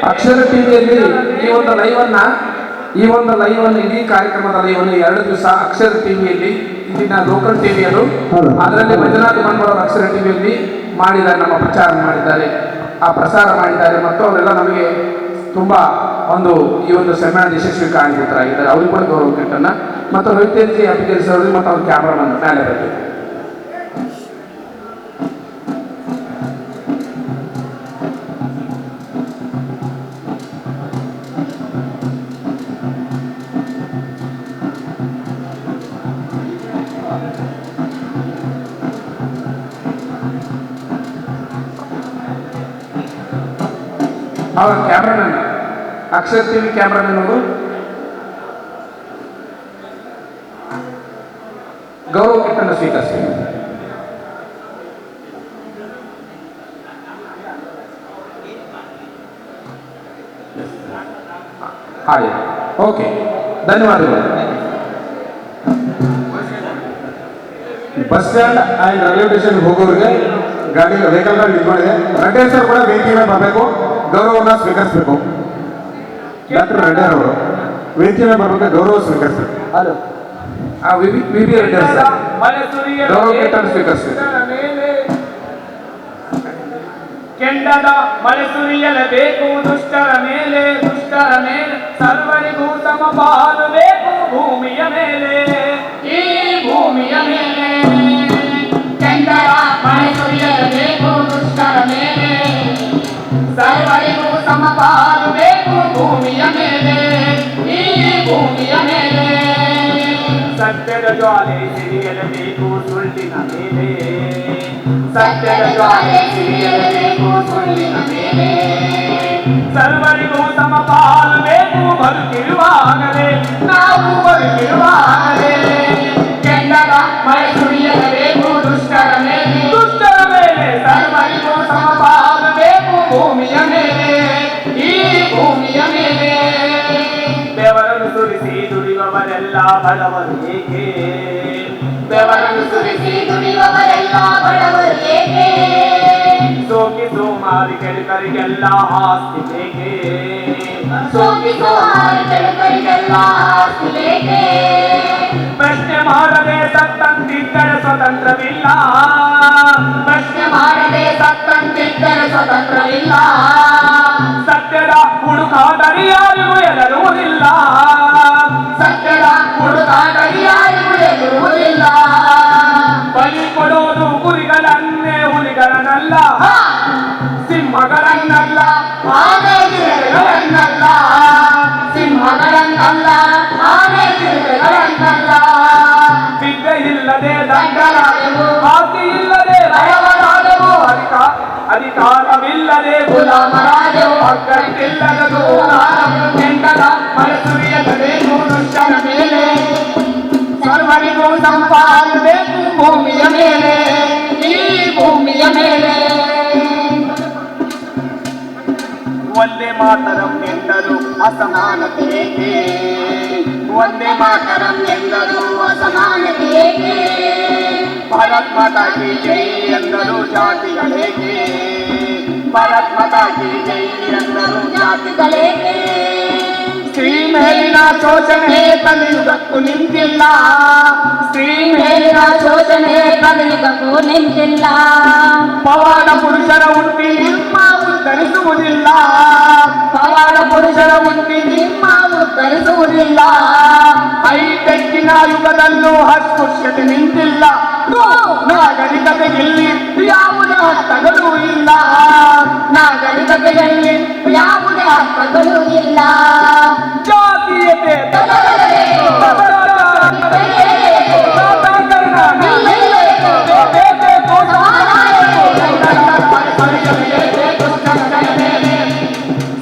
ಅಕ್ಷರ ಟಿವಿಯಲ್ಲಿ ಈ ಒಂದು ಲೈವ್ ಅನ್ನು ಇಡೀ ಕಾರ್ಯಕ್ರಮದ ಲೈವ್ ಅನ್ನು 2 ದಿವಸ ಅಕ್ಷರ ಟಿವಿಯಲ್ಲಿ, ಇಲ್ಲಿನ ಲೋಕಲ್ ಟಿವಿಯರು ಅದರಲ್ಲಿ ಮಂಜುನಾಥ್ ಬಂಡವಾಳ ಅಕ್ಷರ ಟಿವಿಯಲ್ಲಿ ಮಾಡಿದ್ದಾರೆ, ನಮ್ಮ ಪ್ರಚಾರ ಮಾಡಿದ್ದಾರೆ, ಆ ಪ್ರಸಾರ ಮಾಡಿದ್ದಾರೆ. ಮತ್ತು ಅವರೆಲ್ಲ ನಮಗೆ ತುಂಬ ಈ ಒಂದು ಸಮ್ಮೇಳನ ಯಶಸ್ವಿ ಕಾರಣೀಭೂತರಾಗಿದ್ದಾರೆ. ಅವ್ರಿಗೆ ಕೂಡ ಗೌರವ ಕಿಟ್ಟನ್ನು ಮತ್ತು ರವಿತೇಜ್ ಅಭಿಗೇರಿ ಸರ್ ಮತ್ತು ಅವ್ರ ಕ್ಯಾಮ್ರಾಮನ್ ಮೇಲೆ ಬರಬೇಕು. ಅವರ ಕ್ಯಾಮ್ರಾಮನ್, ಅಕ್ಷರ ಟಿವಿ ಕ್ಯಾಮ್ರಾಮನ್ ಅವರು ಗೌರವ ಕಿಟ್ಟನ್ನು ಸ್ವೀಕರಿಸ್ತಾರೆ. ಹಾಗೆ ಓಕೆ, ಧನ್ಯವಾದಗಳು. ಬಸ್ ಸ್ಟ್ಯಾಂಡ್ ಆ್ಯಂಡ್ ರೈಲ್ವೆ ಸ್ಟೇಷನ್ಗೆ ಹೋಗೋರಿಗೆ ಗಾಡಿ ವೆಹಿಕಲ್ ನಿಂತ್ಕೊಂಡಿದೆ. ರೆಡ್ಡಿ ಸರ್ ಕೂಡ ವೇದಿಕೆ ಮೇಲೆ ಬರಬೇಕು, ಗೌರವವನ್ನು ಸ್ವೀಕರಿಸಬೇಕು. ಡಾಕ್ಟರ್ ರೆಡ್ಡಿ ಅವರು ವೇದಿಕೆ ಮೇಲೆ ಬರಬೇಕು, ಗೌರವ ಸ್ವೀಕರಿಸಬೇಕು. ಗೌರವ ಕಿಟ್ಟನ್ನು ಸ್ವೀಕರಿಸಬೇಕು. ಕೆಂಡದ ಮಳೆ ಸುರಿಯಲೇಬೇಕು ದುಷ್ಟರ ಮೇಲೆ, ದುಷ್ಟರ ಮೇಲೆ ಸರ್ವರಿಗೂ ಸಮಪಾಲು ಬೇಕು ಭೂಮಿಯ ಮೇಲೆ, ಈ ಭೂಮಿಯ ಮೇಲೆ. ಕೆಂಡದ ಮಳೆ ಸುರಿಯಲೇಬೇಕು ದುಷ್ಟರ ಮೇಲೆ, ಸರ್ವರಿಗೂ ಸಮಪಾಲು ಬೇಕು ಭೂಮಿಯ ಮೇಲೆ, ಈ ಭೂಮಿಯ ಮೇಲೆ. ಸತ್ಯದ ಜ್ವಾಲೆ ಸಿರಿಯಲೇಬೇಕು ಸುಳ್ಳಿನ ಮೇಲೆ, ಸತ್ಯದ ಜ್ವಾಲೆ ಸಿರಿಯಲೇಬೇಕು ಸುಳ್ಳಿನ ಮೇಲೆ. ಸರ್ವರಿಗೂ ಸಮಪಾಲು ಬೇಕು ಬದುಕಿರುವಾಗಲೇ, ನಾವು ಬದುಕಿರುವಾಗಲೇ. ಕೆಂಡದ ಮಳೆ ಸುರಿಯಲೇಬೇಕು ದುಷ್ಟರ ಮೇಲೆ, ದುಷ್ಟರ ಮೇಲೆ ಸರ್ವರಿಗೂ ಸಮಪಾಲು ಬೇಕು ಭೂಮಿಯ ಮೇಲೆ, ಈ ಭೂಮಿಯ ಮೇಲೆ. ಬೆವರನ್ನು ಸುರಿಸಿ ದುಡಿಯುವವರೆಲ್ಲ ಬಡವರು ಏಕೆ, ಬೆವರನ್ನು ಸುರಿಸಿ ದುಡಿಯುವವರೆಲ್ಲ ಬಡವರು ಏಕೆ. ಸೋಕಿಸೋ ಮಾರಿ ಕೆಡುಕರಿಗೆಲ್ಲ ಆಸ್ತಿ ಬೇಕೆ, ಸೋಕಿಸೋ ಮಾರಿ ಕೆಡುಕರಿಗೆಲ್ಲ ಆಸ್ತಿ ಬೇಕೆ. ಪ್ರಶ್ನೆ ಮಾಡದೆ ಸತ್ತಂತಿದ್ದರೆ ಸ್ವತಂತ್ರವಿಲ್ಲ, ಪ್ರಶ್ನೆ ಮಾಡದೆ ಸತ್ತಂತಿದ್ದರೆ ಸ್ವತಂತ್ರವಿಲ್ಲ. ಸತ್ಯದ ಹುಡುಕಾದರೆ ಗಡಿಯಾರಿಗೂ ಎದರುವುದಿಲ್ಲ, ಸತ್ಯದ ಹುಡುಕಾಟಕ್ಕೆ ಯಾರಿಗೂ ಎದುರುವುದಿಲ್ಲ. ಬಲಿ ಕೊಡೋದು ಕುರಿಗಳನ್ನೇ ಹುಲಿಗಳನ್ನಲ್ಲ, ಸಿಂಹಗಳನ್ನಲ್ಲ, ಆನೆಗಳನ್ನಲ್ಲ, ಸಿಂಹಗಳನ್ನಲ್ಲ, ಆನೆಗಳನ್ನಲ್ಲ. ವಿದ್ಯೆ ಇಲ್ಲದೆ ದಂಡರಾದೆವು, ಆಸ್ತಿ ಇಲ್ಲದೆ ಬಡವರಾದೆವು, ಅಧಿಕಾರವಿಲ್ಲದೆ ಗುಲಾಮರಾದೆವು, ಅಗ್ಗಕ್ಕಿಲ್ಲದದು ಕೆಂಡದ ಮನಸುರಿಯಬೇಕು ದುಷ್ಟರ ಮೇಲೆ, ಸರ್ವರಿಗೂ ಸಂಪಾದಿಸಬೇಕು ಭೂಮಿಯ ಮೇಲೆ, ಈ ಭೂಮಿಯ ಮೇಲೆ. ಒಂದೇ ಮಾತರಂ ಎಂದರು ಅಸಮಾನತೆ ಏಕೆ, ಒಂದೇ ಮಾತರಂ ಎಂದರು ಅಸಮಾನತೆ ಏಕೆ, ಭಾರತ್ ಮಾತಾ ಕಿ ಜೈ ಎಂದರು ಜಾತಿಗಳೇಕೆ, ಭಾರತ್ ಮಾತಾ ಕಿ ಜೈ ಎಂದರು ಜಾತಿಗಳೇಕೆ. ಸ್ತ್ರೀ ಮೇಲಿನ ಶೋಷಣೆ ಕಲಿಯುಗಕ್ಕೂ ನಿಂತಿಲ್ಲ, ಸ್ತ್ರೀ ಮೇಲಿನ ಶೋಷಣೆ ಕಲಿಯುಗಕ್ಕೂ ನಿಂತಿಲ್ಲ. ಪವಾಡ ಪುರುಷರ ಹುಟ್ಟಿ ನಿಮ್ಮ ಉದ್ಧರಿಸುವುದಿಲ್ಲ, ಪವಾಡ ಪುರುಷರ ಹುಟ್ಟಿ ನಿಮ್ಮ ಉದ್ಧರಿಸುವುದಿಲ್ಲ. ಹೈಟೆಕ್ಕಿನ ಯುಗದಲ್ಲೂ ಅಸ್ಪೃಶ್ಯತೆ ನಿಂತಿಲ್ಲ, ನಾಗರಿಕತೆಯಲ್ಲಿ ಯಾವುದೇ ಹಕ್ಕಗಳು ಇಲ್ಲ, ನಾಗರಿಕತೆಯಲ್ಲಿ ಯಾವುದೇ ಹಕ್ಕಗಳು ಇಲ್ಲ. ಜಾತೀಯತೆ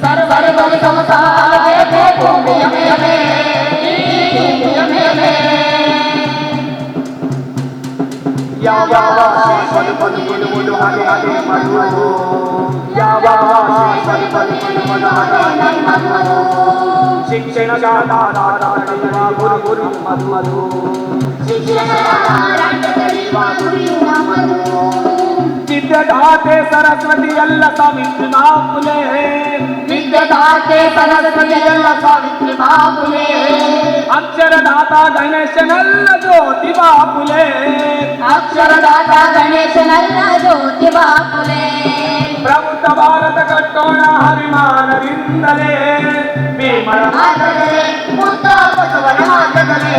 ಸರ್ವರಿಗೂ ಸಮತಾಲಯತೆ ಭೂಮಿಯ ಮೇಲೆ, ಈ ಭೂಮಿಯ ಮೇಲೆ. ಯಾವ ಬದುಕುವುದು ಹಾಗೆ ಹಾಗೆ ಮಾಡುವುದು, ಯಾವ ಬದುಕುವುದು ಹಾಗೆ ಮಧುಮಧು ಶಿಕ್ಷಣ ಗುರು ಗುರು ಮಧುಮಧು, ವಿದ್ಯಾದಾತೆ ಸರಸ್ವತಿ ಎಲ್ಲ ಸಾವಿತ್ರಿ ಬಾಪುಲೆ, ವಿದ್ಯಾದಾತೆ ಸರಸ್ವತಿ ಎಲ್ಲ ಸಾವಿತ್ರಿ ಬಾಪುಲೆ, ಅಕ್ಷರದಾತ ಗಣೇಶನಲ್ಲ ಜ್ಯೋತಿ ಬಾಪುಲೆ, ಅಕ್ಷರದಾತ ಗಣೇಶನಲ್ಲ ಜ್ಯೋತಿ ಬಾಪುಲೆ. ಪ್ರಬುದ್ಧ ಭಾರತ ಕಟ್ಟೋಣ ಅಭಿಮಾನದಿಂದಲೇ, ಭೀಮರ ಮಾತರೇ ಮುದ್ದ ಬಸವನ ಮಾತರೇ,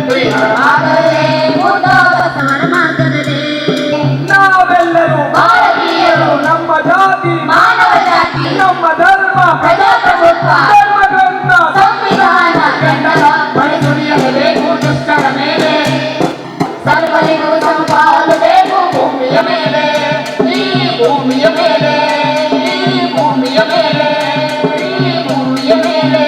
ಭೀಮರ ಮಾತರೇ ಮುದ್ದ ಬಸವನ ಮಾತರೇ. ನಾವೆಲ್ಲರೂ ಭಾರತೀಯರು, ನಮ್ಮ ಜಾತಿ ಮಾನವ ಜಾತಿ, ನಮ್ಮ ಧರ್ಮ ಪ್ರಜಾಪ್ರಭುತ್ವ, ಧರ್ಮ ಗ್ರಂಥ ಸಂವಿಧಾನ ಕೆಂಡದ ಮನಸುರಿಯಬೇಕು ದುಷ್ಟರ ಮೇಲೆ, ಸರ್ವರಿಗೂ ಸಮಪಾಲು ಬೇಕು ಭೂಮಿಯ ಮೇಲೆ, ಈ ಭೂಮಿಯ ಮೇಲೆ, ಈ ಭೂಮಿಯ ಮೇಲೆ, ಈ ಭೂಮಿಯ ಮೇಲೆ.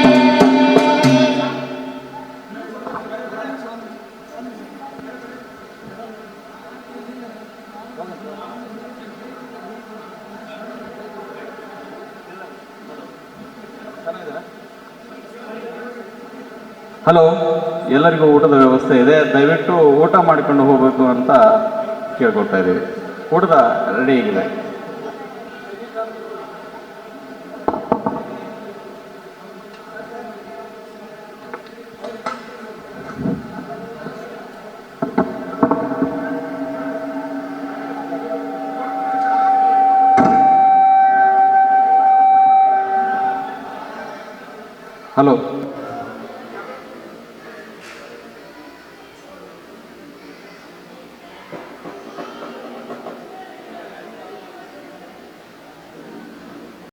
ಹಲೋ, ಎಲ್ಲರಿಗೂ ಊಟದ ವ್ಯವಸ್ಥೆ ಇದೆ, ದಯವಿಟ್ಟು ಊಟ ಮಾಡಿಕೊಂಡು ಹೋಗಬೇಕು ಅಂತ ಕೇಳ್ಕೊಳ್ತಾ ಇದ್ದೀವಿ. ಊಟದ ರೆಡಿ ಆಗಿದೆ. ಹಲೋ.